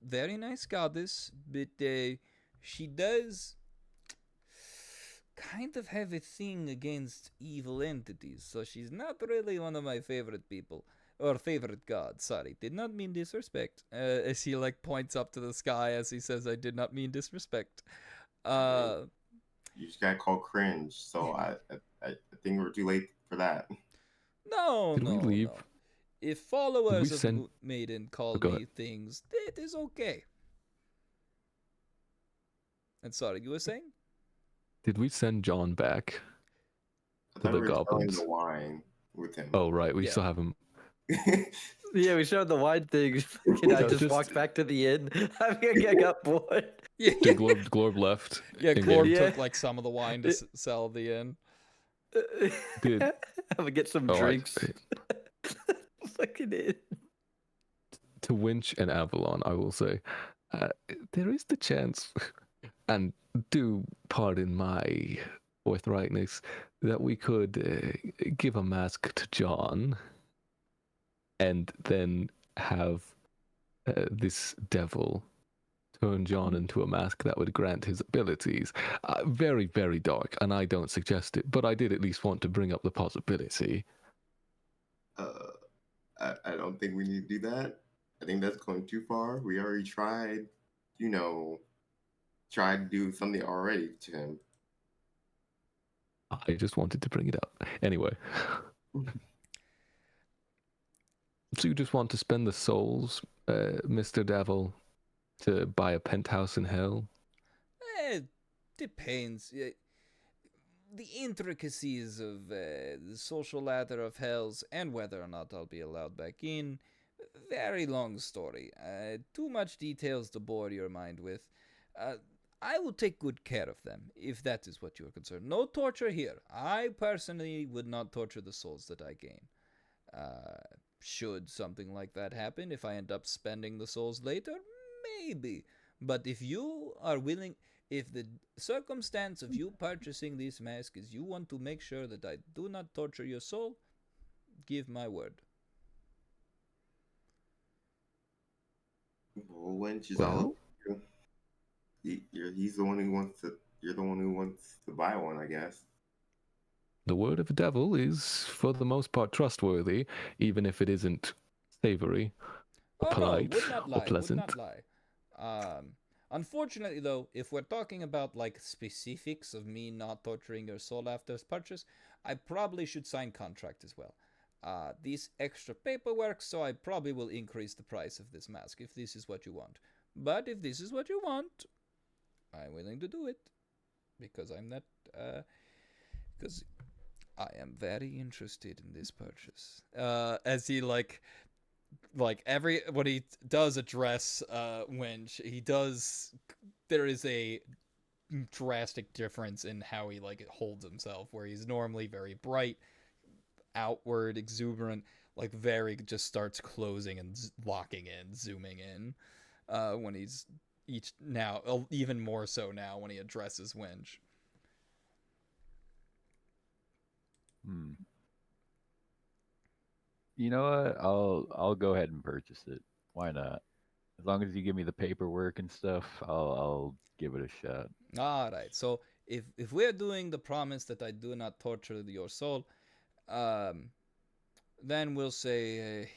goddess, but she does kind of have a thing against evil entities, so she's not really one of my favorite people. Or favorite gods, sorry. Did not mean disrespect. As he like points up to the sky as he says, I did not mean disrespect. You just got called cringe, so I think we're too late for that. No, Did we leave? no. If followers of send- Maiden call Go me ahead. things, it is okay. And sorry, you were saying? Did we send John back I to thought the we were selling goblins? the wine with him. Oh, right. We Yeah. still have him. Yeah, we showed the wine thing. Fucking, I No, just just- walked back to the inn. I got bored. Yeah, Did Glorb left? yeah. in Glorb game? Yeah. took like some of the wine to sell the inn. Did- I'm gonna get some Oh, drinks. Fucking it. To Winch and Avalon, I will say, there is the chance, and do pardon my forthrightness, that we could give a mask to John, and then have this devil turn John into a mask that would grant his abilities. Very, very dark, and I don't suggest it, but I did at least want to bring up the possibility. I don't think we need to do that. I think that's going too far. We already tried, tried to do something already to him. I just wanted to bring it up. Anyway. So you just want to spend the souls, Mr. Devil, to buy a penthouse in hell? It depends. The intricacies of the social ladder of hells and whether or not I'll be allowed back in. Very long story. Too much details to bore your mind with. I will take good care of them, if that is what you are concerned. No torture here. I personally would not torture the souls that I gain. Should something like that happen, if I end up spending the souls later, maybe. But if you are willing, if the circumstance of you purchasing this mask is you want to make sure that I do not torture your soul, give my word. Well, Lynch is all up to you. He's the one who wants to. You're the one who wants to buy one, I guess. The word of a devil is, for the most part, trustworthy, even if it isn't savory, or polite, would not lie, or pleasant. would not lie. Unfortunately, though, if we're talking about like specifics of me not torturing your soul after purchase, I probably should sign contract as well. This extra paperwork, so I probably will increase the price of this mask if this is what you want. But if this is what you want, I'm willing to do it because I'm not. Because I am very interested in this purchase. As he like when he does address Winch, he does. There is a drastic difference in how he like holds himself, where he's normally very bright, outward, exuberant, like very just starts closing and locking in, zooming in. When he's even more so now when he addresses Winch. You know what? I'll go ahead and purchase it. Why not? As long as you give me the paperwork and stuff, I'll give it a shot. All right. So if we're doing the promise that I do not torture your soul, then we'll say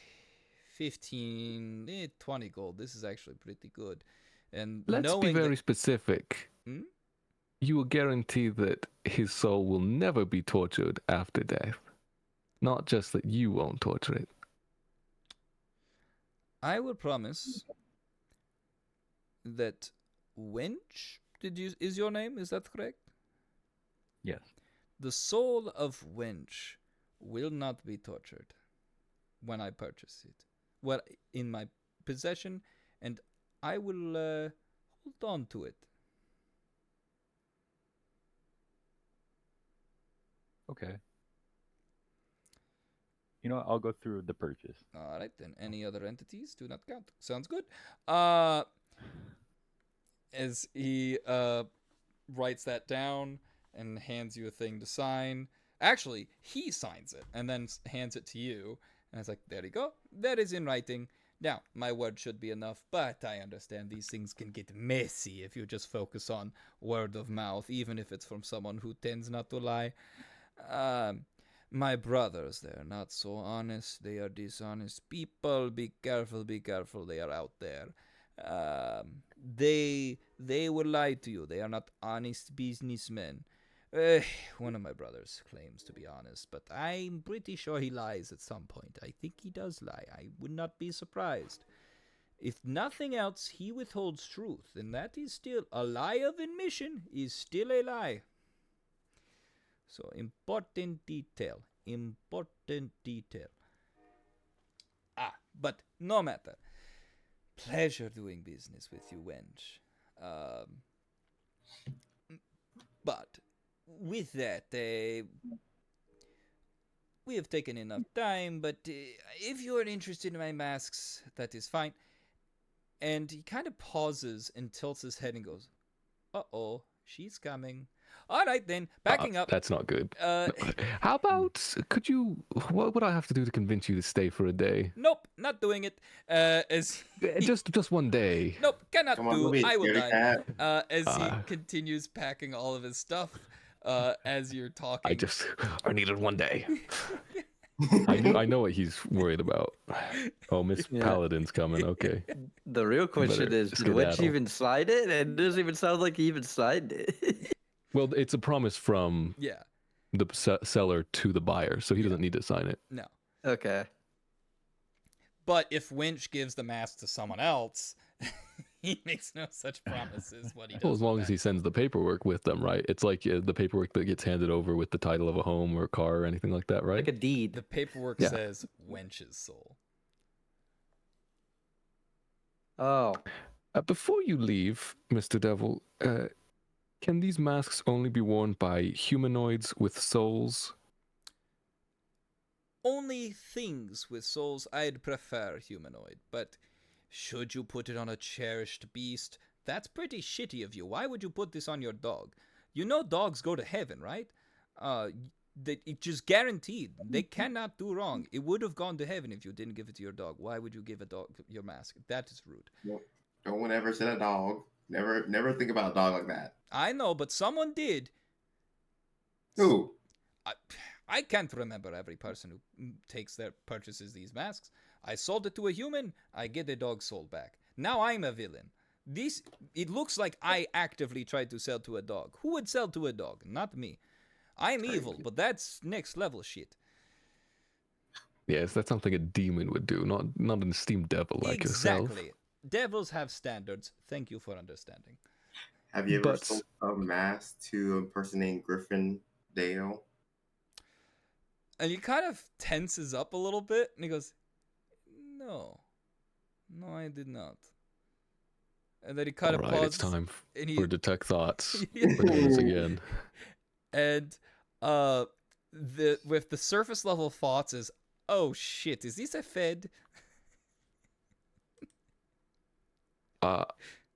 15, 20 gold. This is actually pretty good. And Let's be knowing very specific. Hmm? You will guarantee that his soul will never be tortured after death. Not just that you won't torture it. I will promise that Wench, is your name? Is that correct? Yes. The soul of Wench will not be tortured when I purchase it. Well, in my possession, and I will hold on to it. Okay. You know what? I'll go through the purchase. All right, then. Any other entities do not count. Sounds good. As he writes that down and hands you a thing to sign. Actually, he signs it and then hands it to you. And it's like, there you go. That is in writing. Now, my word should be enough, but I understand these things can get messy if you just focus on word of mouth, even if it's from someone who tends not to lie. My brothers, they're not so honest. They are dishonest people. Be careful, be careful. They are out there. They will lie to you. They are not honest businessmen. One of my brothers claims to be honest, but I'm pretty sure he lies at some point. I think he does lie. I would not be surprised. If nothing else, he withholds truth, and that is still a lie of admission, is still a lie. So, important detail. Important detail. But no matter. Pleasure doing business with you, wench. But with that, we have taken enough time, but if you are interested in my masks, that is fine. And he kind of pauses and tilts his head and goes, uh-oh, she's coming. All right, then, backing up. That's not good. How about, what would I have to do to convince you to stay for a day? Nope, not doing it. As just one day. Nope, cannot Come on, do. movie, I will scaredy die. cat. As he continues packing all of his stuff, as you're talking. I needed one day. I know what he's worried about. Oh, Miss Paladin's coming. Okay. The real question Better is, did Witch skedaddle. even sign it? And it doesn't even sound like he even signed it. Well, it's a promise from the seller to the buyer, so he doesn't need to sign it. No. Okay. But if Winch gives the mask to someone else, he makes no such promises what he does. Well, as long as he sends the paperwork with them, right? It's like the paperwork that gets handed over with the title of a home or a car or anything like that, right? Like a deed. The paperwork says Wench's soul. Oh. Before you leave, Mr. Devil, can these masks only be worn by humanoids with souls? Only things with souls. I'd prefer humanoid, but should you put it on a cherished beast, that's pretty shitty of you. Why would you put this on your dog? You know dogs go to heaven, right? It just guaranteed. They cannot do wrong. It would have gone to heaven if you didn't give it to your dog. Why would you give a dog your mask? That is rude. No one ever said a dog. Never think about a dog like that. I know, but someone did. Who? I can't remember every person who purchases these masks. I sold it to a human, I get the dog's soul back. Now I'm a villain. It looks like I actively tried to sell to a dog. Who would sell to a dog? Not me. I'm evil, but that's next level shit. Yes, that's something a demon would do, not an esteemed devil like yourself. Exactly. Devils have standards. Thank you for understanding. Have you ever sold a mask to a person named Griffin Dale? And he kind of tenses up a little bit, and he goes, No, I did not. And then he kind of pauses. It's time for Detect Thoughts. Yeah. Again. And with the surface level thoughts is, oh shit, is this a Fed?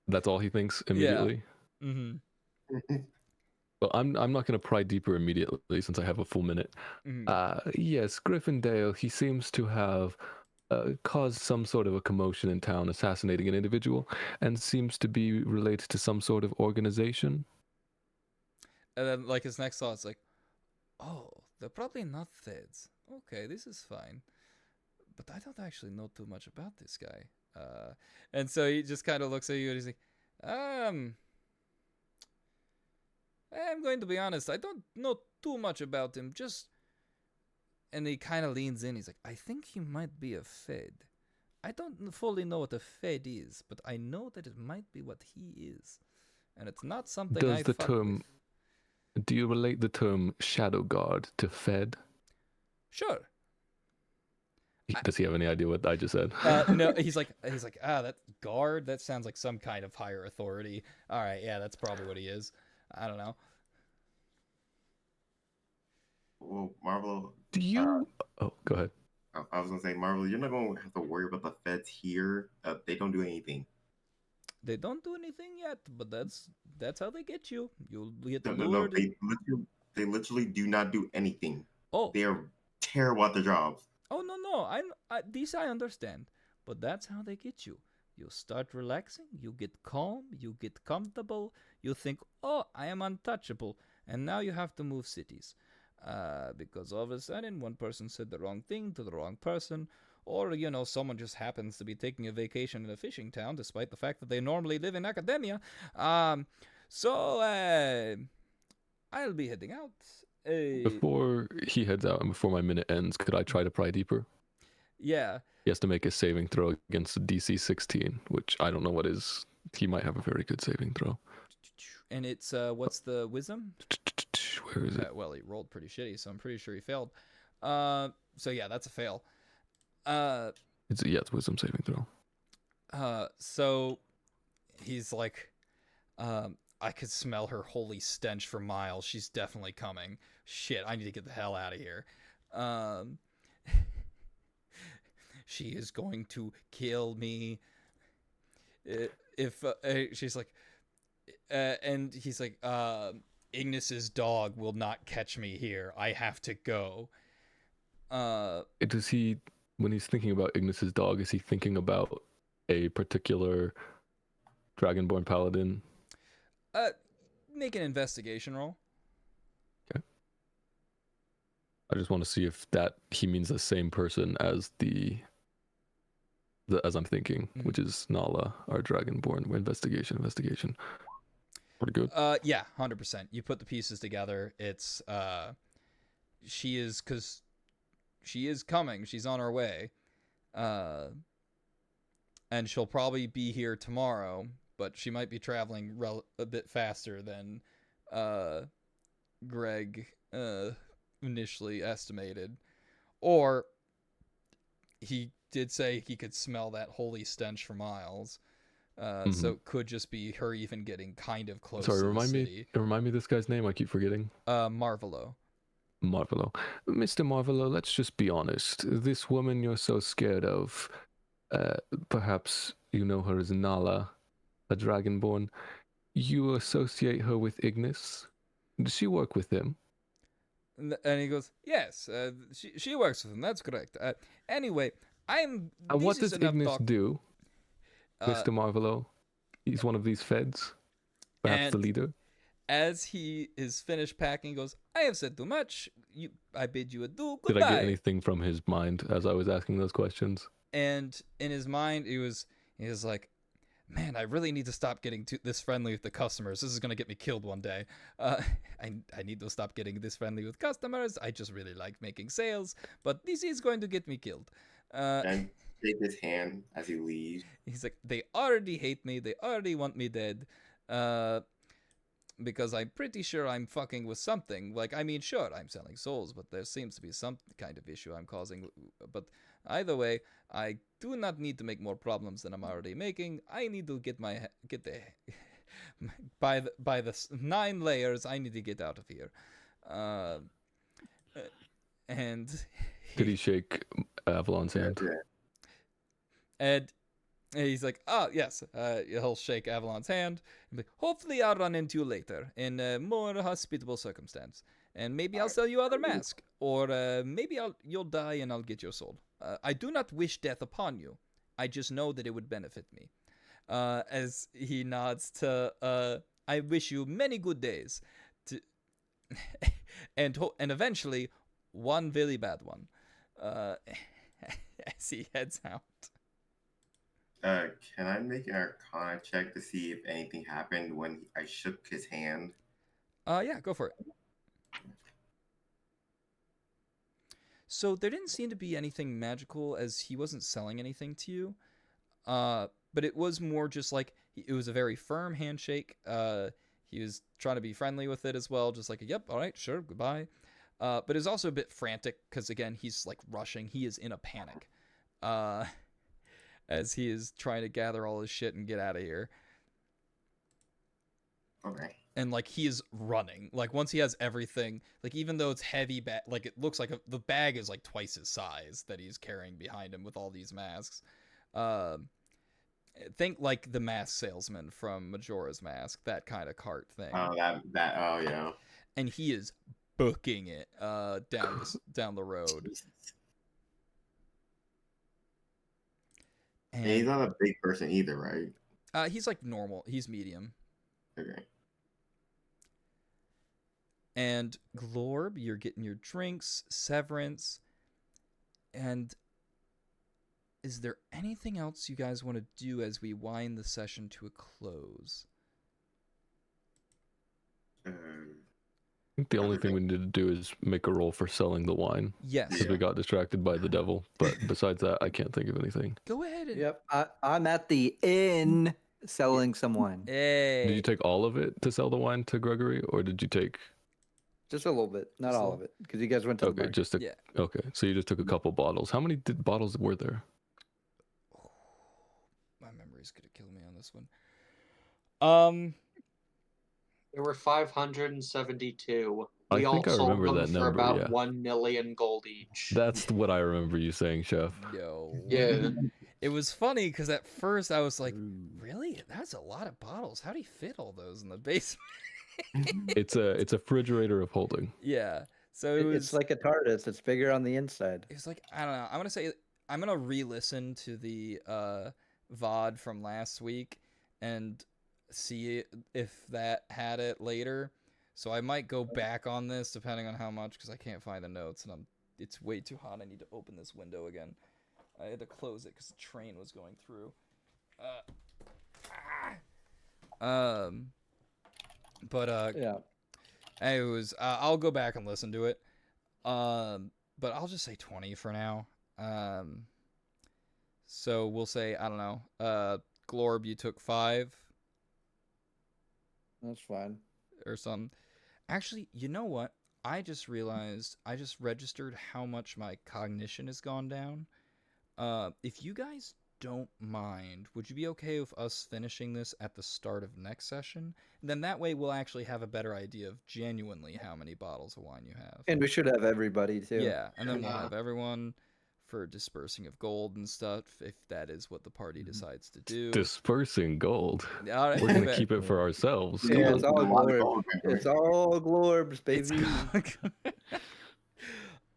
That's all he thinks immediately. Yeah. Mm-hmm. Well, I'm not going to pry deeper immediately since I have a full minute. Mm-hmm. Yes, Gryffindale, he seems to have caused some sort of a commotion in town, assassinating an individual, and seems to be related to some sort of organization. And then, like, his next thought's like, oh, they're probably not Feds. Okay, this is fine. But I don't actually know too much about this guy. And so he just kind of looks at you and he's like, Um, I'm going to be honest. I don't know too much about him. Just, and he kind of leans in. He's like, I think he might be a Fed. I don't fully know what a Fed is, but I know that it might be what he is, and it's not something Does I the fuck term with. Do you relate the term shadow guard to Fed? Sure. Does he have any idea what I just said? No, he's like, that guard. That sounds like some kind of higher authority. All right, yeah, that's probably what he is. I don't know. Well, Marvel. Do you? Oh, go ahead. I was gonna say, Marvel, you're not gonna have to worry about the feds here. They don't do anything. They don't do anything yet, but that's how they get you. You'll get No. lured. They literally do not do anything. Oh, They are terrible at their jobs. oh no. These I understand, but that's how they get you. You start relaxing, you get calm, you get comfortable, you think, oh, I am untouchable, and now you have to move cities. Because all of a sudden, one person said the wrong thing to the wrong person, or, someone just happens to be taking a vacation in a fishing town, despite the fact that they normally live in academia. So, I'll be heading out. Before he heads out and before my minute ends, could I try to pry deeper? Yeah. He has to make a saving throw against a DC 16, which I don't know what is. He might have a very good saving throw. And it's, what's the wisdom? Where is it? Well, he rolled pretty shitty, so I'm pretty sure he failed. So yeah, that's a fail. It's wisdom saving throw. So he's like, I could smell her holy stench for miles. She's definitely coming. Shit, I need to get the hell out of here. She is going to kill me. If she's like, and he's like, Ignis's dog will not catch me here. I have to go. Does he, when he's thinking about Ignis's dog, is he thinking about a particular Dragonborn paladin? Make an investigation roll. Okay. I just want to see if that he means the same person as as I'm thinking, which is Nala, our Dragonborn. Investigation. Pretty good. Yeah, 100%. You put the pieces together. It's she is coming. She's on her way. And she'll probably be here tomorrow, but she might be traveling a bit faster than Greg initially estimated. Or he did say he could smell that holy stench for miles. So it could just be her even getting kind of close to the city. Remind me this guy's name. I keep forgetting. Marvelo. Mr. Marvelo, let's just be honest. This woman you're so scared of, perhaps you know her as Nala, a Dragonborn. You associate her with Ignis? Does she work with him? And he goes, yes, she works with him. That's correct. Anyway, what does Ignis do, Mr. Marvelo? He's one of these feds? Perhaps the leader? As he is finished packing, he goes, I have said too much. I bid you adieu. Goodbye. Did I get anything from his mind as I was asking those questions? And in his mind, he was like, man, I really need to stop getting this friendly with the customers. This is going to get me killed one day. I need to stop getting this friendly with customers. I just really like making sales, but this is going to get me killed. And shake his hand as he leaves. He's like, they already hate me. They already want me dead. Because I'm pretty sure I'm fucking with something. Like, I mean, sure, I'm selling souls, but there seems to be some kind of issue I'm causing. But either way, I do not need to make more problems than I'm already making. I need to get the by the 9 layers. I need to get out of here. And did he shake Avalon's hand? And he's like, oh, yes. He'll shake Avalon's hand. And be like, hopefully I'll run into you later in a more hospitable circumstance. And maybe I'll sell you other mask. Or maybe you'll die and I'll get your soul. I do not wish death upon you. I just know that it would benefit me. As he nods to, I wish you many good days. And eventually, one very bad one. As he heads out. Can I make an Arcana check to see if anything happened when I shook his hand? Yeah, go for it. So there didn't seem to be anything magical, as he wasn't selling anything to you. But it was more just like it was a very firm handshake. He was trying to be friendly with it as well, just like, yep, all right, sure, goodbye. But it's also a bit frantic because again, he's like rushing. He is in a panic, as he is trying to gather all his shit and get out of here. Okay. And like he is running. Like once he has everything, like even though it's heavy, like it looks like the bag is like twice his size that he's carrying behind him with all these masks. Think like the mask salesman from Majora's Mask, that kind of cart thing. Oh, oh yeah. And he is booking it down the road. And he's not a big person either, right? He's like normal. He's medium. Okay. And Glorb, you're getting your drinks, Severance, and is there anything else you guys want to do as we wind the session to a close? I think the only thing we need to do is make a roll for selling the wine. Yes. Because we got distracted by the devil. But besides that, I can't think of anything. Go ahead. Yep. I'm at the inn selling some wine. Hey. Did you take all of it to sell the wine to Gregory, or did you take? Just a little bit, not all of it, because you guys went to the Okay, market. Yeah. Okay, so you just took a couple bottles. How many bottles were there? My memory's gonna kill me on this one. There were 572. I We all think I sold remember them that for number, about yeah. 1 million gold each. That's what I remember you saying, Chef. Yo. Yeah. It was funny because at first I was like, really? That's a lot of bottles. How do you fit all those in the basement? It's a refrigerator of holding. Yeah. So It's like a TARDIS. It's bigger on the inside. It was like, I don't know. I'm gonna re-listen to the VOD from last week and see if that had it later. So I might go back on this depending on how much, because I can't find the notes and it's way too hot. I need to open this window again. I had to close it because the train was going through. Yeah. Anyways, I'll go back and listen to it. But I'll just say 20 for now. So we'll say, I don't know, Glorb, you took 5 That's fine. or something. Actually, you know what? I just realized I just registered how much my cognition has gone down. If you guys don't mind, would you be okay with us finishing this at the start of next session? And then that way we'll actually have a better idea of genuinely how many bottles of wine you have. And we should have everybody too. Yeah, and then we'll have everyone for dispersing of gold and stuff, if that is what the party decides to do. Dispersing gold. All right, We're gonna keep it for ourselves. Yeah, it's all A lot of glorbs. gold, man. It's all glorbs, baby.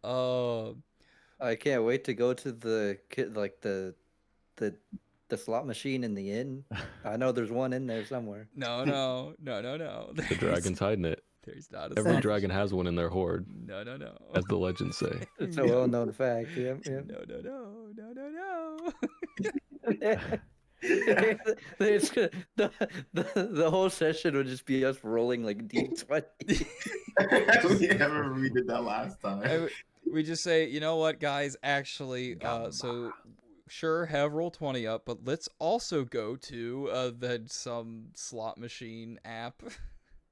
Oh, I can't wait to go to the slot machine in the inn. I know there's one in there somewhere. no. The dragon's hiding it. There's not a Every slot dragon has one in their horde, No. as the legends say. It's a well-known fact. Yep. No. It's the whole session would just be us rolling like D20. We never redid that last time. We just say, you know what, guys, actually, so sure, have Roll20 up, but let's also go to some slot machine app.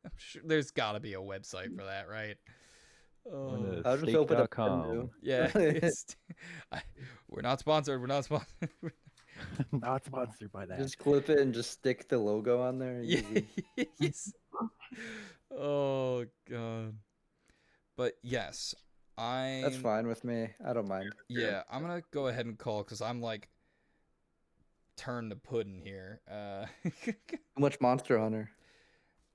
I'm sure there's got to be a website for that, right? Oh, I'll just open up Stake.com. yeah. We're not sponsored. Not sponsored by that. Just clip it and just stick the logo on there. Yeah. Easy. Yes. Oh god. But yes, That's fine with me. I don't mind. Yeah, I'm gonna go ahead and call because I'm like turn to pudding here. How much Monster Hunter?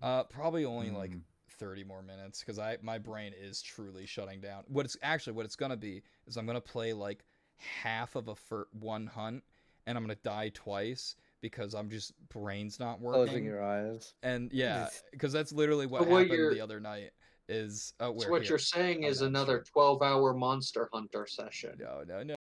Probably only like 30 more minutes because my brain is truly shutting down. What it's gonna be is I'm gonna play like half of one hunt and I'm gonna die twice because I'm just brain's not working. Closing your eyes. And yeah, because that's literally what So what happened the other night. Is So what you're saying is another 12-hour Monster Hunter session. No.